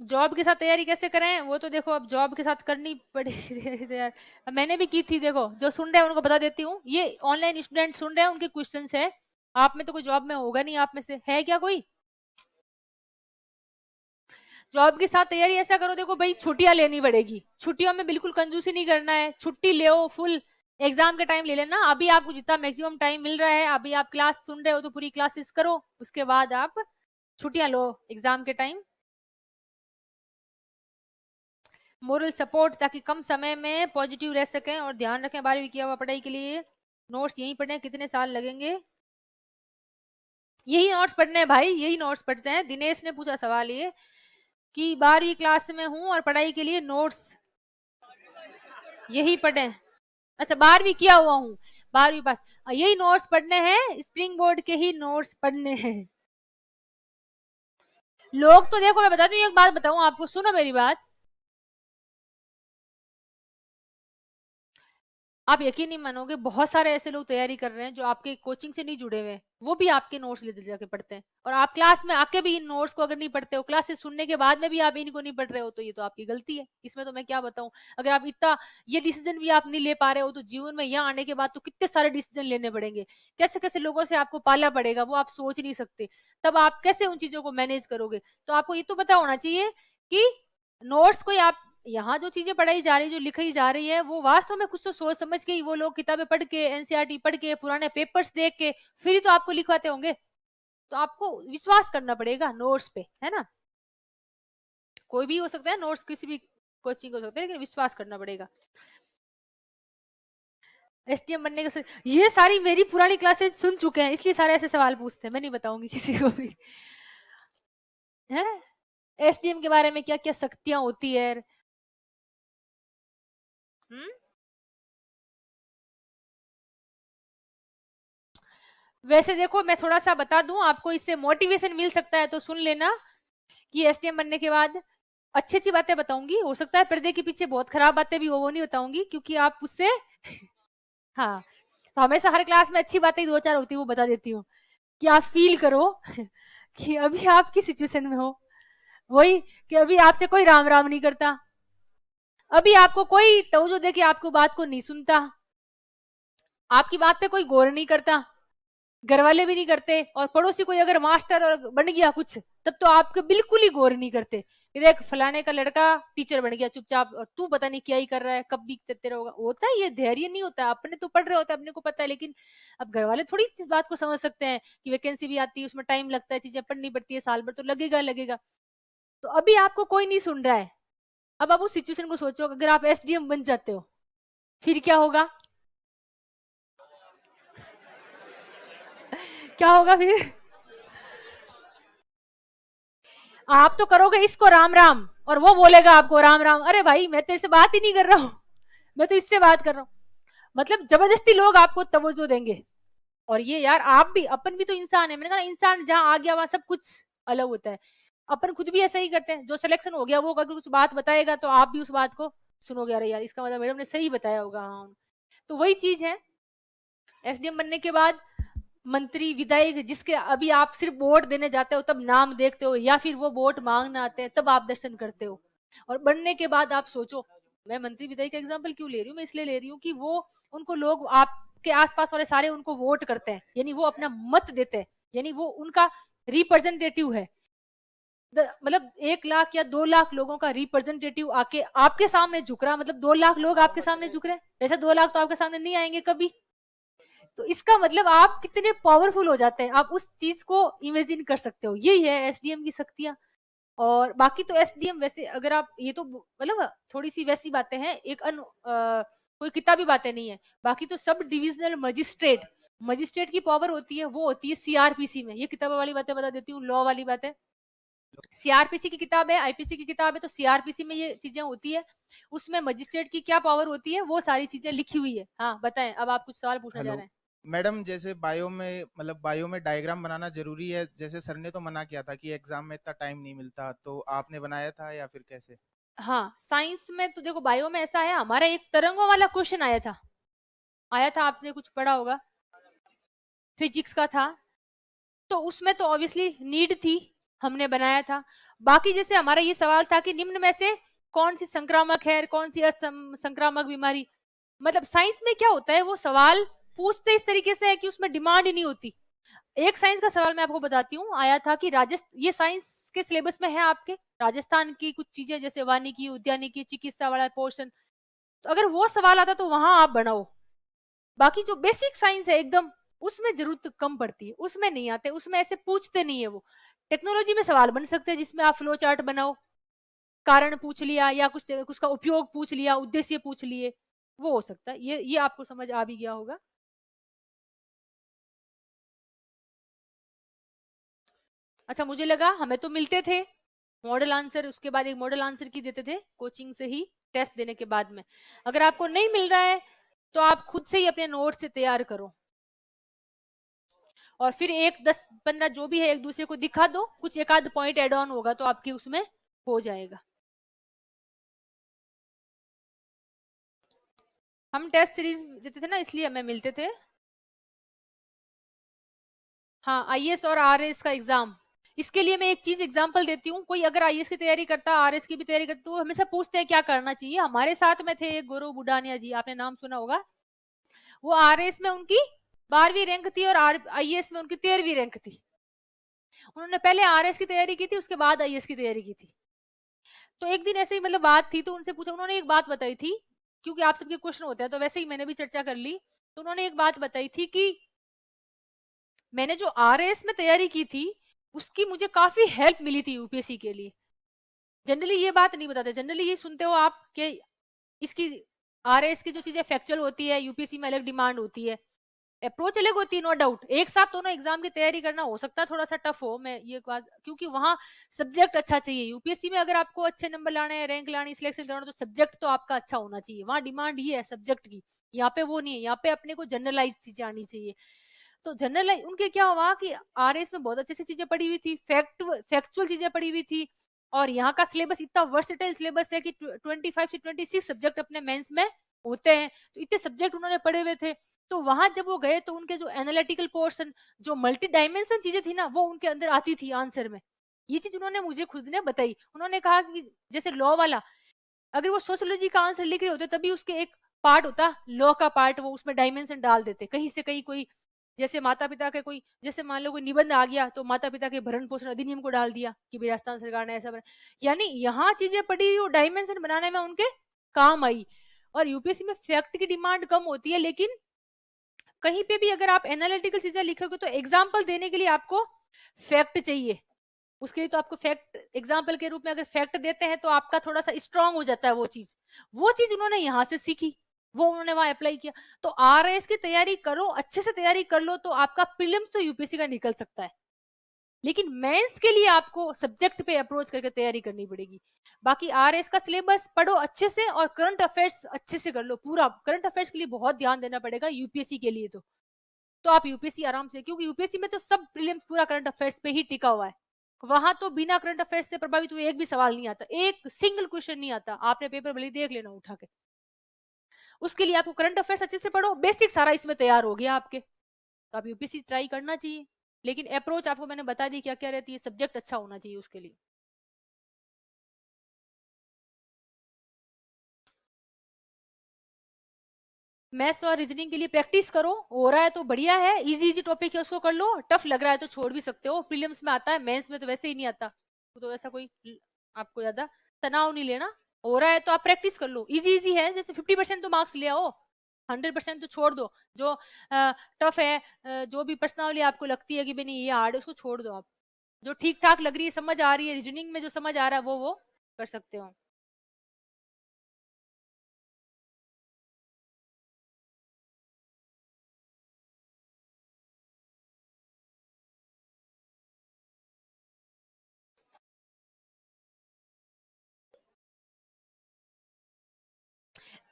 Speaker 1: जॉब के साथ तैयारी कैसे करें, वो तो देखो अब जॉब के साथ करनी पड़ेगी यार, मैंने भी की थी। देखो जो सुन रहे हैं उनको बता देती हूँ, ये ऑनलाइन स्टूडेंट सुन रहे हैं उनके क्वेश्चंस है, आप में तो कोई जॉब में होगा नहीं, आप में से है क्या कोई जॉब के साथ तैयारी? ऐसा करो, देखो भाई छुट्टियां लेनी पड़ेगी, छुट्टियों में बिल्कुल कंजूसी नहीं करना है, छुट्टी ले फुल, एग्जाम के टाइम ले लेना। अभी आपको जितना मैक्सिमम टाइम मिल रहा है, अभी आप क्लास सुन रहे हो तो पूरी क्लासेस करो, उसके बाद आप छुट्टियां लो एग्जाम के टाइम। मोरल सपोर्ट, ताकि कम समय में पॉजिटिव रह सकें और ध्यान रखें 12वीं किया हुआ पढ़ाई के लिए। नोट्स यहीं पढ़े, कितने साल लगेंगे? यही नोट्स पढ़ने हैं भाई, यही नोट्स पढ़ते हैं। दिनेश ने पूछा सवाल ये कि 12वीं क्लास में हूं और पढ़ाई के लिए नोट्स यही पढ़े। अच्छा 12वीं किया हुआ हूँ, 12वीं पास, यही नोट्स पढ़ने हैं, स्प्रिंग बोर्ड के ही नोट्स पढ़ने हैं। लोग तो देखो, मैं बताती हूँ, एक बात बताऊं आपको, सुनो मेरी बात, आप यकीन नहीं मानोगे, बहुत सारे ऐसे लोग तैयारी कर रहे हैं जो आपके कोचिंग से नहीं जुड़े हुए, वो भी आपके नोट्स लेते जाके पढ़ते हैं, और आप क्लास में आके भी इन नोट्स को अगर नहीं पढ़ते हो, क्लास से सुनने के बाद में भी आप इनको नहीं पढ़ रहे हो, तो ये तो आपकी गलती है। इसमें तो मैं क्या बताऊं, अगर आप इतना ये डिसीजन भी आप नहीं ले पा रहे हो, तो जीवन में यहाँ आने के बाद तो कितने सारे डिसीजन लेने पड़ेंगे, कैसे कैसे लोगों से आपको पाला पड़ेगा, वो आप सोच नहीं सकते, तब आप कैसे उन चीजों को मैनेज करोगे। तो आपको ये तो पता होना चाहिए कि नोट्स को आप यहाँ जो चीजें पढ़ाई जा रही, जो लिखाई जा रही है, वो वास्तव में कुछ तो सोच समझ के ही वो लोग किताबें पढ़ के, एनसीईआरटी पढ़ के, पुराने पेपर्स देख के फिर ही तो आपको लिखवाते होंगे। तो आपको विश्वास करना पड़ेगा नोट्स पे, है ना। कोई भी हो सकता है नोट्स, किसी भी कोचिंग हो सकता है, लेकिन विश्वास करना पड़ेगा। एसटीएम बनने के ये सारी मेरी पुरानी क्लासेस सुन चुके हैं, इसलिए सारे ऐसे सवाल पूछते हैं, मैं नहीं बताऊंगी किसी को भी, है एसटीएम के बारे में क्या क्या शक्तियां होती है। वैसे देखो मैं थोड़ा सा बता दूं आपको, इससे मोटिवेशन मिल सकता है, तो सुन लेना कि एसटीएम बनने के बाद अच्छी अच्छी बातें बताऊंगी, हो सकता है पर्दे के पीछे बहुत खराब बातें भी हो, वो नहीं बताऊंगी, क्योंकि आप उससे हाँ, तो हमेशा हर क्लास में अच्छी बातें 2 4 होती है वो बता देती हूँ, कि आप फील करो कि अभी आप किस सिचुएशन में हो, वही कि अभी आपसे कोई राम राम नहीं करता, अभी आपको कोई तवज्जो दे के आपको बात को नहीं सुनता, आपकी बात पे कोई गौर नहीं करता, घर वाले भी नहीं करते, और पड़ोसी कोई अगर मास्टर और बन गया कुछ, तब तो आपके बिल्कुल ही गौर नहीं करते कि देख फलाने का लड़का टीचर बन गया चुपचाप, और तू पता नहीं क्या ही कर रहा है, कब भी तेरा होगा। होता है ये धैर्य नहीं होता, अपने तो पढ़ रहे होते, अपने को पता है, लेकिन अब घर वाले थोड़ी इस बात को समझ सकते हैं कि वैकेंसी भी आती है, उसमें टाइम लगता है, चीजें पढ़नी पड़ती है, साल भर तो लगेगा लगेगा। तो अभी आपको कोई नहीं सुन रहा है। अब आप उस सिचुएशन को सोचो, अगर आप एसडीएम बन जाते हो फिर क्या होगा? क्या होगा फिर? आप तो करोगे इसको राम राम, और वो बोलेगा आपको राम राम। अरे भाई मैं तेरे से बात ही नहीं कर रहा हूं, मैं तो इससे बात कर रहा हूँ। मतलब जबरदस्ती लोग आपको तवज्जो देंगे। और ये यार आप भी, अपन भी तो इंसान है, मैंने कहा इंसान जहां आ गया वहां सब कुछ अलग होता है। अपन खुद भी ऐसा ही करते हैं, जो सिलेक्शन हो गया वो अगर कुछ बात बताएगा तो आप भी उस बात को सुनोगे, अरे यार इसका मतलब मैडम ने सही बताया होगा। हाँ, तो वही चीज है। एसडीएम बनने के बाद मंत्री विधायक, जिसके अभी आप सिर्फ वोट देने जाते हो तब नाम देखते हो, या फिर वो वोट मांगने आते हैं तब आप दर्शन करते हो, और बनने के बाद आप सोचो। मैं मंत्री विधायक का एग्जाम्पल क्यों ले रही हूँ? मैं इसलिए ले रही हूँ कि वो, उनको लोग, आपके आसपास वाले सारे उनको वोट करते हैं, यानी वो अपना मत देते हैं, यानी वो उनका रिप्रेजेंटेटिव है। मतलब 1 लाख या 2 लाख लोगों का रिप्रेजेंटेटिव आके आपके सामने झुक रहा, मतलब 2 लाख लोग आपके सामने झुक रहे हैं। वैसे 2 लाख तो आपके सामने नहीं आएंगे कभी। तो इसका मतलब आप कितने पावरफुल हो जाते हैं, आप उस चीज को इमेजिन कर सकते हो। यही है एसडीएम की शक्तियां। और बाकी तो एसडीएम वैसे, अगर आप, ये तो मतलब थोड़ी सी वैसी बातें हैं, एक कोई किताबी बातें नहीं है। बाकी तो सब डिविजनल मजिस्ट्रेट, मजिस्ट्रेट की पावर होती है, वो होती है सीआरपीसी में। ये किताबों वाली बातें बता देती हूँ, लॉ वाली बातें। सीआरपीसी की किताब है, आईपीसी की किताब है, तो सीआरपीसी में ये चीजें होती है। उसमें मजिस्ट्रेट की क्या पावर होती है, वो सारी चीजें लिखी हुई है। हाँ बताएं, अब आप कुछ सवाल पूछना चाह
Speaker 3: हेलो
Speaker 1: रहे हैं।
Speaker 3: मैडम, जैसे बायो में मतलब बायो में डायग्राम बनाना जरूरी है, जैसे सर ने तो मना किया था कि एग्जाम में इतना टाइम नहीं मिलता, तो आपने बनाया था या फिर कैसे?
Speaker 1: हाँ, साइंस में तो देखो, बायो में ऐसा है, हमारा एक तरंगों वाला क्वेश्चन आया था, आपने कुछ पढ़ा होगा, फिजिक्स का था। तो उसमें तो ऑब्वियसली नीड थी, हमने बनाया था। बाकी जैसे हमारा ये सवाल था कि निम्न में से कौन सी संक्रामक है, कौन सी संक्रामक बीमारी। मतलब साइंस में क्या होता है, वो सवाल पूछते इस तरीके से है कि उसमें डिमांड ही नहीं होती। एक साइंस का सवाल मैं आपको बताती हूँ, आया था कि राजस्थान, ये साइंस के सिलेबस में है आपके, राजस्थान की कुछ चीजें जैसे वानिकी, उद्यानिकी, चिकित्सा वाला पोर्शन। तो अगर वो सवाल आता तो वहां आप बनाओ। बाकी जो बेसिक साइंस है एकदम, उसमें जरूरत कम पड़ती है, उसमें नहीं आते, उसमें ऐसे पूछते नहीं है वो। टेक्नोलॉजी में सवाल बन सकते हैं जिसमें आप फ्लो चार्ट बनाओ, कारण पूछ लिया, या कुछ उसका उपयोग पूछ लिया, उद्देश्य पूछ लिए, वो हो सकता है। ये आपको समझ आ भी गया होगा। अच्छा, मुझे लगा हमें तो मिलते थे मॉडल आंसर, उसके बाद एक मॉडल आंसर की देते थे कोचिंग से ही, टेस्ट देने के बाद में। अगर आपको नहीं मिल रहा है तो आप खुद से ही अपने नोट से तैयार करो, और फिर एक 10-15 जो भी है एक दूसरे को दिखा दो, कुछ एक आध पॉइंट एड ऑन होगा तो आपके उसमें हो जाएगा। हम टेस्ट सीरीज देते थे ना, इसलिए हमें मिलते थे। हाँ, आईएएस और आरएस का एग्जाम, इसके लिए मैं एक चीज एग्जांपल देती हूँ। कोई अगर आईएएस की तैयारी करता है, आरएस की भी तैयारी करता है, तो हमेशा पूछते हैं क्या करना चाहिए। हमारे साथ में थे एक गौरव बुडानिया जी, आपने नाम सुना होगा। वो आरएस में उनकी 12वीं रैंक थी और आईएएस में उनकी 13वीं रैंक थी। उन्होंने पहले आरएस की तैयारी की थी, उसके बाद आईएएस की तैयारी की थी। तो एक दिन ऐसे ही मतलब बात थी, तो उनसे पूछा, उन्होंने एक बात बताई थी, क्योंकि आप सबके क्वेश्चन होते हैं तो वैसे ही मैंने भी चर्चा कर ली। तो उन्होंने एक बात बताई थी कि मैंने जो आरएएस में तैयारी की थी उसकी मुझे काफी हेल्प मिली थी यूपीएससी के लिए। जनरली ये बात नहीं बताते, जनरली ये सुनते हो आप कि इसकी आरएएस की जो चीजें फैक्चुअल होती है, यूपीएससी में अलग डिमांड होती है, अप्रोच अलग होती है, नो डाउट। एक साथ दोनों एग्जाम की तैयारी करना हो सकता है थोड़ा सा टफ हो, मैं ये बात, क्योंकि वहां सब्जेक्ट अच्छा चाहिए। यूपीएससी में अगर आपको अच्छे नंबर लाने हैं, रैंक लानी, सिलेक्शन कराना, तो सब्जेक्ट तो आपका अच्छा होना चाहिए। वहां डिमांड ये है सब्जेक्ट की, यहाँ पे वो नहीं है, यहाँ पे अपने को जनरलाइज चीजें आनी चाहिए। तो जनरलाइज उनके क्या हुआ कि आरएस में बहुत अच्छे से चीजें पढ़ी हुई थी, फैक्चुअल चीजें पढ़ी हुई थी, और यहाँ का सिलेबस इतना वर्सेटाइल सिलेबस है कि 25 से 26 सब्जेक्ट अपने मेंस में होते हैं। तो इतने सब्जेक्ट उन्होंने पढ़े हुए थे। तो वहां जब वो गए तो उनके जो एनालिटिकल पोर्शन, जो मल्टी डायमेंशन चीजें थी ना, वो उनके अंदर आती थी आंसर में। ये चीज उन्होंने मुझे खुद ने बताई। उन्होंने कहा कि जैसे लॉ वाला, अगर वो सोशियोलॉजी का आंसर लिख रहे होते तभी उसके एक पार्ट होता लॉ का पार्ट, वो उसमें डायमेंशन डाल देते, कहीं से कहीं कोई जैसे माता पिता के कोई, जैसे मान लो कोई निबंध आ गया तो माता पिता के भरण पोषण अधिनियम को डाल दिया कि भाई राजस्थान सरकार ने ऐसा बना, यानी यहाँ चीजें पड़ी वो डायमेंशन बनाने में उनके काम आई। और यूपीएससी में फैक्ट की डिमांड कम होती है, लेकिन कहीं पे भी अगर आप एनालिटिकल चीजें लिखोगे तो एग्जाम्पल देने के लिए आपको फैक्ट चाहिए। उसके लिए तो आपको फैक्ट एग्जाम्पल के रूप में अगर फैक्ट देते हैं तो आपका थोड़ा सा स्ट्रांग हो जाता है वो चीज उन्होंने यहाँ से सीखी, वो उन्होंने वहां अप्लाई किया। तो आरएएस की तैयारी करो, अच्छे से तैयारी कर लो तो आपका प्रीलिम्स तो यूपीएससी का निकल सकता है, लेकिन मेंस के लिए आपको सब्जेक्ट पे अप्रोच करके तैयारी करनी पड़ेगी। बाकी आरएस का सिलेबस पढ़ो अच्छे से और करंट अफेयर्स अच्छे से कर लो, पूरा करंट अफेयर्स के लिए बहुत ध्यान देना पड़ेगा यूपीएससी के लिए। तो आप यूपीएससी आराम से, क्योंकि यूपीएससी में तो सब प्रीलिम्स पूरा करंट अफेयर्स पे ही टिका हुआ है, वहां तो बिना करंट अफेयर्स से प्रभावित हुए एक भी सवाल नहीं आता, एक सिंगल क्वेश्चन नहीं आता, आपने पेपर भले देख लेना उठा के। उसके लिए आपको करंट अफेयर्स अच्छे से पढ़ो, बेसिक सारा इसमें तैयार हो गया आपके, तो आप यूपीएससी ट्राई करना चाहिए। लेकिन अप्रोच आपको मैंने बता दी क्या क्या रहती है, सब्जेक्ट अच्छा होना चाहिए उसके लिए। मैथ्स और रीजनिंग के लिए प्रैक्टिस करो, हो रहा है तो बढ़िया है, इजी इजी टॉपिक है उसको कर लो, टफ लग रहा है तो छोड़ भी सकते हो, प्रीलिम्स में आता है, मेंस में तो वैसे ही नहीं आता, तो ऐसा कोई आपको ज्यादा तनाव नहीं लेना, हो रहा है तो आप प्रैक्टिस कर लो, इजी इजी है, जैसे 50% तो मार्क्स ले आओ, 100% तो छोड़ दो, जो टफ है, जो भी पर्सनली आपको लगती है कि भाई नहीं ये हार्ड है उसको छोड़ दो आप, जो ठीक ठाक लग रही है समझ आ रही है, रीजनिंग में जो समझ आ रहा है वो कर सकते हो।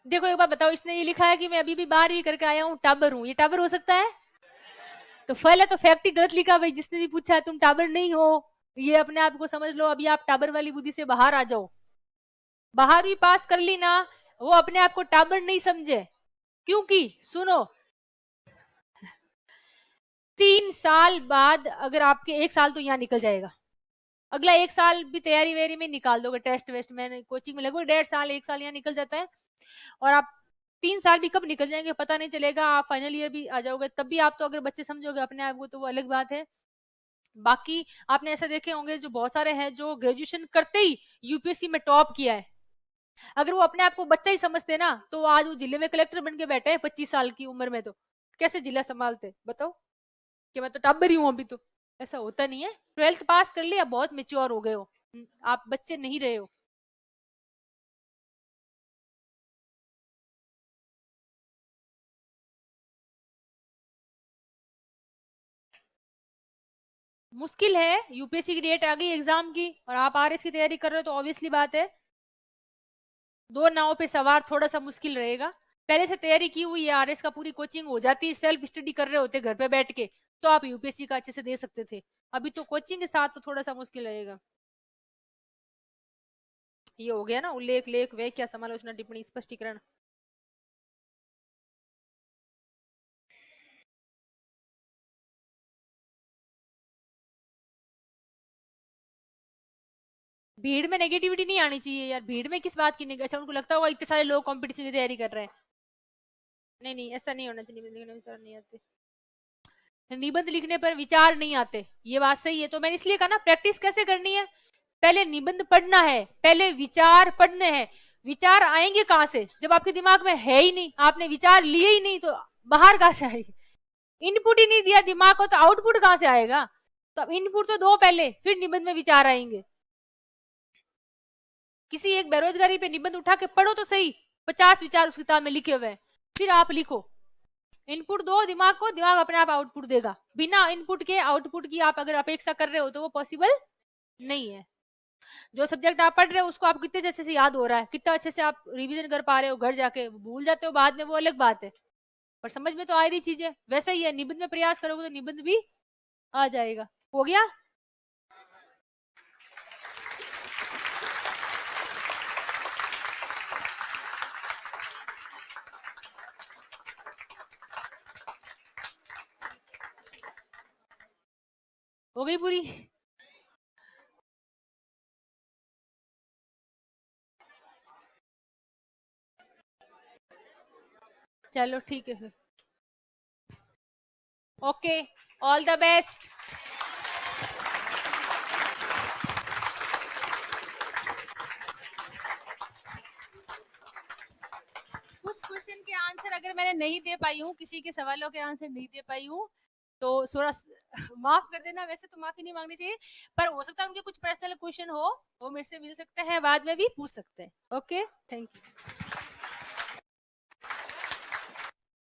Speaker 1: देखो एक बार बताओ, इसने ये लिखा है कि मैं अभी भी 12वीं करके आया हूँ, टाबर हूँ, ये टाबर हो सकता है? तो फल है तो फैक्ट ही गलत लिखा भाई, जिसने भी पूछा है तुम टाबर नहीं हो, ये अपने आप को समझ लो, अभी आप टाबर वाली बुद्धि से बाहर आ जाओ। 12वीं पास कर ली ना, वो अपने आप को टाबर नहीं समझे, क्योंकि सुनो 3 साल बाद अगर आपके 1 साल तो यहाँ निकल जाएगा, अगला 1 साल भी तैयारी वेरी में निकाल दोगे, टेस्ट वेस्ट में कोचिंग में लगभग 1.5 साल 1 साल यहाँ निकल जाता है, और आप 3 साल भी कब निकल जाएंगे पता नहीं चलेगा, आप फाइनल ईयर भी आ जाओगे, तब भी आप तो अगर बच्चे समझोगे अपने आप को तो वो अलग बात है। बाकी आपने ऐसे देखे होंगे जो बहुत सारे हैं जो ग्रेजुएशन करते ही यूपीएससी में टॉप किया है, अगर वो अपने आप को बच्चा ही समझते ना तो आज वो जिले में कलेक्टर बन के बैठे हैं 25 साल की उम्र में, तो कैसे जिला संभालते बताओ, कि मैं तो टॉपर ही हूँ अभी, तो ऐसा होता नहीं है, 12th पास कर लिया बहुत मेच्योर हो गए हो, आप बच्चे नहीं रहे हो। मुश्किल है, यूपीएससी की डेट आ गई एग्जाम की और आप आरएस की तैयारी कर रहे हो तो ऑब्वियसली बात है दो नाव पे सवार थोड़ा सा मुश्किल रहेगा। पहले से तैयारी की हुई है, आरएस का पूरी कोचिंग हो जाती, सेल्फ स्टडी कर रहे होते घर पे बैठ के, तो आप यूपीएससी का अच्छे से दे सकते थे, अभी तो कोचिंग के साथ तो थोड़ा सा मुश्किल रहेगा। ये हो गया ना उल्लेख लेख वे क्या समालोचना टिप्पणी स्पष्टीकरण। भीड़ में नेगेटिविटी नहीं आनी चाहिए यार, भीड़ में किस बात की अच्छा उनको लगता होगा इतने सारे लोग कंपटीशन की तैयारी कर रहे हैं, नहीं नहीं ऐसा नहीं होना चाहिए, विचार नहीं आते, निबंध लिखने पर विचार नहीं आते, ये बात सही है, तो मैंने इसलिए कहा ना प्रैक्टिस कैसे करनी है, पहले निबंध पढ़ना है, पहले विचार पढ़ने हैं, विचार आएंगे कहां से जब आपके दिमाग में है ही नहीं, आपने विचार लिए ही नहीं तो बाहर कहां से आएगी, इनपुट ही नहीं दिया दिमाग को तो आउटपुट कहां से आएगा, तो अब इनपुट तो दो पहले फिर निबंध में विचार आएंगे। किसी एक बेरोजगारी पे निबंध उठा के पढ़ो तो सही, 50 विचार उस किताब में लिखे हुए हैं, फिर आप लिखो, इनपुट दो दिमाग को, दिमाग अपने आप आउटपुट देगा, बिना इनपुट के आउटपुट की आप अगर अपेक्षा कर रहे हो तो वो पॉसिबल नहीं है। जो सब्जेक्ट आप पढ़ रहे हो उसको आप कितने अच्छे से याद हो रहा है, कितना अच्छे से आप रिवीजन कर पा रहे हो, घर जाके भूल जाते हो बाद में वो अलग बात है, पर समझ में तो आ रही चीजें, वैसा ही है निबंध में प्रयास करोगे तो निबंध भी आ जाएगा। हो गया? हो गई पूरी? चलो ठीक है फिर। Okay, all the best. कुछ क्वेश्चन के आंसर अगर मैंने नहीं दे पाई हूँ, किसी के सवालों के आंसर नहीं दे पाई हूँ, तो थोड़ा माफ कर देना। वैसे तो माफी नहीं मांगनी चाहिए, पर हो सकता है उनके कुछ पर्सनल क्वेश्चन हो, वो मेरे से मिल सकते हैं, बाद में भी पूछ सकते हैं। Okay, thank you.